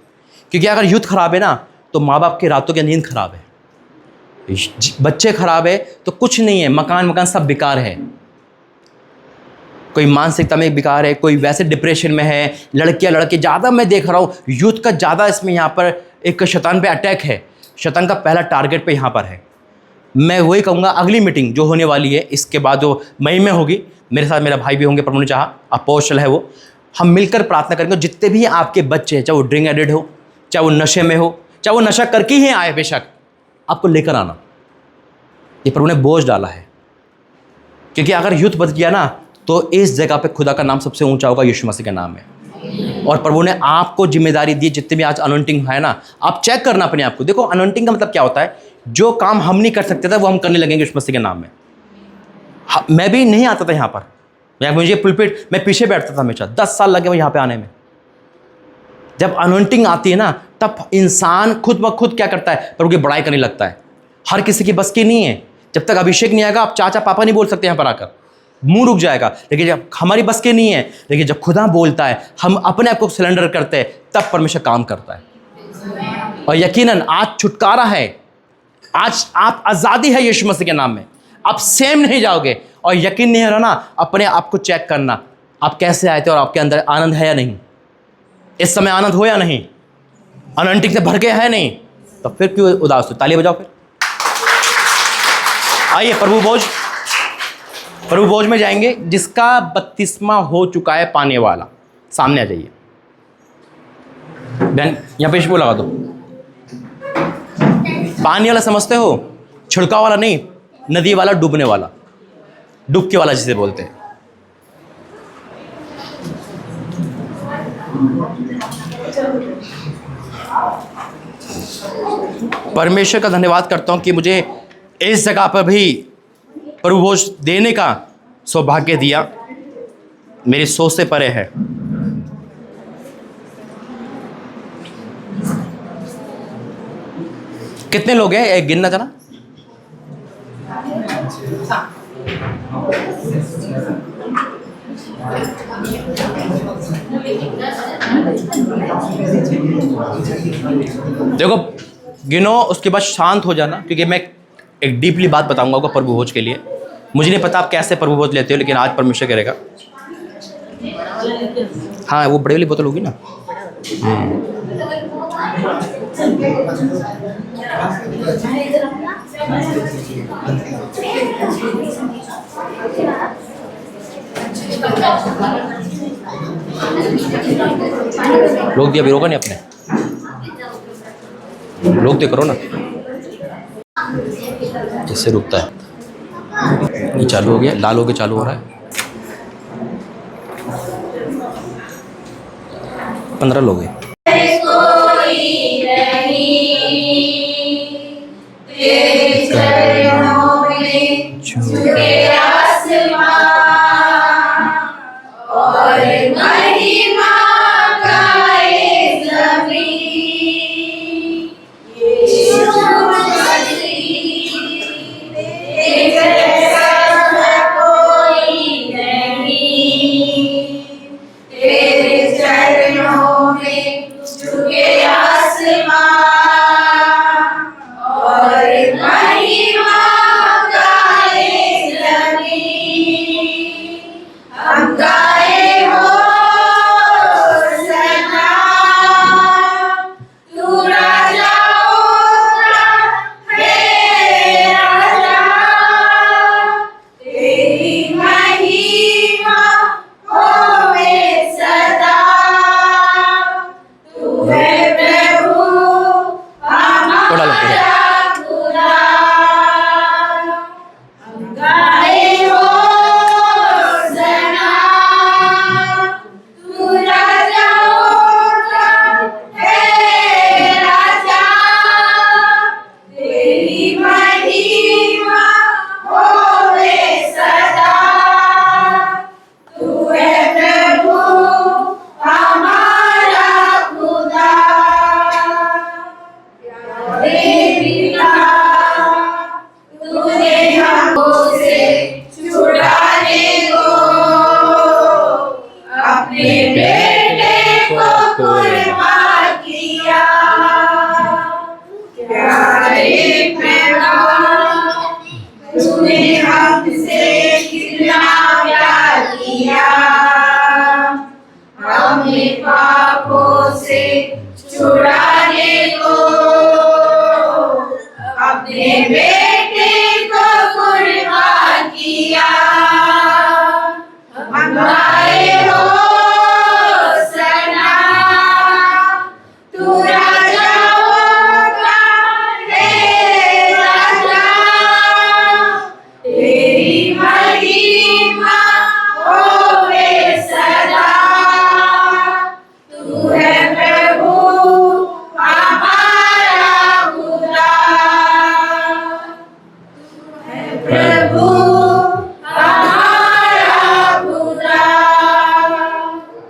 क्योंकि अगर यूथ खराब है ना तो माँ बाप के रातों की नींद खराब है, बच्चे खराब है तो कुछ नहीं है, मकान सब बेकार है। कोई मानसिकता में बेकार है, कोई वैसे डिप्रेशन में है, लड़कियां लड़के ज़्यादा मैं देख रहा हूँ यूथ का ज़्यादा इसमें यहाँ पर एक शैतान पे अटैक है, शैतान का पहला टारगेट पे यहाँ पर है। मैं वही कहूँगा, अगली मीटिंग जो होने वाली है इसके बाद जो मई में होगी, मेरे साथ मेरा भाई भी होंगे, प्रभु ने चाहा, अपोस्टल है वो, हम मिलकर प्रार्थना करेंगे। जितने भी आपके बच्चे हैं, चाहे वो ड्रिंक एडिक्ट हो, चाहे वो नशे में हो, चाहे वो नशा करके ही आए, बेशक आपको लेकर आना, ये प्रभु ने बोझ डाला है। क्योंकि अगर यूथ बच गया ना तो इस जगह पे खुदा का नाम सबसे ऊंचा होगा, यीशु मसीह का नाम है। और प्रभु ने आपको जिम्मेदारी दी, जितने भी आज अनॉइंटिंग है ना, आप चेक करना अपने आप को। देखो अनॉइंटिंग का मतलब क्या होता है, जो काम हम नहीं कर सकते थे वो हम करने लगेंगे यीशु मसीह के नाम में। मैं भी नहीं आता था यहाँ पर, मुझे पुलपिट मैं पीछे बैठता था हमेशा, 10 साल लगे मुझे यहाँ पे आने में। जब अनॉइंटिंग आती है ना तब इंसान खुद ब खुद क्या करता है, प्रभु की बड़ाई करने लगता है। हर किसी की बस की नहीं है, जब तक अभिषेक नहीं आएगा आप चाचा पापा नहीं बोल सकते यहाँ पर आकर, मुंह रुक जाएगा। लेकिन जब हमारी बस के नहीं है, लेकिन जब खुदा बोलता है, हम अपने आप को सिलेंडर करते हैं, तब परमेश्वर काम करता है। और यकीनन आज छुटकारा है, आज आप आज़ादी है यीशु मसीह के नाम में, आप सेम नहीं जाओगे। और यकीन नहीं हो रहा ना, अपने आप को चेक करना, आप कैसे आए थे और आपके अंदर आनंद है या नहीं, इस समय आनंद हो या नहीं, अनॉइंटिंग से भर के है नहीं, तो फिर क्यों उदास हो? ताली बजाओ फिर। आइए प्रभु भोज में जाएंगे। जिसका बपतिस्मा हो चुका है पाने वाला, सामने आ जाइए। बहन यहाँ पे वो लगा दो। पानी वाला समझते हो? छिड़काव वाला नहीं, नदी वाला, डूबने वाला, डुबके वाला जिसे बोलते हैं। परमेश्वर का धन्यवाद करता हूं कि मुझे इस जगह पर भी प्रभु भोज देने का सौभाग्य दिया। मेरी सोच से परे है। कितने लोग हैं? एक गिनना जरा। देखो गिनो, उसके बाद शांत हो जाना, क्योंकि मैं एक डीपली बात बताऊंगा आपको प्रभु भोज के लिए। मुझे नहीं पता आप कैसे प्रभु भोज लेते हो, लेकिन आज परमेश्वर करेगा। हाँ, वो बड़ी वाली बोतल होगी ना। लोग दिया भी रोका नहीं अपने, लोग तो करो ना। इससे रुकता है। ये चालू हो गया, लाल हो गया, चालू हो रहा है। 15 लोग हैं।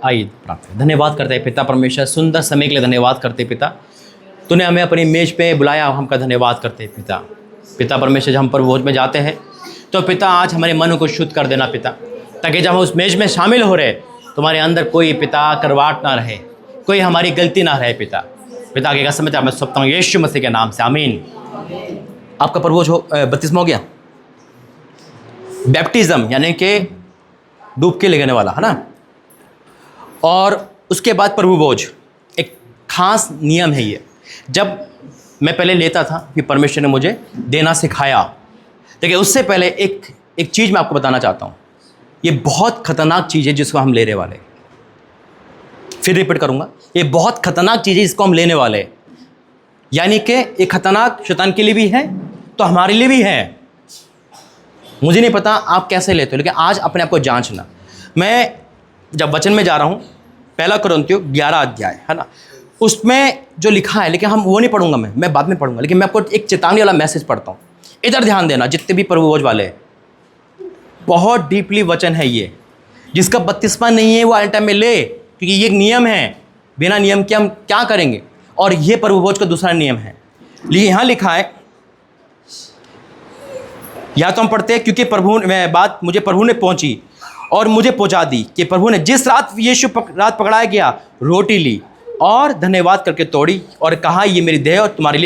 आइए प्रार्थना। धन्यवाद करते हैं पिता परमेश्वर, सुंदर समय के लिए धन्यवाद करते हैं पिता। तूने हमें अपनी मेज पे बुलाया, हमका धन्यवाद करते हैं पिता। पिता परमेश्वर, जब हम प्रभु भोज में जाते हैं तो पिता आज हमारे मन को शुद्ध कर देना पिता, ताकि जब हम उस मेज में शामिल हो रहे तुम्हारे अंदर कोई पिता करवाट ना रहे, कोई हमारी गलती ना रहे पिता। पिता के कसम मैं सकता हूँ यीशु मसीह के नाम से, आमीन। आपका प्रभु भोज बपतिस्मा हो गया, बैप्टिज्म यानी कि डूब के लेने वाला है ना। और उसके बाद प्रभु भोज एक खास नियम है ये। जब मैं पहले लेता था कि परमेश्वर ने मुझे देना सिखाया, देखिए उससे पहले एक चीज़ मैं आपको बताना चाहता हूँ। ये बहुत खतरनाक चीज़ है जिसको हम लेने वाले हैं। फिर रिपीट करूँगा, ये बहुत खतरनाक चीज़ है जिसको हम लेने वाले हैं। यानी कि ये खतरनाक शैतान के लिए भी है तो हमारे लिए भी है। मुझे नहीं पता आप कैसे लेते हो, लेकिन आज अपने आप को जांचना। मैं जब वचन में जा रहा हूँ, 1 कुरिन्थियों 11 अध्याय है ना, उसमें जो लिखा है, लेकिन हम वो नहीं पढ़ूंगा, मैं बाद में पढ़ूंगा, लेकिन मैं आपको एक चेतावनी वाला मैसेज पढ़ता हूँ। इधर ध्यान देना जितने भी प्रभु भोज वाले हैं, बहुत डीपली वचन है ये। जिसका बपतिस्मा नहीं है वो आने टाइम में ले, क्योंकि ये एक नियम है। बिना नियम के हम क्या करेंगे, और ये प्रभु भोज का दूसरा नियम है। लेकिन यहाँ लिखा है, या तो हम पढ़ते हैं, क्योंकि बात मुझे प्रभु ने पहुंची और मुझे पहुंचा दी कि प्रभु ने जिस रात यीशु रात पकड़ाया गया, रोटी ली और धन्यवाद करके तोड़ी और कहा, ये मेरी देह और तुम्हारे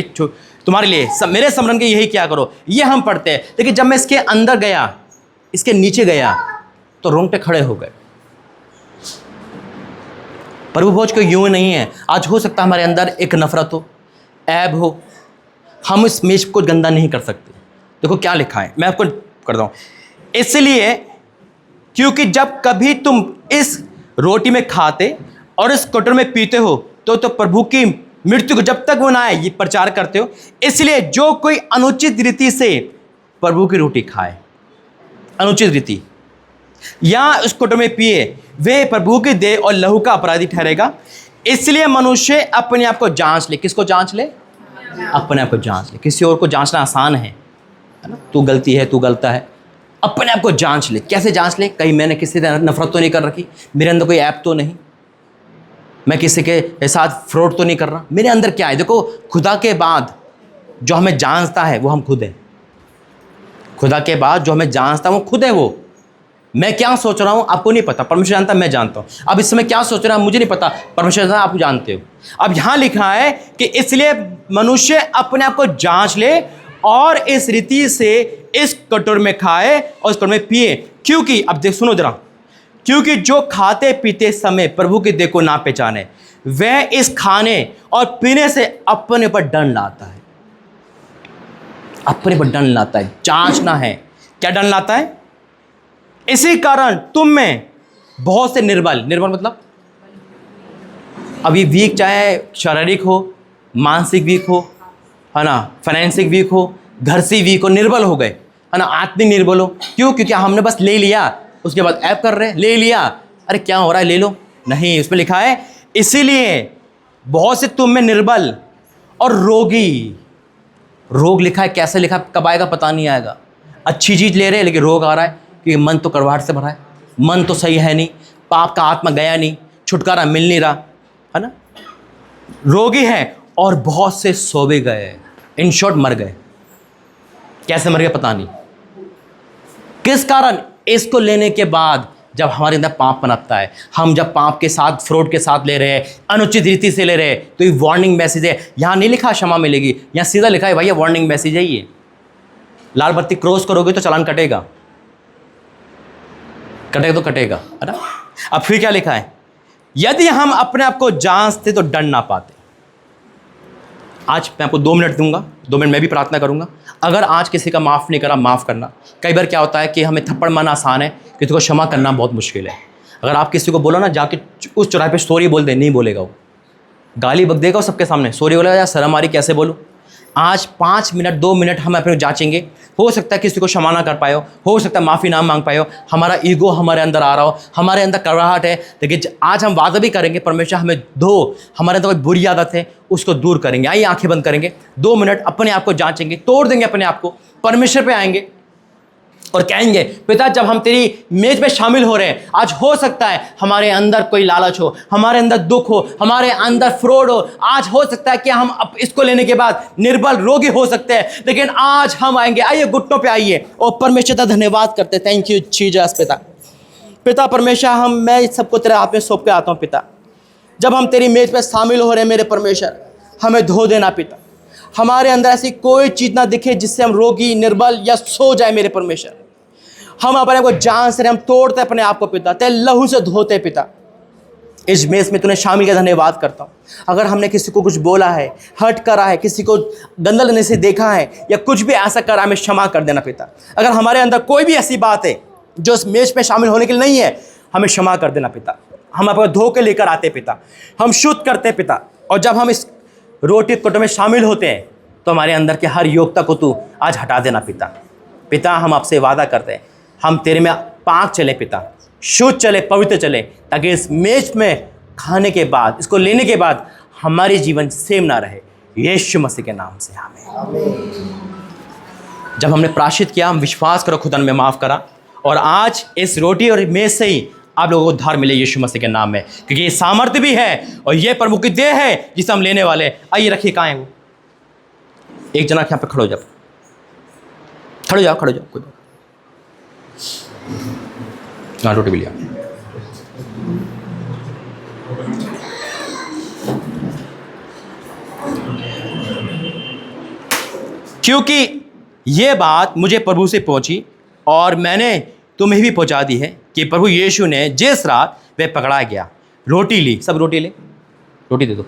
लिए मेरे स्मरण के यही क्या करो। ये हम पढ़ते हैं। लेकिन जब मैं इसके अंदर गया, इसके नीचे गया, तो रोंगटे खड़े हो गए। प्रभु भोज को यूं नहीं है। आज हो सकता है हमारे अंदर एक नफरत हो, ऐब हो, हम इस मेज को गंदा नहीं कर सकते। देखो क्या लिखा है, मैं आपको करता हूं। इसलिए क्योंकि जब कभी तुम इस रोटी में खाते और इस कटोरे में पीते हो तो प्रभु की मृत्यु को जब तक वो ना आए ये प्रचार करते हो। इसलिए जो कोई अनुचित रीति से प्रभु की रोटी खाए, अनुचित रीति, या उस कटोरे में पिए, वे प्रभु के देह और लहू का अपराधी ठहरेगा। इसलिए मनुष्य अपने आप को जांच ले। किसको जांच ले? अपने आप को जांच ले। किसी और को जांचना आसान है ना, तू गलती है, तू गलता है। अपने आप को जांच ले। कैसे जांच ले? कहीं मैंने किसी से नफरत तो नहीं कर रखी, मेरे अंदर कोई ऐप तो नहीं, मैं किसी के साथ फ्रॉड तो नहीं कर रहा, मेरे अंदर क्या है। देखो, खुदा के बाद जो हमें जांचता है वो हम खुद हैं। खुदा के बाद जो हमें जांचता है वो खुद है। वो मैं क्या सोच रहा हूँ आपको नहीं पता, परमेश्वर जानता है, मैं जानता हूँ। अब इस समय क्या सोच रहा है मुझे नहीं पता, परमेश्वर जानता है, आप जानते हो। अब यहाँ लिखा है कि इसलिए मनुष्य अपने आप को जांच ले और इस रीति से इस कटोरे में खाए और इस कटोरे में पिए। क्योंकि अब देख, सुनो जरा, क्योंकि जो खाते पीते समय प्रभु के देह को ना पहचाने, वह इस खाने और पीने से अपने पर दंड लाता है। अपने पर दंड लाता है। जांचना है। क्या दंड लाता है? इसी कारण तुम में बहुत से निर्बल मतलब अभी वीक, चाहे शारीरिक हो, मानसिक वीक हो, है ना, फाइनेंसिक वीक हो, घर से वीक हो, निर्बल हो गए, है ना, आत्मिक निर्बल हो। क्यों? क्योंकि हमने बस ले लिया, उसके बाद ऐप कर रहे हैं, ले लिया, अरे क्या हो रहा है, ले लो। नहीं, उसमें लिखा है इसीलिए बहुत से तुम में निर्बल और रोगी। रोग लिखा है, कैसे लिखा, कब आएगा पता नहीं आएगा। अच्छी चीज़ ले रहे हैं लेकिन रोग आ रहा है, क्योंकि मन तो कड़वाहट से भरा है, मन तो सही है नहीं, पाप का आत्मा गया नहीं, छुटकारा मिल नहीं रहा, है ना। रोगी है और बहुत से सो भी गए, इन शॉर्ट मर गए। कैसे मर गए पता नहीं, किस कारण? इसको लेने के बाद जब हमारे अंदर पाप पनपता है, हम जब पाप के साथ, फ्रॉड के साथ ले रहे हैं, अनुचित रीति से ले रहे हैं, तो ये वार्निंग मैसेज है। यहाँ नहीं लिखा क्षमा मिलेगी, यहाँ सीधा लिखा है भैया वार्निंग मैसेज है ये। लाल बत्ती क्रॉस करोगे तो चालान कटेगा, कटेगा तो कटेगा, है ना। अब फिर क्या लिखा है? यदि हम अपने आप को जांचते तो डर ना पाते। आज मैं आपको 2 मिनट दूंगा, 2 मिनट मैं भी प्रार्थना करूंगा। अगर आज किसी का माफ़ नहीं करा, माफ़ करना। कई बार क्या होता है कि हमें थप्पड़ मारना आसान है, किसी को क्षमा करना बहुत मुश्किल है। अगर आप किसी को बोलो ना, जाके उस चौराहे पे सॉरी बोल दे, नहीं बोलेगा वो, गाली बक देगा सबके सामने, सॉरी बोलेगा या शर्म आ रही कैसे बोलूँ। आज 5 मिनट 2 मिनट हम अपने जांचेंगे। हो सकता है किसी को क्षमा ना कर पाए हो सकता है माफ़ी ना मांग पाए हो, हमारा ईगो हमारे अंदर आ रहा हो, हमारे अंदर कड़वाहट है। लेकिन आज हम वादा भी करेंगे, परमेश्वर हमें दो, हमारे अंदर कोई बुरी आदत है उसको दूर करेंगे। आइए आंखें बंद करेंगे, 2 मिनट अपने आप को जांचेंगे, तोड़ देंगे अपने आप को, परमेश्वर पे आएंगे और कहेंगे, पिता जब हम तेरी मेज में शामिल हो रहे हैं, आज हो सकता है हमारे अंदर कोई लालच हो, हमारे अंदर दुख हो, हमारे अंदर फ्रॉड हो, आज हो सकता है कि हम इसको लेने के बाद निर्बल रोगी हो सकते हैं, लेकिन आज हम आएंगे। आइए घुटनों पे आइए और परमेश्वर का धन्यवाद करते। Thank you Jesus. पिता परमेश्वर, मैं सबको तेरे हाथ में सौंप के आता हूँ पिता। जब हम तेरी मेज पे शामिल हो रहे हैं मेरे परमेश्वर, हमें धो देना पिता। हमारे अंदर ऐसी कोई चीज़ ना दिखे जिससे हम रोगी, निर्बल या सो जाए मेरे परमेश्वर। हम अपने आप को जान से हम तोड़ते अपने आप को पिता, तेरे लहू से धोते पिता। इस मेस में तूने शामिल किया, धन्यवाद करता हूँ। अगर हमने किसी को कुछ बोला है, हर्ट करा है, किसी को गंदा लगने से देखा है या कुछ भी ऐसा करा, हमें क्षमा कर देना पिता। अगर हमारे अंदर कोई भी ऐसी बात है जो इस मेज में शामिल होने के लिए नहीं है, हमें क्षमा कर देना पिता। हम आपको धो के लेकर आते पिता, हम शुद्ध करते पिता। और जब हम इस रोटी कटोरे में शामिल होते हैं तो हमारे अंदर के हर योग्यता को तू आज हटा देना पिता। पिता, हम आपसे वादा करते हैं, हम तेरे में पाक चले पिता, शुद्ध चले, पवित्र चले, ताकि इस मेज में खाने के बाद, इसको लेने के बाद हमारे जीवन सेम ना रहे। यीशु मसीह के नाम से आमीन। जब हमने प्रायश्चित किया, हम विश्वास करो खुदा ने माफ़ करा, और आज इस रोटी और मेज से ही आप लोगों को उद्धार मिले यीशु मसीह के नाम में, क्योंकि ये सामर्थ्य भी है और ये प्रभु की देह है जिसे हम लेने वाले। आइए रखिए, कहाँ है वो? एक जना यहाँ पे खड़ो जाओ, खड़ो जाओ, खड़ो जाओ, कोई बात। हाँ, रोटी भी लिया। क्योंकि ये बात मुझे प्रभु से पहुंची और मैंने तुम्हें भी पहुंचा दी है कि प्रभु यीशु ने जिस रात वह पकड़ा गया, रोटी ली। सब रोटी ले, रोटी दे दो।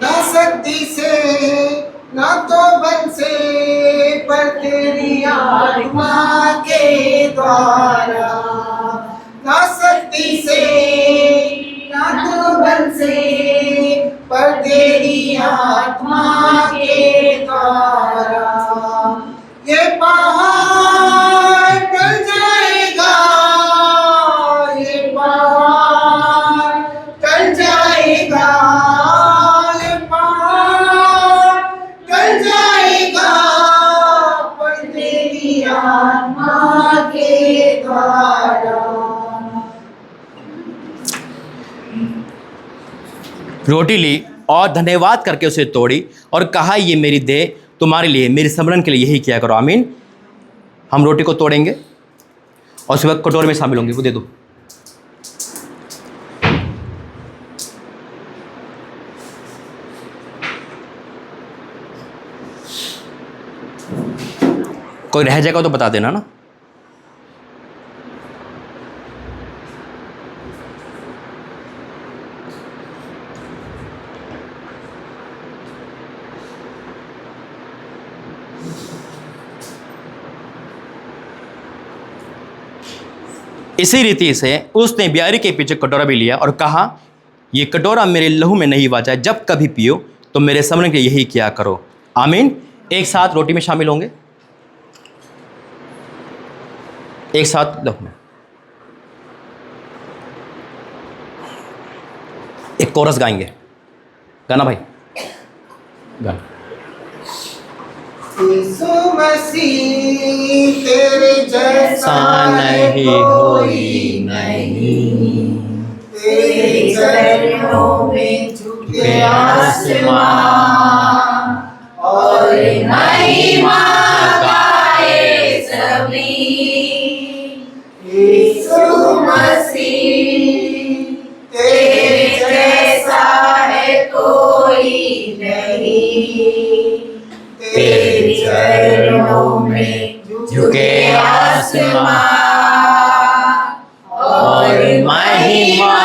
ना शक्ति से ना तो बल से, पर तेरी आत्मा के द्वारा। ना शक्ति से ना तो बल से, पर तेरी आत्मा के द्वारा। ये पहाड़ टल जाएगा, ये पहाड़ टल जाएगा, ये पहाड़ टल जाएगा, पर तेरी आत्मा के द्वारा। रोटी ली और धन्यवाद करके उसे तोड़ी और कहा, ये मेरी देह तुम्हारे लिए, मेरे स्मरण के लिए यही किया करो। आमीन। हम रोटी को तोड़ेंगे और उसके बाद कटोरे में शामिल होंगे। वो दे दो। कोई रह जाएगा तो बता देना ना। इसी रीति से उसने ब्यारी के पीछे कटोरा भी लिया और कहा, ये कटोरा मेरे लहू में नहीं वाचा, जब कभी पियो तो मेरे स्मरण के यही किया करो। आमीन। एक साथ रोटी में शामिल होंगे, एक साथ लहू में। एक कोरस गाएंगे। गाना भाई, गाना। यीशु मसीह तेरे जैसा नहीं कोई नहीं, तेरे चरणों में झुके आसमां और महिमा गाए सभी। यीशु मसीह तेरे जैसा है कोई नहीं, तेरे चरणों में झुके आसमां और महिमा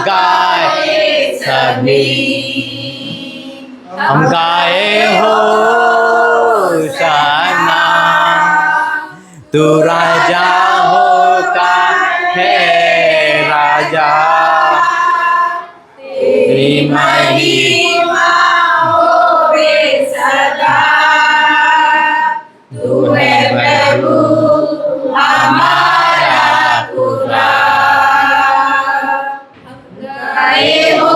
गाए सभी। हम गाए होशाना, तू राजा होगा है राजा, तेरी महिमा होवे सदा। तू है प्रभु हमारा खुदा। गाए हो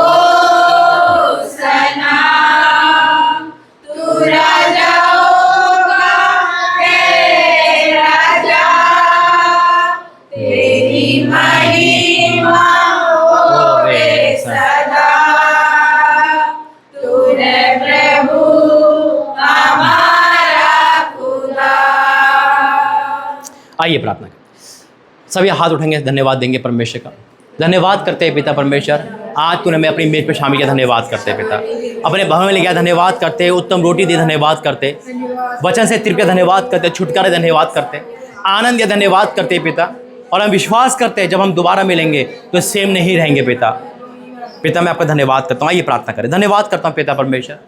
सना, तू राजाओं का है राजा, तेरी महिमा होवे सदा। तू है प्रभु हमारा खुदा। आइए प्रार्थना करें। सभी हाथ उठाएंगे, धन्यवाद देंगे परमेश्वर का। धन्यवाद करते हैं पिता परमेश्वर, आज तूने हमें अपनी मेज पे शामिल किया, धन्यवाद करते हैं पिता। अपने भवन में ले गया, धन्यवाद करते। उत्तम रोटी दी, धन्यवाद करते। वचन से तिरके, धन्यवाद करते। छुटकारे, धन्यवाद करते। आनंद या धन्यवाद करते पिता। और हम विश्वास करते हैं जब हम दोबारा मिलेंगे तो सेम नहीं रहेंगे पिता। पिता मैं आपका धन्यवाद करता हूँ। आइए प्रार्थना करें। धन्यवाद करता हूँ पिता परमेश्वर,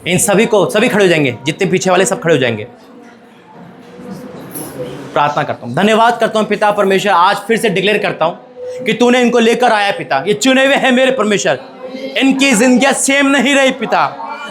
इन सभी को, सभी खड़े हो जाएंगे, जितने पीछे वाले सब खड़े हो जाएंगे। प्रार्थना करता हूँ, धन्यवाद करता हूँ पिता परमेश्वर। आज फिर से डिक्लेयर करता हूँ कि तूने इनको लेकर आया पिता। ये चुने हुए हैं मेरे परमेश्वर, इनकी जिंदगियां सेम नहीं रही पिता।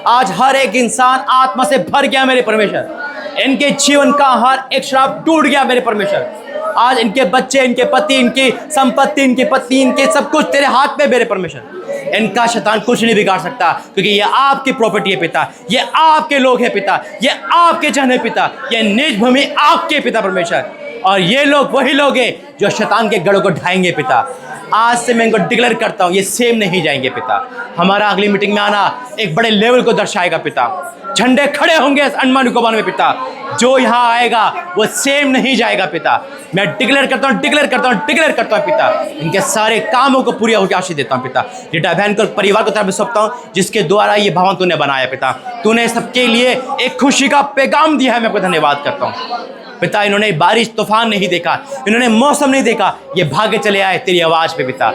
आज हर एक इंसान आत्मा से भर गया मेरे परमेश्वर। इनके जीवन का हर एक श्राप टूट गया मेरे परमेश्वर। आज इनके बच्चे, इनके पति, इनकी संपत्ति, इनकी पत्नी, इनके सब कुछ तेरे हाथ में मेरे परमेश्वर। इनका शैतान कुछ नहीं बिगाड़ सकता, क्योंकि ये आपकी प्रॉपर्टी है पिता। ये आपके लोग हैं पिता, ये आपके जन है पिता। ये निज भूमि आपके पिता परमेश्वर, और ये लोग वही लोग हैं जो शैतान के गढ़ों को ढाएंगे पिता। आज से मैं इनको डिक्लेयर करता हूँ, ये सेम नहीं जाएंगे पिता। हमारा अगली मीटिंग में आना एक बड़े लेवल को दर्शाएगा पिता। झंडे खड़े होंगे अंडमान निकोबार में पिता। जो यहाँ आएगा वो सेम नहीं जाएगा पिता। मैं डिक्लेयर करता हूँ, डिक्लेयर करता हूँ, डिक्लेयर करता हूँ पिता। इनके सारे कामों को पूरी होकर आशीष देता हूँ पिता। रिटा बहन को, परिवार को तरफ सौंपता हूँ, जिसके द्वारा ये भवन तूने बनाया पिता। तूने सबके लिए एक खुशी का पैगाम दिया है, मैं आपको धन्यवाद करता हूँ पिता। इन्होंने बारिश तूफान नहीं देखा, इन्होंने मौसम नहीं देखा, ये भागे चले आए तेरी आवाज पे पिता।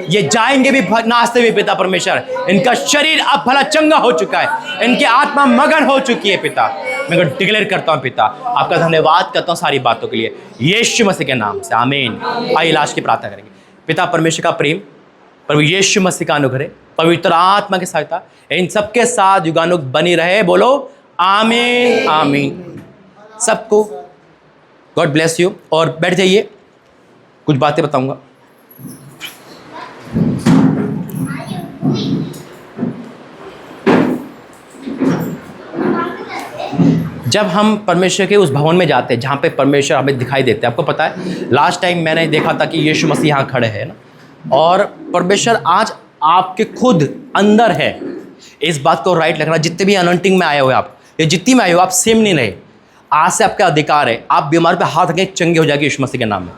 ये जाएंगे भी नाचते हुए पिता परमेश्वर। इनका शरीर अब भला चंगा हो चुका है, इनकी आत्मा मगन हो चुकी है पिता। मैं डिक्लेयर करता हूँ पिता, आपका धन्यवाद करता हूँ सारी बातों के लिए, यीशु मसीह के नाम से, आमीन। आइए लास्ट की प्रार्थना करेंगे। पिता परमेश्वर का प्रेम, प्रभु यीशु मसीह का अनुग्रह, पवित्र आत्मा की सहायता इन सबके साथ युगानुग बनी रहे। बोलो आमीन, आमीन। सबको गॉड ब्लेस यू। और बैठ जाइए, कुछ बातें बताऊंगा। जब हम परमेश्वर के उस भवन में जाते हैं जहाँ पे परमेश्वर हमें दिखाई देते हैं, आपको पता है लास्ट टाइम मैंने देखा था कि यीशु मसीह यहाँ खड़े हैं ना, और परमेश्वर आज आपके खुद अंदर है। इस बात को राइट रखना। जितने भी अनॉइंटिंग में आए हो आप, या जितनी में आए हो आप, सेम नहीं रहे। आज से आपका अधिकार है, आप बीमार पे हाथ रखें, चंगे हो जाएगी यीशु मसीह के नाम में।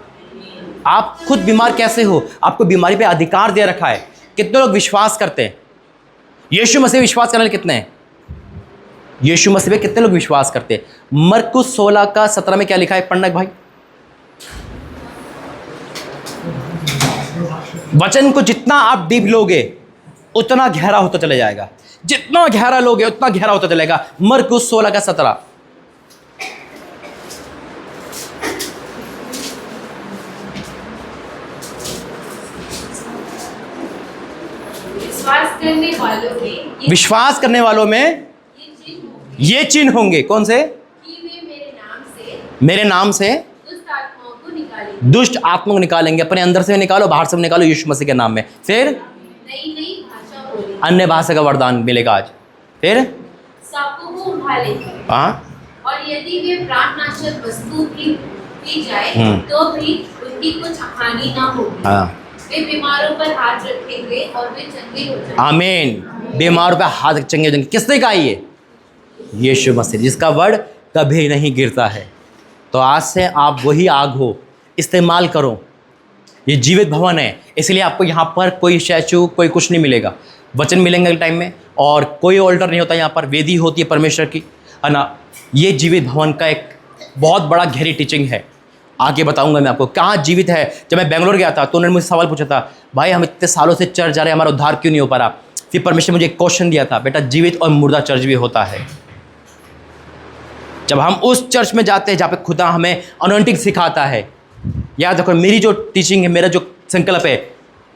आप खुद बीमार कैसे हो, आपको बीमारी पे अधिकार दे रखा है। कितने लोग विश्वास करते हैं? यीशु मसीह विश्वास करने वाले कितने हैं? यीशु मसीह पे कितने लोग विश्वास करते हैं? मरकुस 16:17 में क्या लिखा है, पढ़ना भाई। वचन को जितना आप डीप लोगे उतना गहरा होता चला जाएगा। जितना गहरा लोगे उतना गहरा होता चलेगा। मरकुस 16:17। विश्वास करने वालों में ये चिन्ह होंगे। कौन से? कि वे मेरे नाम से दुष्ट आत्माओं को निकालेंगे। अपने अंदर से निकालो, बाहर से निकालो, यीशु मसीह के नाम में। फिर नई नई भाषा बोलेंगे, अन्य भाषा का वरदान मिलेगा आज। फिर सांपों को उभालेंगे, हाँ, और यदि वे प्राणनाशक वस्तु पी जाए तो भी उनकी कुछ हानि ना होगी। हाँ, वे बीमारों पर हाथ रखेंगे और वे चंगे हो जाएंगे। आमीन। बीमारों पे हाथ चंगे हो जाएंगे। किसने कहा ये? यीशु मसीह, जिसका वर्ड कभी नहीं गिरता है। तो आज से आप वही आग हो, इस्तेमाल करो। ये जीवित भवन है, इसलिए आपको यहाँ पर कोई स्टैचू, कोई कुछ नहीं मिलेगा। वचन मिलेंगे टाइम में, और कोई ऑल्टर नहीं होता यहाँ पर। वेदी होती है परमेश्वर की, है ना। ये जीवित भवन का एक बहुत बड़ा गहरी टीचिंग है। आगे बताऊंगा मैं आपको कहाँ जीवित है। जब मैं बेंगलोर गया था तो उन्होंने मुझे सवाल पूछा था, भाई हम इतने सालों से चर्च जा रहे हैं, हमारा उद्धार क्यों नहीं हो पा रहा? फिर परमेश्वर मुझे एक क्वेश्चन दिया था, बेटा जीवित और मुर्दा चर्च भी होता है। जब हम उस चर्च में जाते हैं जहाँ पे खुदा हमें अनॉइंटिंग सिखाता है, याद रखो मेरी जो टीचिंग है, मेरा जो संकल्प है,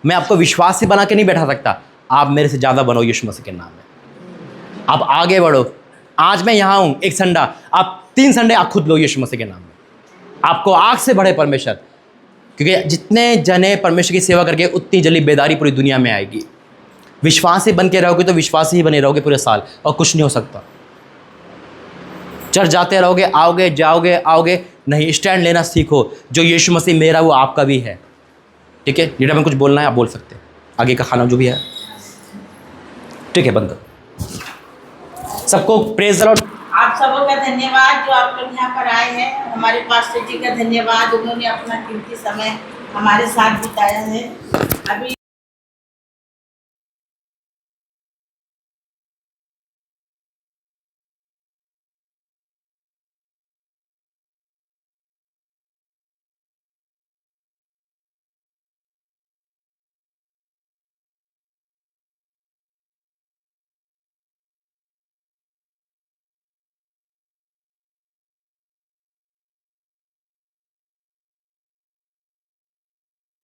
मैं आपको विश्वासी बना के नहीं बैठा सकता। आप मेरे से ज़्यादा बनो यीशु मसीह के नाम में। आप आगे बढ़ो। आज मैं यहाँ हूँ एक संडा, आप 3 संडे आप खुद लो यीशु मसीह के नाम में। आपको आग से बढ़े परमेश्वर, क्योंकि जितने जने परमेश्वर की सेवा करके उतनी जल्दी बेदारी पूरी दुनिया में आएगी। विश्वासी बन के रहोगे तो विश्वासी ही बने रहोगे पूरे साल, और कुछ नहीं हो सकता। चर्च जाते रहोगे, आओगे जाओगे आओगे नहीं, स्टैंड लेना सीखो। जो यीशु मसीह मेरा वो आपका भी है। ठीक है, लीडर में कुछ बोलना है आप बोल सकते हैं, आगे का खाना जो भी है। ठीक है, बंद करो। सबको प्रेज द लॉर्ड। आप सबों का धन्यवाद जो आप लोग यहाँ पर आए हैं। हमारे पास्टर जी का धन्यवाद, उन्होंने अपना कीमती समय हमारे साथ बिताया है। अभी